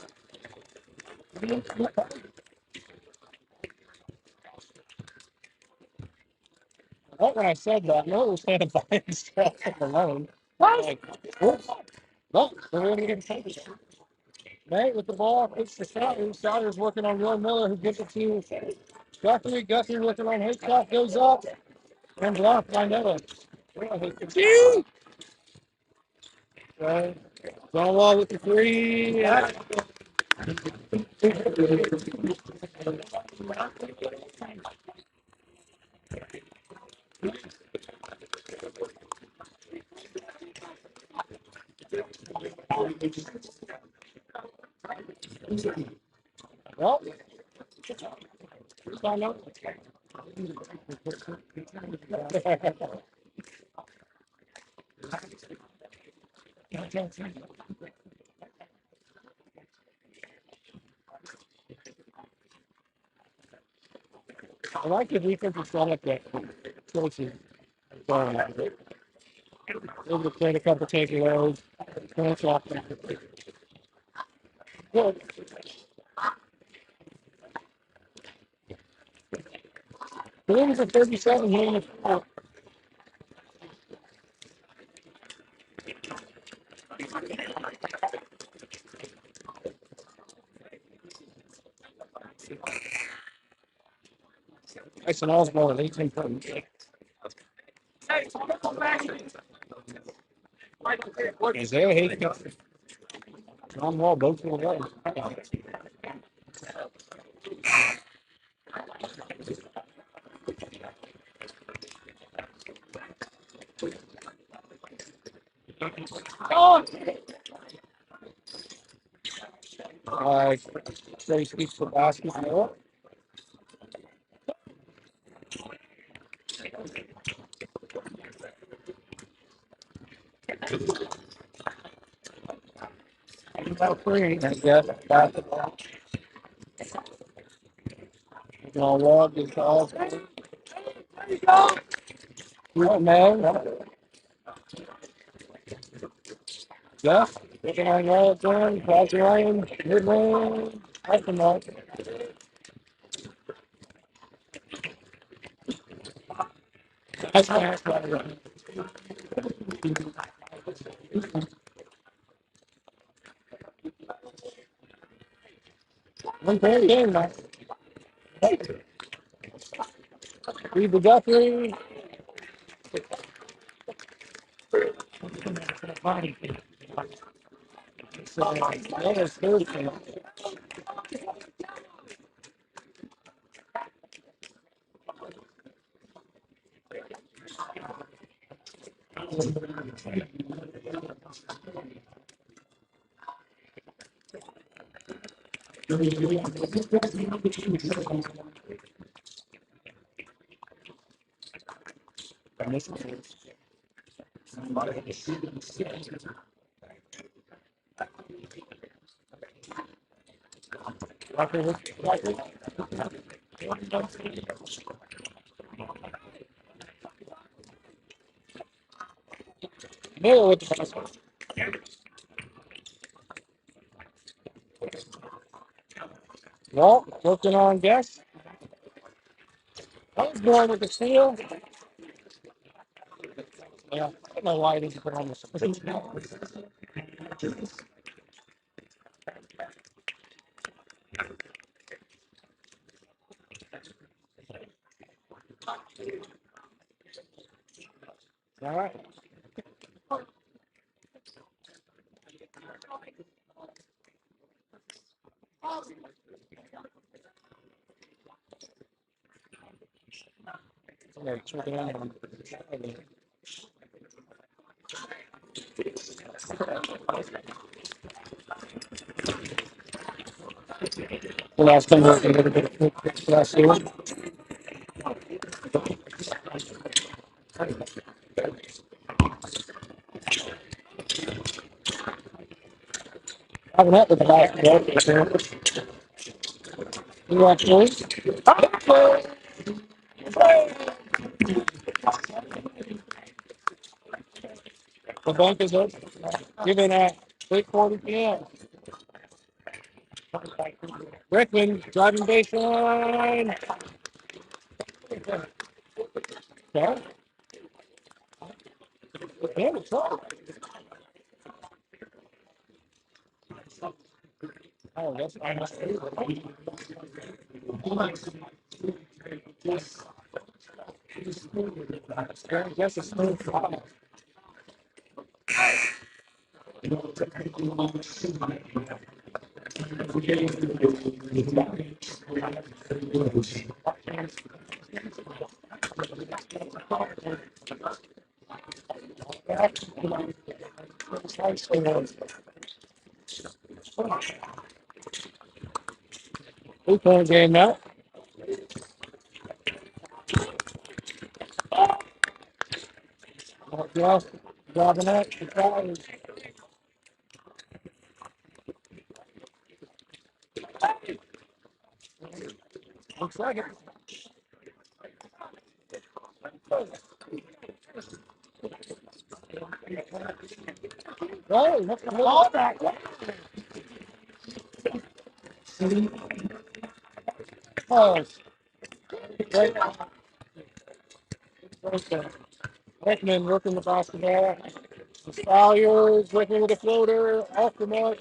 What when I said that? No, was standing by himself alone. What? Like, look, they're going to get taken. Nate with the ball, takes the shot. Sauter's working on Will Miller, who gets it to Guthrie. Guthrie working on Haycock, goes up, and blocked by Miller. Right. John Wall with the three. Yeah. Well, find out. I like the defensive setup that Tracy going at. Able to play a couple takeaways, finish off. Good. The Williams are 37 here in the fourth. Tyson Osborne, 18 points. Isaiah Hayes, John Wall, both of them. Trace keeps the basketball. About three, I guess. Basketball. Gonna log this off. Oh, man. Yeah. Looking on all turn, cross line, mid lane, off the mark. That's right. One point game now. Read the Guthrie. So, that is Thursday. Miller with the basket. Well, working on guess. I was going with the steal. Yeah, I don't know why I didn't put on the screen. All right. Yeah, check it out. The last time I did a bit of last year. I haven't had the basketball. You want to? The bank is open. Given at 8:40 p.m. Rickman driving baseline. Okay. Yeah, it's up. Oh, that's I must guess it's smooth. Two-point game now. Just driving up the tires. Looks like it. Oh, what's the ball back? Oh, great. Hickman working the basketball. The Stallions working with the floater. Off the mark.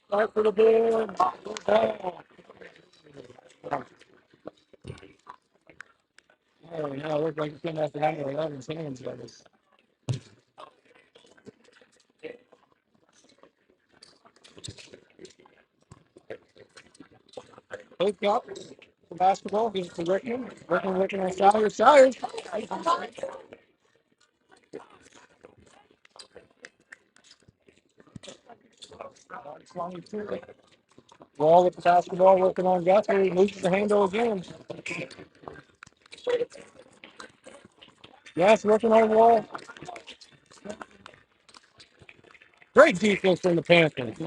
Start for the board. Oh, no, looks like it's going to have to handle 11 hands. Pick up the basketball. Gives it to Rickman. Rickman on Stallions. Stallions. Wall with the basketball, working on Guthrie, loses the handle again. Yes, working on Wall. Great defense from the Panthers.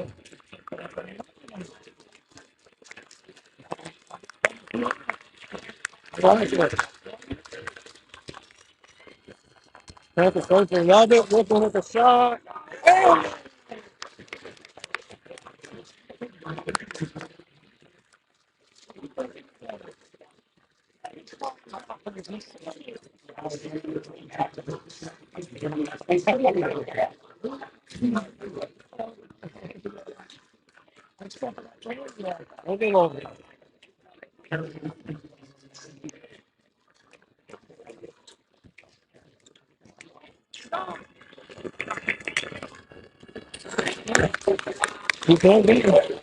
Panthers coach love it, working with the shot. Oh! Looking over. You can't beat it.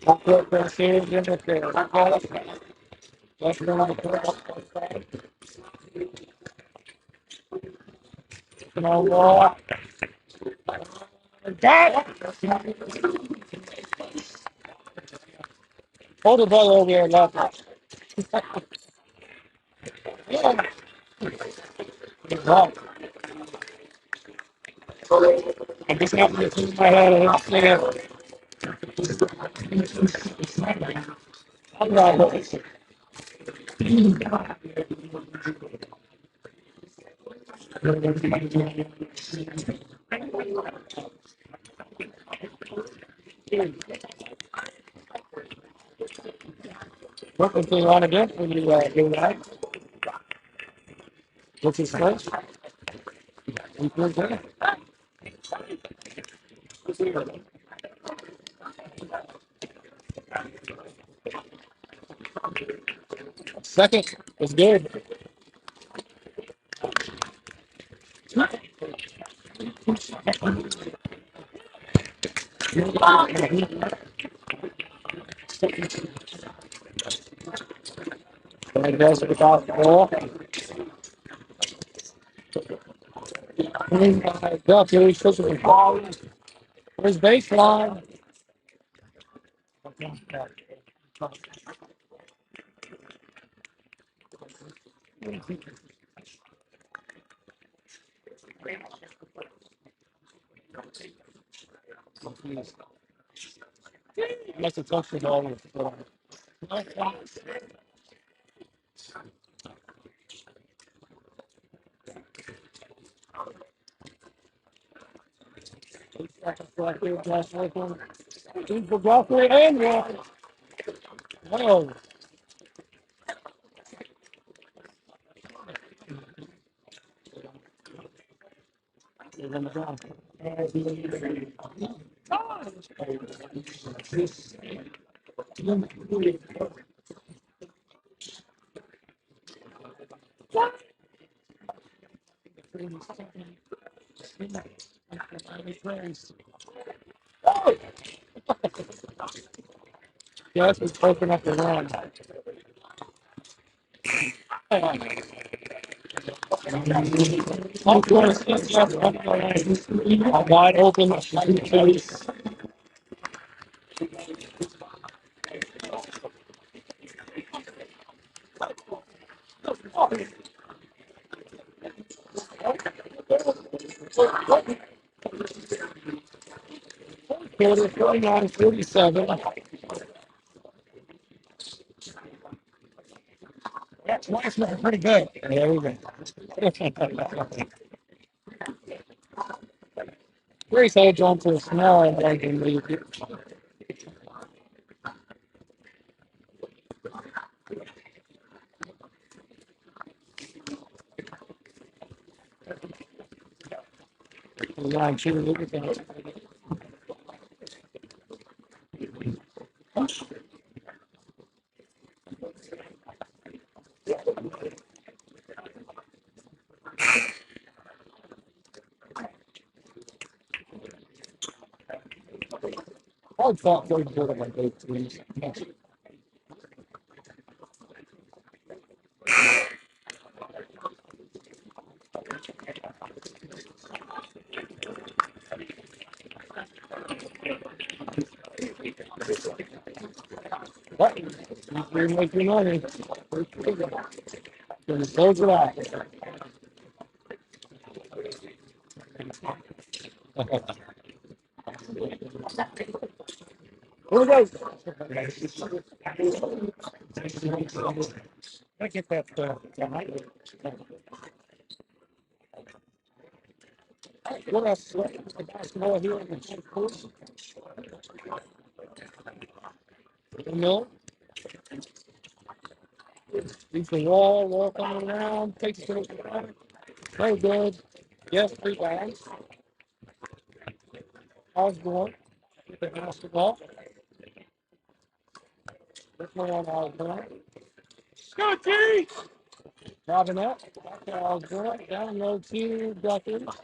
That's what they're seeing in the field. Let's go on the court. Come on, Wall. That! Hold the ball over there, left. Yeah. I just happened to see my head and say, I'm not. What was going on again when you do that? What's his first? Second is good. And goes to the basketball. Guthrie switches the ball. Where's baseline? Must have touched the ball with the foot. Two for Guthrie and one. Oh, they're in the ground. Yes, it's open up the run. All 26 left on the lane. A wide open chase. Quarter 49-47. That's last looking pretty good. There we go. Grace Edge onto a small and like in the line shooting. Look at that. Hard fought third quarter by both teams. But you're making money. Gonna close it out. Here we go. I get that. What else? The basketball here in the course. No. Beats the wall coming around, takes it to the ground. Very good. Yes, rebounds. Osborne with the basketball. This one on Osborne. Scotty! Robinette. Back to Osborne. Down low to Duckins.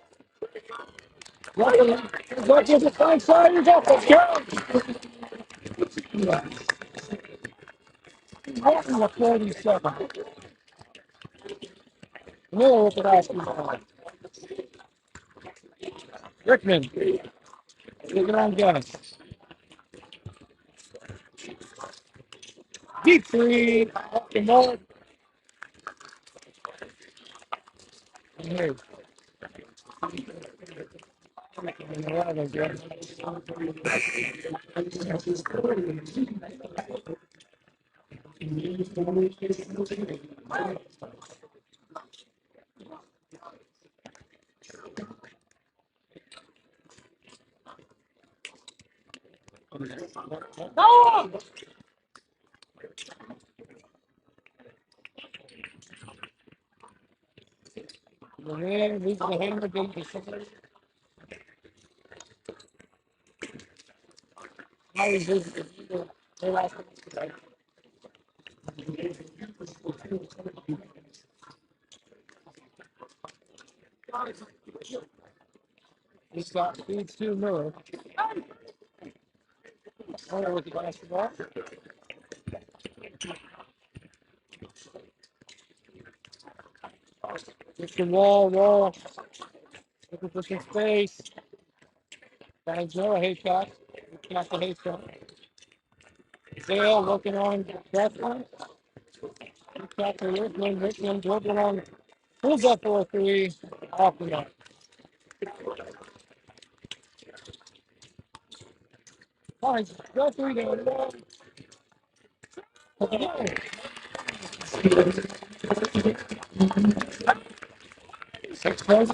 Duckins the front side. He's off the go. He's walking the 47. Miller with the basketball. Rickman. Taking on Gus. Deep three. Up to Miller. And here. No! Man, he's the hammer against the somebody. Now he's visiting. Their last one today. He's got speeds to Miller. Miller with the basketball. It's the wall. Looking for some space. Finds Noah Haycock. Not the Haycock. Dale looking on Bethlehem. Haycock to Richmond. Richmond dribbling on. Pulls up for a three. Off the net. Finds Guthrie down low. Six points.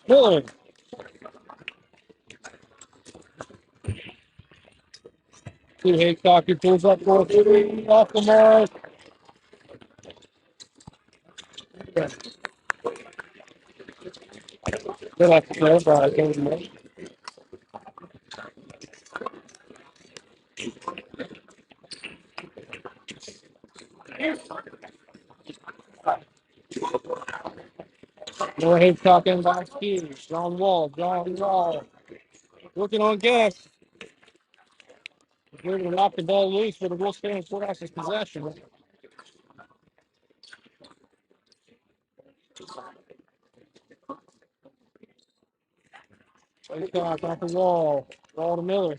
Miller. To Haycock. He pulls up for a three. Off the mark. They'll have to clarify. I can't remember. Noah Haycock in by skis. John Wall. Working on gas. We're going to knock the ball loose, but it will stay in Fort Access possession. Haycock off the wall. Ball to Miller.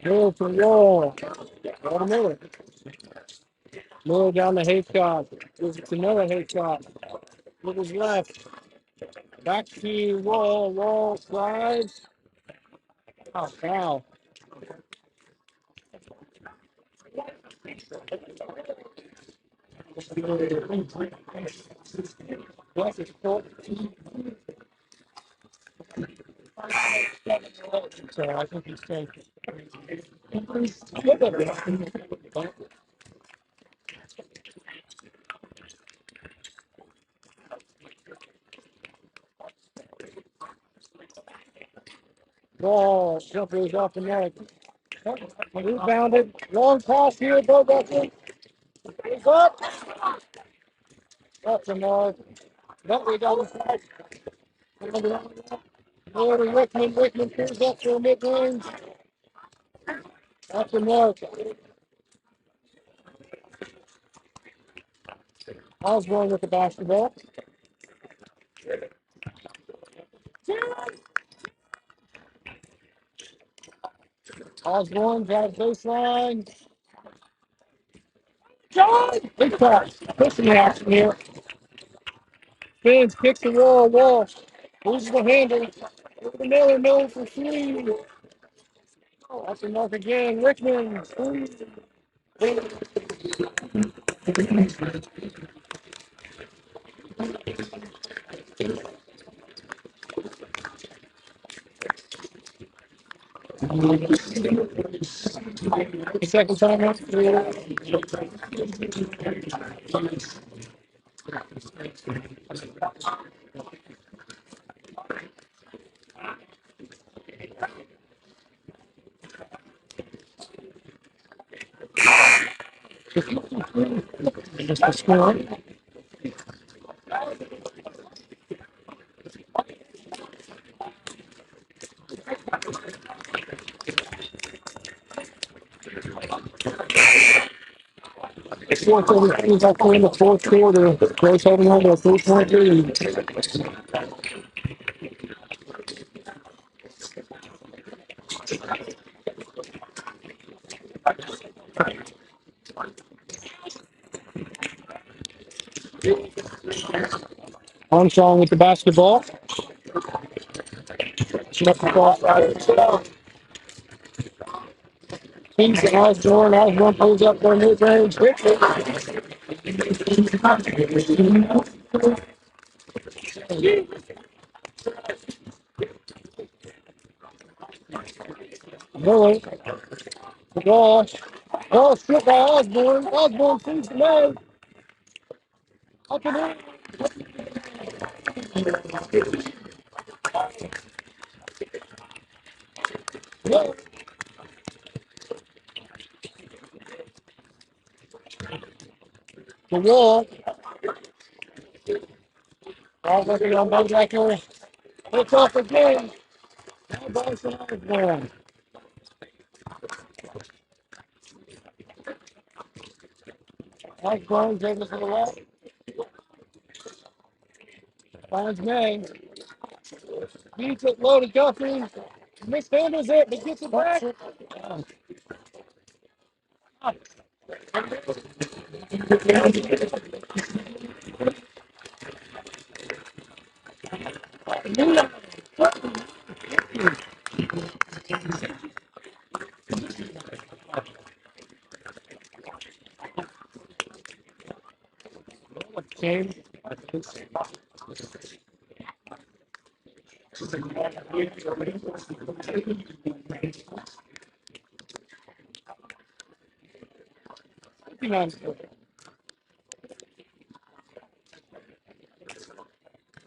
Miller to Wall. Ball to Miller. Miller down to Haycock. Gives it to Miller. Haycock. Look his left. Back to Wall. Wall slides. Oh, foul. Bless his foot. So I think he's safe. Ball. Jumper is off the net. Rebounded. Long pass here. Go back in. He's up. That's a mark. Bentley down the side. Over to Rickman. Rickman turns up for a mid-range. That's a mark. Osborne with the basketball. Osborne drives baseline. John! Big pass. Pushing the action here. Spins, kicks the wall. Wall. Loses the handle. Over to Miller. Miller for three. Oh, that's a mark again. Rickman. Three. Second time up. Just the score. Fourth over things like in the fourth quarter. Grace holding on to a 3-point lead. Armstrong with the basketball. Smith the ball side. Kings and Osborne. Osborne pulls up their mid-range. Miller. The ball. Ball stripped by Osborne. Osborne feeds the man. Up and in. Miller. The wall. Ball working on Bojacker. It's off again. Now Bryson Osborne. Osborne takes it to the left. Finds May. Beats it low to Guthrie. Mishandles it, but gets it back. Game.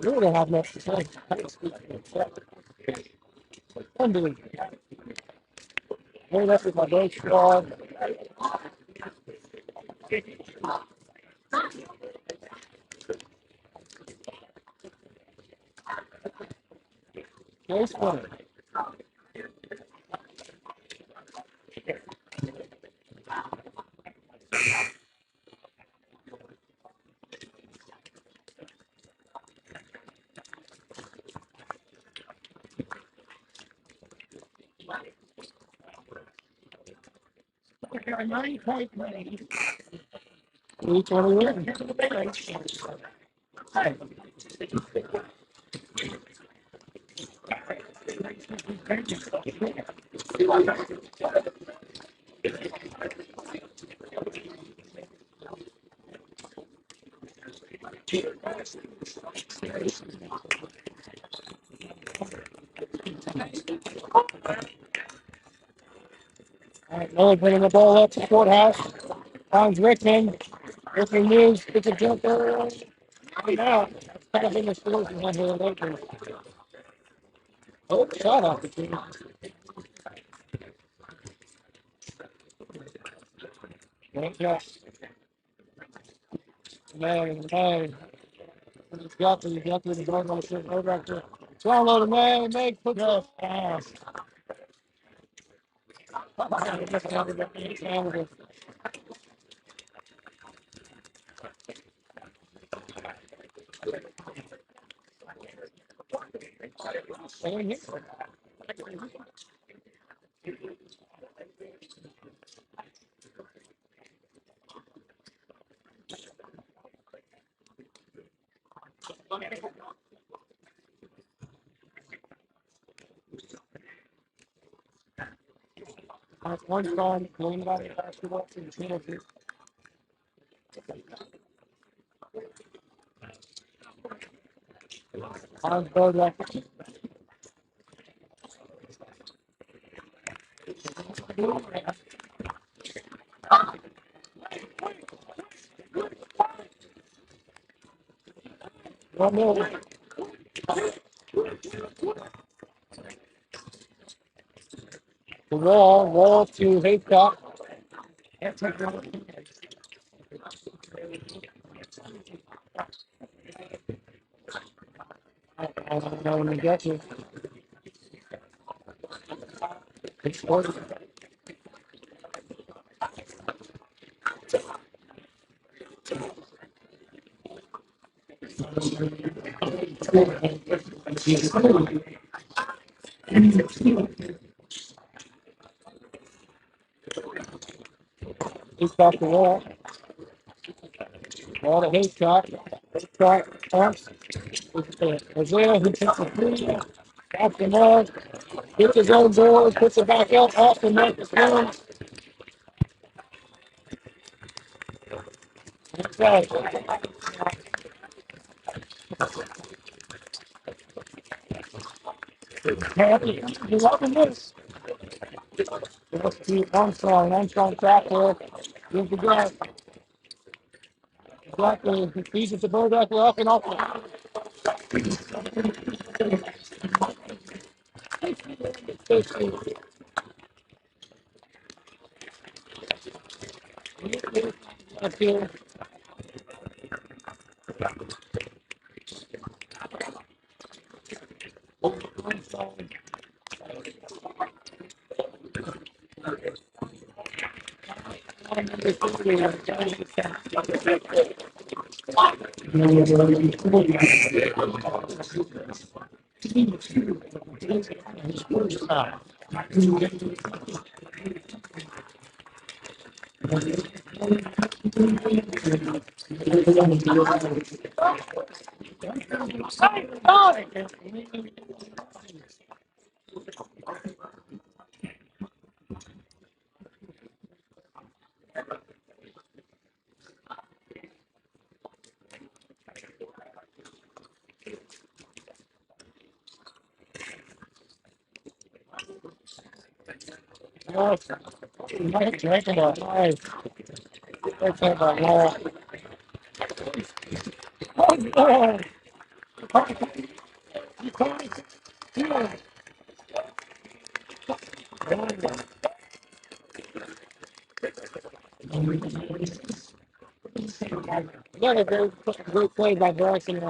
You don't have much to say. Unbelievable. Hey, that's with my great squad. Nice one. Miller bringing the ball up to courthouse. Finds Rickman. Rickman moves, gets a jumper. And out. That's kind of been the solution on here lately. Oh, shot opportunity. Great shot. Man. He's got the guard on the right back there. Swallow the man, make puts up. One time, playing about the basketball to the penalty. On third left. One more. The wall to Haycock. I don't know when they get you. It's 40. Haycock the wall. Ball to Haycock. Haycock pumps. Isaiah who takes a three. Off the mark. Gets his own board. Puts it back up. Off the mark. Inside. He's loving this. Let's keep Armstrong track there. Gives the guy. Exactly. He feeds it to Burdock. We're up and off. Up here. Armstrong. Nice drinking that. Nice. That's about wall. Yeah, great play by Bryson.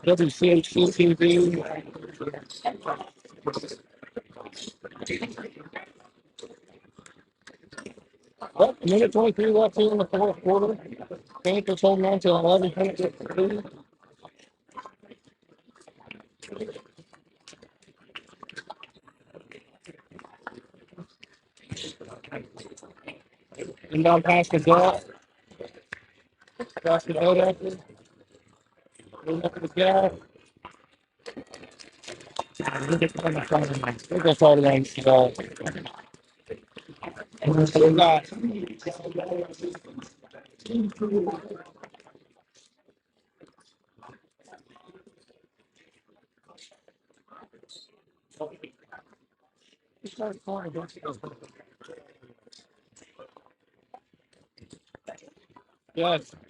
WCHC-TV. Well, minute 23 left here in the fourth quarter. Panthers holding on to 11 points at the lead. Inbound pass to Dell. Pass to Odecker. Moving up to the guy. That's all the ranks. We got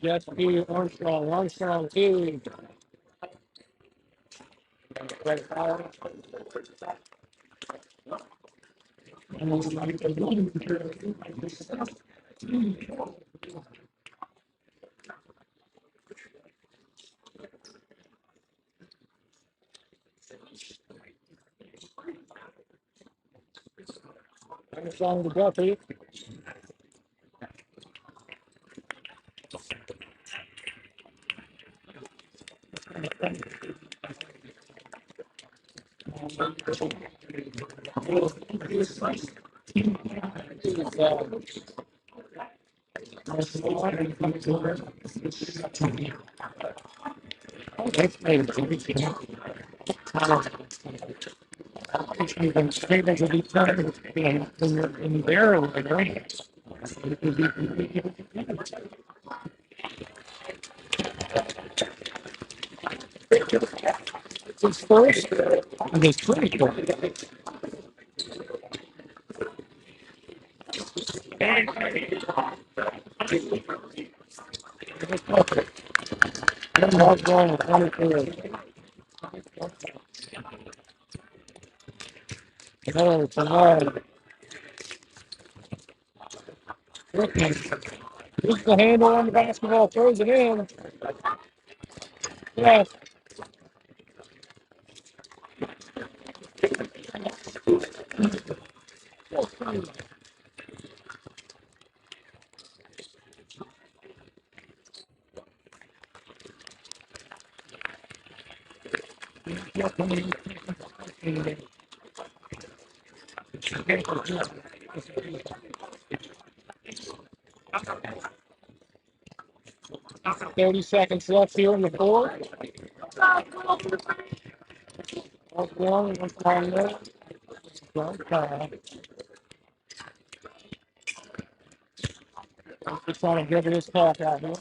Yes, P. Armstrong, P. Armstrong to Duffy. Stevens will be trying in the barrel later. It's his first and his critical. I'm not going with 24. Oh, tomorrow. Here's the handle on the basketball, throws it in. Yeah. Thirty seconds left here in the fourth. Just trying to get this talk out here.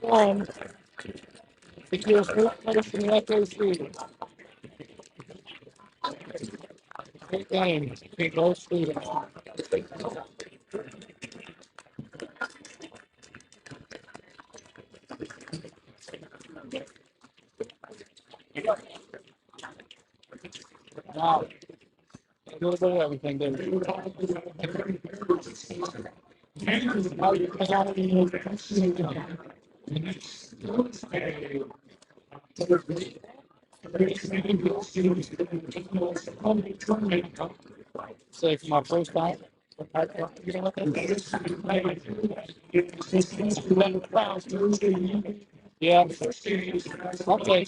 One. Secures 8 minutes in the FOC. 8 games. Big both students. Wow. A little bit of everything, dude. So for my first time, yeah, okay.